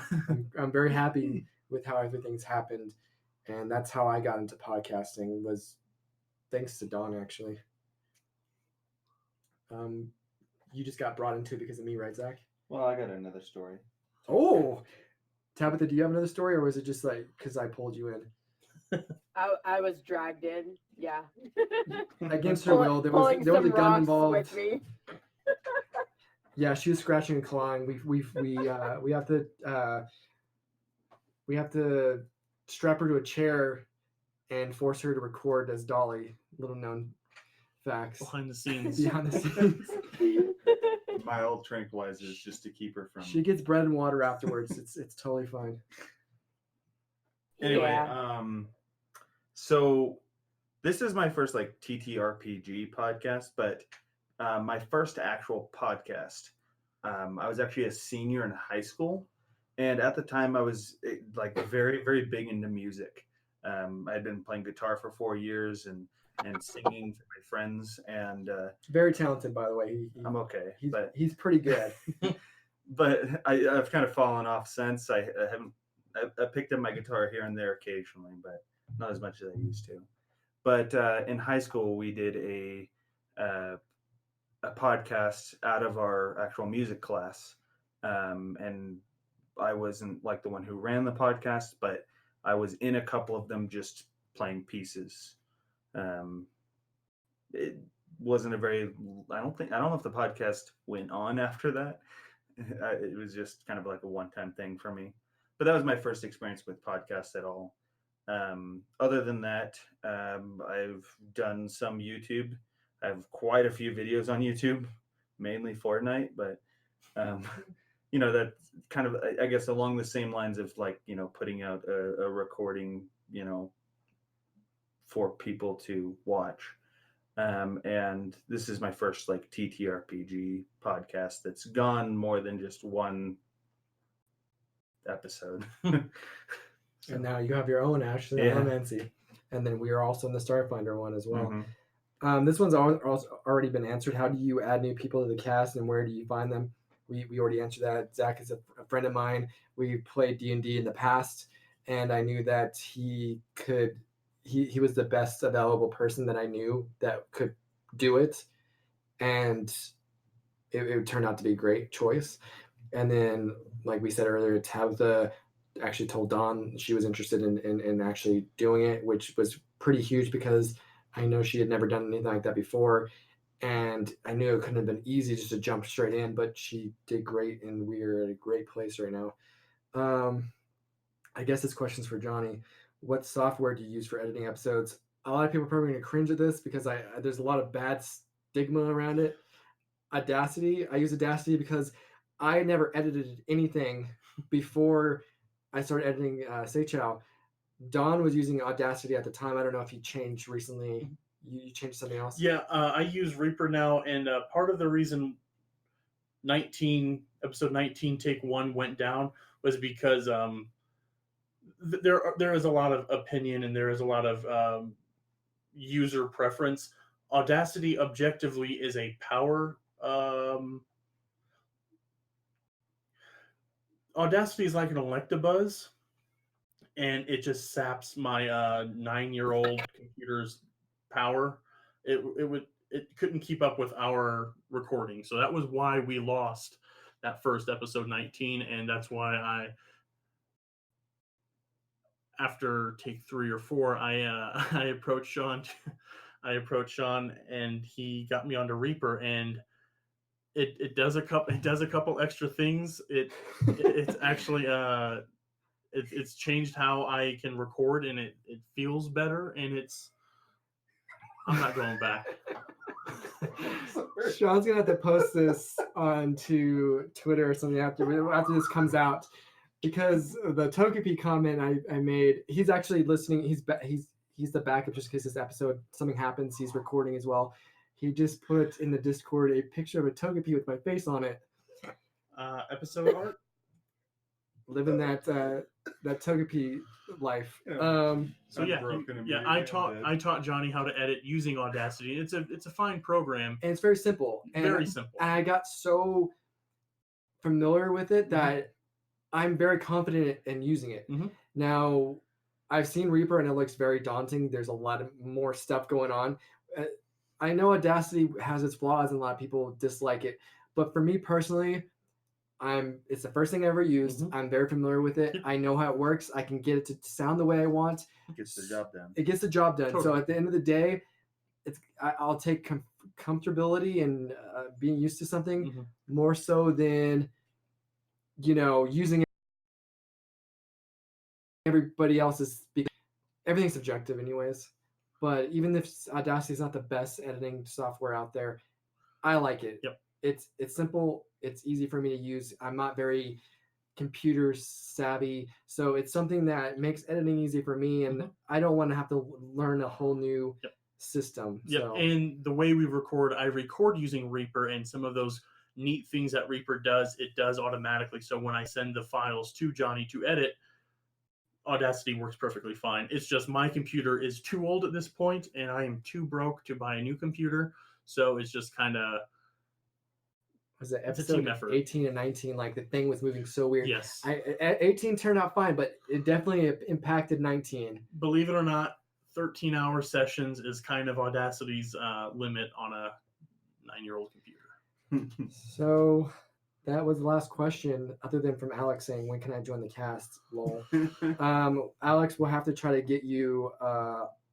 I'm very happy with how everything's happened, and that's how I got into podcasting, was thanks to Dawn, actually. You just got brought into it because of me, right, Zach? Well, I got another story. Oh, Tabitha, do you have another story, or was it just like because I pulled you in? I was dragged in. Yeah. Against her will. There was a some gun rocks involved. with me. Yeah, she was scratching and clawing. We have to strap her to a chair and force her to record as Dolly. Little known facts Behind the scenes. behind the scenes. Mild tranquilizers just to keep her from. She gets bread and water afterwards. It's totally fine. Anyway, Yeah. So This is my first like TTRPG podcast, but my first actual podcast. I was actually a senior in high school, and at the time I was like very, very big into music. I had been playing guitar for 4 years and singing for my friends, and Very talented, by the way. I'm okay, but he's pretty good. but I've kind of fallen off since. I haven't. I picked up my guitar here and there occasionally, but not as much as I used to. But in high school, we did a podcast out of our actual music class, and I wasn't like the one who ran the podcast, but I was in a couple of them just playing pieces. It wasn't a very. I don't know if the podcast went on after that. It was just kind of like a one-time thing for me. But that was my first experience with podcasts at all. Other than that, I've done some YouTube. I have quite a few videos on YouTube, mainly Fortnite, but that's kind of, I guess, along the same lines of like, putting out a recording, for people to watch. And this is my first like TTRPG podcast that's gone more than just one episode. And now you have your own Ashley Yeah. Elemency. And then we are also in the Starfinder one as well. Mhm. This one's already been answered. How do you add new people to the cast, and where do you find them? We already answered that. Zach is a friend of mine. We played D&D in the past, and I knew that he was the best available person that I knew that could do it, and it turned out to be a great choice. And then, like we said earlier, Tabitha actually told Dawn she was interested in actually doing it, which was pretty huge because I know she had never done anything like that before, and I knew it couldn't have been easy just to jump straight in, but she did great, and we're at a great place right now. I guess this question's for Johnny. What software do you use for editing episodes? A lot of people are probably going to cringe at this because there's a lot of bad stigma around it. Audacity. I use Audacity because I never edited anything before I started editing Seichao. Don was using Audacity at the time. I don't know if he changed recently. You changed something else? Yeah, I use Reaper now, and part of the reason episode 19 take 1 went down was because there is a lot of opinion and there is a lot of user preference. Audacity objectively is a power. Audacity is like an Electabuzz, and it just saps my 9-year-old computer's power. It couldn't keep up with our recording, so that was why we lost that first episode 19, and that's why after take 3 or 4, I approached Sean. I approached Sean, and he got me onto Reaper, and it does a couple extra things. It's actually it's changed how I can record, and it feels better, and I'm not going back. Sean's gonna have to post this onto Twitter or something after this comes out, because the Togepi comment I made. He's actually listening. He's the backup just in case this episode something happens. He's recording as well. He just put in the Discord a picture of a Togepi with my face on it. Episode art. Living that Togepi life. So yeah, I taught Johnny how to edit using Audacity. It's a fine program, and it's very simple. Very simple. And I got so familiar with it that I'm very confident in using it. Mhm. Now, I've seen Reaper and it looks very daunting. There's a lot of more stuff going on. I know Audacity has its flaws and a lot of people dislike it, but for me personally, it's the first thing I ever used. I'm very familiar with it. I know how it works. I can get it to sound the way I want. It gets the job done. It gets the job done. Totally. So at the end of the day, I'll take comfortability and being used to something more so than using everybody else's. Everything's subjective, anyways. But even if Audacity is not the best editing software out there, I like it. Yep. It's simple. It's easy for me to use. I'm not very computer savvy, so it's something that makes editing easy for me, and I don't want to have to learn a whole new Yep. system. Yep. So And the way we record, I record using Reaper, and some of those neat things that Reaper does, it does automatically. So when I send the files to Johnny to edit, Audacity works perfectly fine. It's just my computer is too old at this point, and I am too broke to buy a new computer. So it's just kind of, was it it's a team episode effort. 18 and 19? Like the thing was moving so weird. Yes. 18 turned out fine, but it definitely impacted 19. Believe it or not, 13-hour sessions is kind of Audacity's limit on a 9-year-old computer. So that was the last question, other than from Alex saying, "When can I join the cast?" Lol. Alex, we'll have to try to get you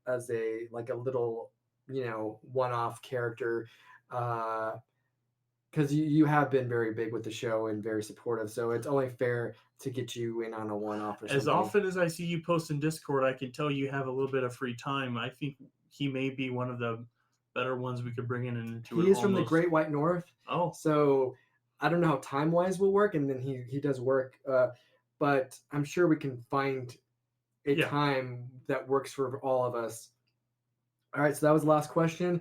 as a little, one-off character, because you have been very big with the show and very supportive. So it's only fair to get you in on a one-off or something. As often as I see you post in Discord, I can tell you have a little bit of free time. I think he may be one of the better ones we could bring in into it. He is from the Great White North. Oh, So I don't know how time-wise will work, and then he does work, but I'm sure we can find a time that works for all of us. All right, so that was the last question.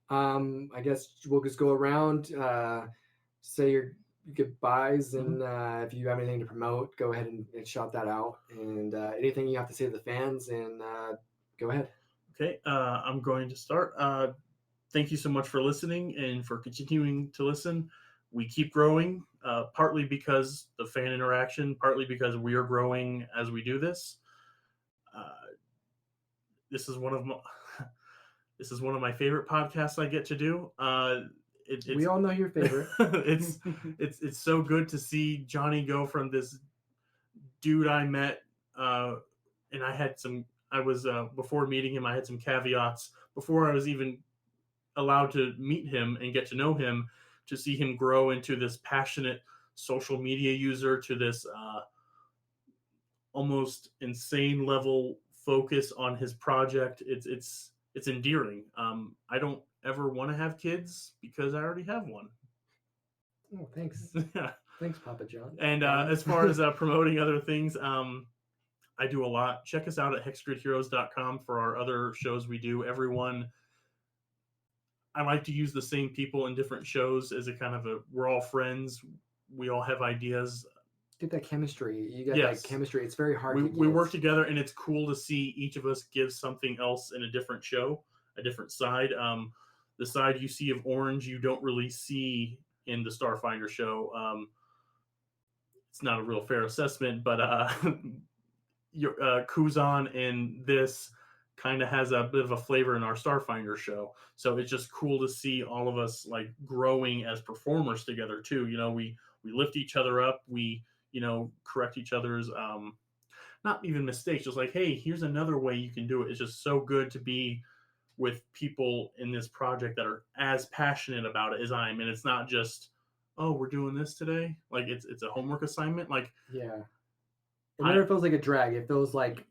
I guess we'll just go around, say your goodbyes, and if you have anything to promote, go ahead and shout that out. And anything you have to say to the fans, and go ahead. Okay, I'm going to start. Thank you so much for listening and for continuing to listen. We keep growing, partly because the fan interaction, partly because we are growing as we do this. This is one of my favorite podcasts I get to do. We all know your favorite. it's so good to see Johnny go from this dude I met, and I was before meeting him, I had some caveats before I was even allowed to meet him and get to know him, to see him grow into this passionate social media user, to this almost insane level focus on his project. It's endearing. I don't ever want to have kids because I already have one. Oh, thanks. Yeah. Thanks, Papa John. And as far as promoting other things, I do a lot. Check us out at hexgridheroes.com for our other shows we do. I like to use the same people in different shows as a kind of we're all friends. We all have ideas. Get that chemistry. You got that chemistry. It's very hard. We work together, and it's cool to see each of us give something else in a different show, a different side. The side you see of Orange, you don't really see in the Starfinder show. It's not a real fair assessment, but Kuzan in this kind of has a bit of a flavor in our Starfinder show. So it's just cool to see all of us like growing as performers together too. We lift each other up. We correct each other's not even mistakes, just like, hey, here's another way you can do it. It's just so good to be with people in this project that are as passionate about it as I am. And it's not just, oh, we're doing this today. Like it's a homework assignment. Like, yeah, it never feels like a drag. It feels like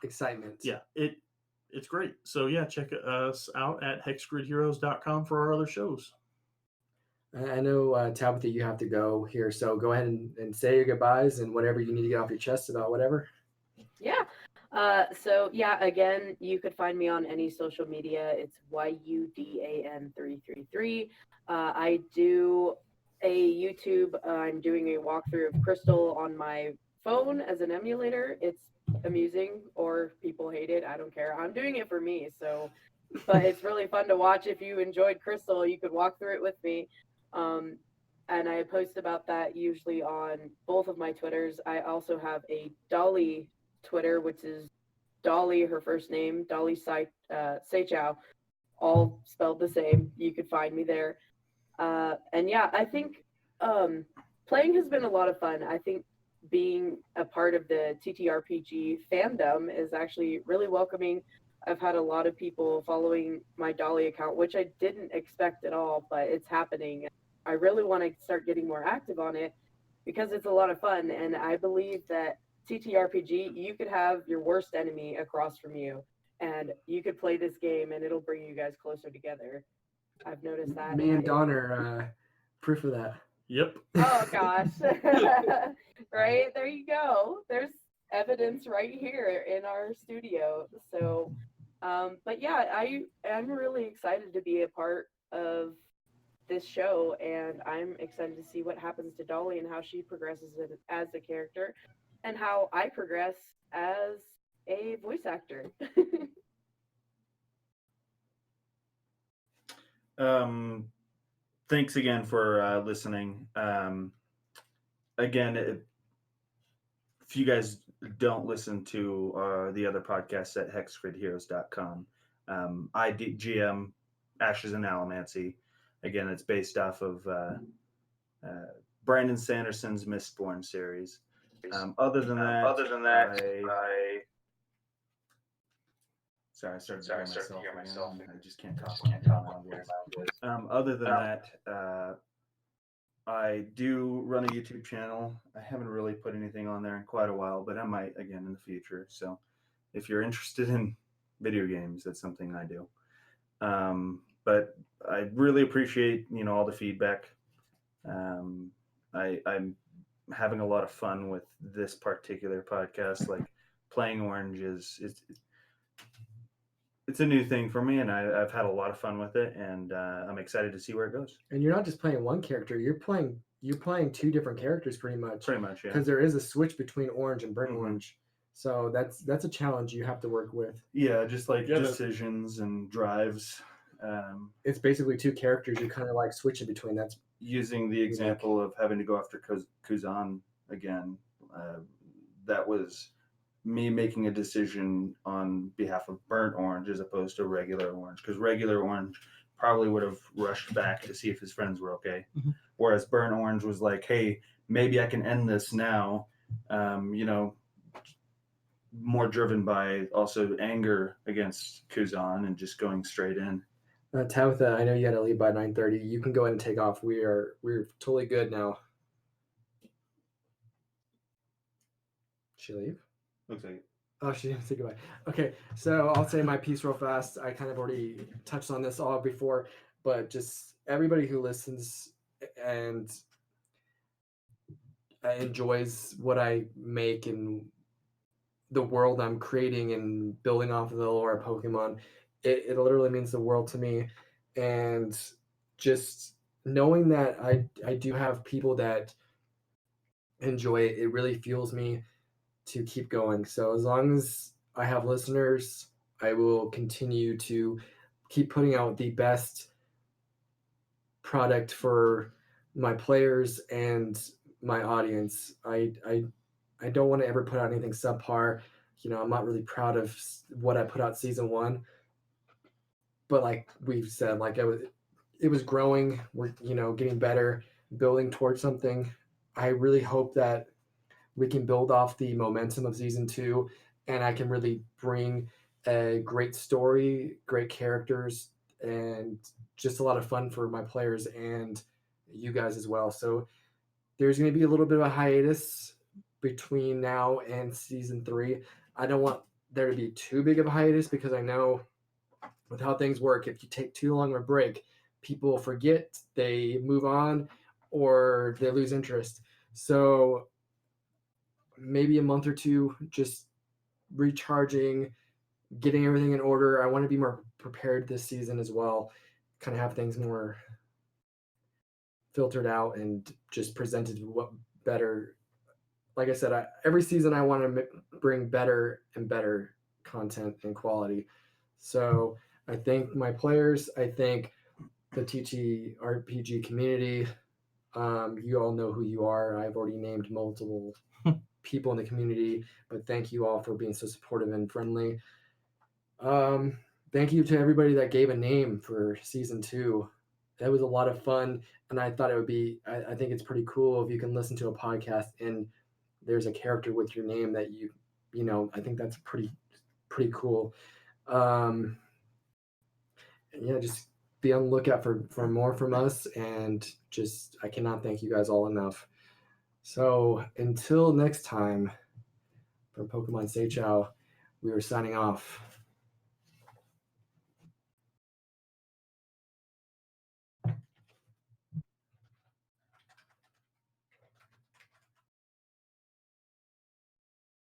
excitement. Yeah, it's great. So yeah, check us out at hexgridheroes.com for our other shows. I know, Tabitha, you have to go here, so go ahead and say your goodbyes and whatever you need to get off your chest about whatever. Yeah. So yeah, again, you could find me on any social media. It's YUDAN333. I do a YouTube. I'm doing a walkthrough of Crystal on my phone as an emulator. It's amusing, or people hate it. I don't care. I'm doing it for me. So, but it's really fun to watch. If you enjoyed Crystal, you could walk through it with me. And I post about that usually on both of my Twitters. I also have a Dolly Twitter, which is Dolly, her first name, Dolly Seichao, all spelled the same. You could find me there. And yeah, I think playing has been a lot of fun. I think being a part of the TTRPG fandom is actually really welcoming. I've had a lot of people following my Dolly account, which I didn't expect at all, but it's happening. I really want to start getting more active on it because it's a lot of fun. And I believe that TTRPG, you could have your worst enemy across from you and you could play this game and it'll bring you guys closer together. I've noticed that. Me and Don are proof of that. Yep. Oh gosh. Right? There you go. There's evidence right here in our studio. So, but yeah, I'm really excited to be a part of this show, and I'm excited to see what happens to Dolly and how she progresses as a character, and how I progress as a voice actor. Thanks again for listening. Again, if you guys don't listen to the other podcasts at hexgridheroes.com, GM Ashes and Alamancy. Again, it's based off of Brandon Sanderson's Mistborn series. Other than that, sorry, I started to hear myself again. I just can't talk when I hear my own voice. Other than that, I do run a YouTube channel. I haven't really put anything on there in quite a while, but I might again in the future. So if you're interested in video games, that's something I do. But I really appreciate, all the feedback. I'm having a lot of fun with this particular podcast. Like playing Orange it's a new thing for me, and I've had a lot of fun with it, and I'm excited to see where it goes. And you're not just playing one character; you're playing two different characters, pretty much. Pretty much, yeah. Because there is a switch between Orange and Burnt Orange, so that's a challenge you have to work with. Yeah, just like decisions and drives. It's basically two characters you're kind of like switching between. That's using the example of having to go after Kuzan again. That was me making a decision on behalf of Burnt Orange as opposed to regular Orange, because regular Orange probably would have rushed back to see if his friends were okay. Mm-hmm. Whereas Burnt Orange was like, hey, maybe I can end this now. More driven by also anger against Kuzan and just going straight in. Tabitha, I know you had to leave by 9:30. You can go ahead and take off. We're totally good now. She leave? Looks like it. Oh, she didn't say goodbye. Okay, so I'll say my piece real fast. I kind of already touched on this all before, but just everybody who listens and enjoys what I make and the world I'm creating and building off of the lore of Pokemon, it literally means the world to me. And just knowing that I do have people that enjoy it, it really fuels me to keep going. So as long as I have listeners, I will continue to keep putting out the best product for my players and my audience. I don't want to ever put out anything subpar. I'm not really proud of what I put out season 1, but like we've said, like it was growing. We're getting better, building towards something. I really hope that we can build off the momentum of season 2, and I can really bring a great story, great characters, and just a lot of fun for my players and you guys as well. So there's going to be a little bit of a hiatus between now and season 3. I don't want there to be too big of a hiatus, because I know with how things work, if you take too long of a break, people forget, they move on, or they lose interest. So maybe a month or two, just recharging, getting everything in order. I want to be more prepared this season as well, kind of have things more filtered out and just presented what better. Like I said, every season I want to bring better and better content and quality. So I thank my players. I thank the TTRPG community. You all know who you are. I've already named multiple people in the community, but thank you all for being so supportive and friendly. Thank you to everybody that gave a name for season 2. That was a lot of fun, and I thought it would be, I think it's pretty cool if you can listen to a podcast and there's a character with your name that I think that's pretty cool. Yeah, just be on the lookout for more from us, and just I cannot thank you guys all enough. So until next time, from Pokemon Seichao, we are signing off.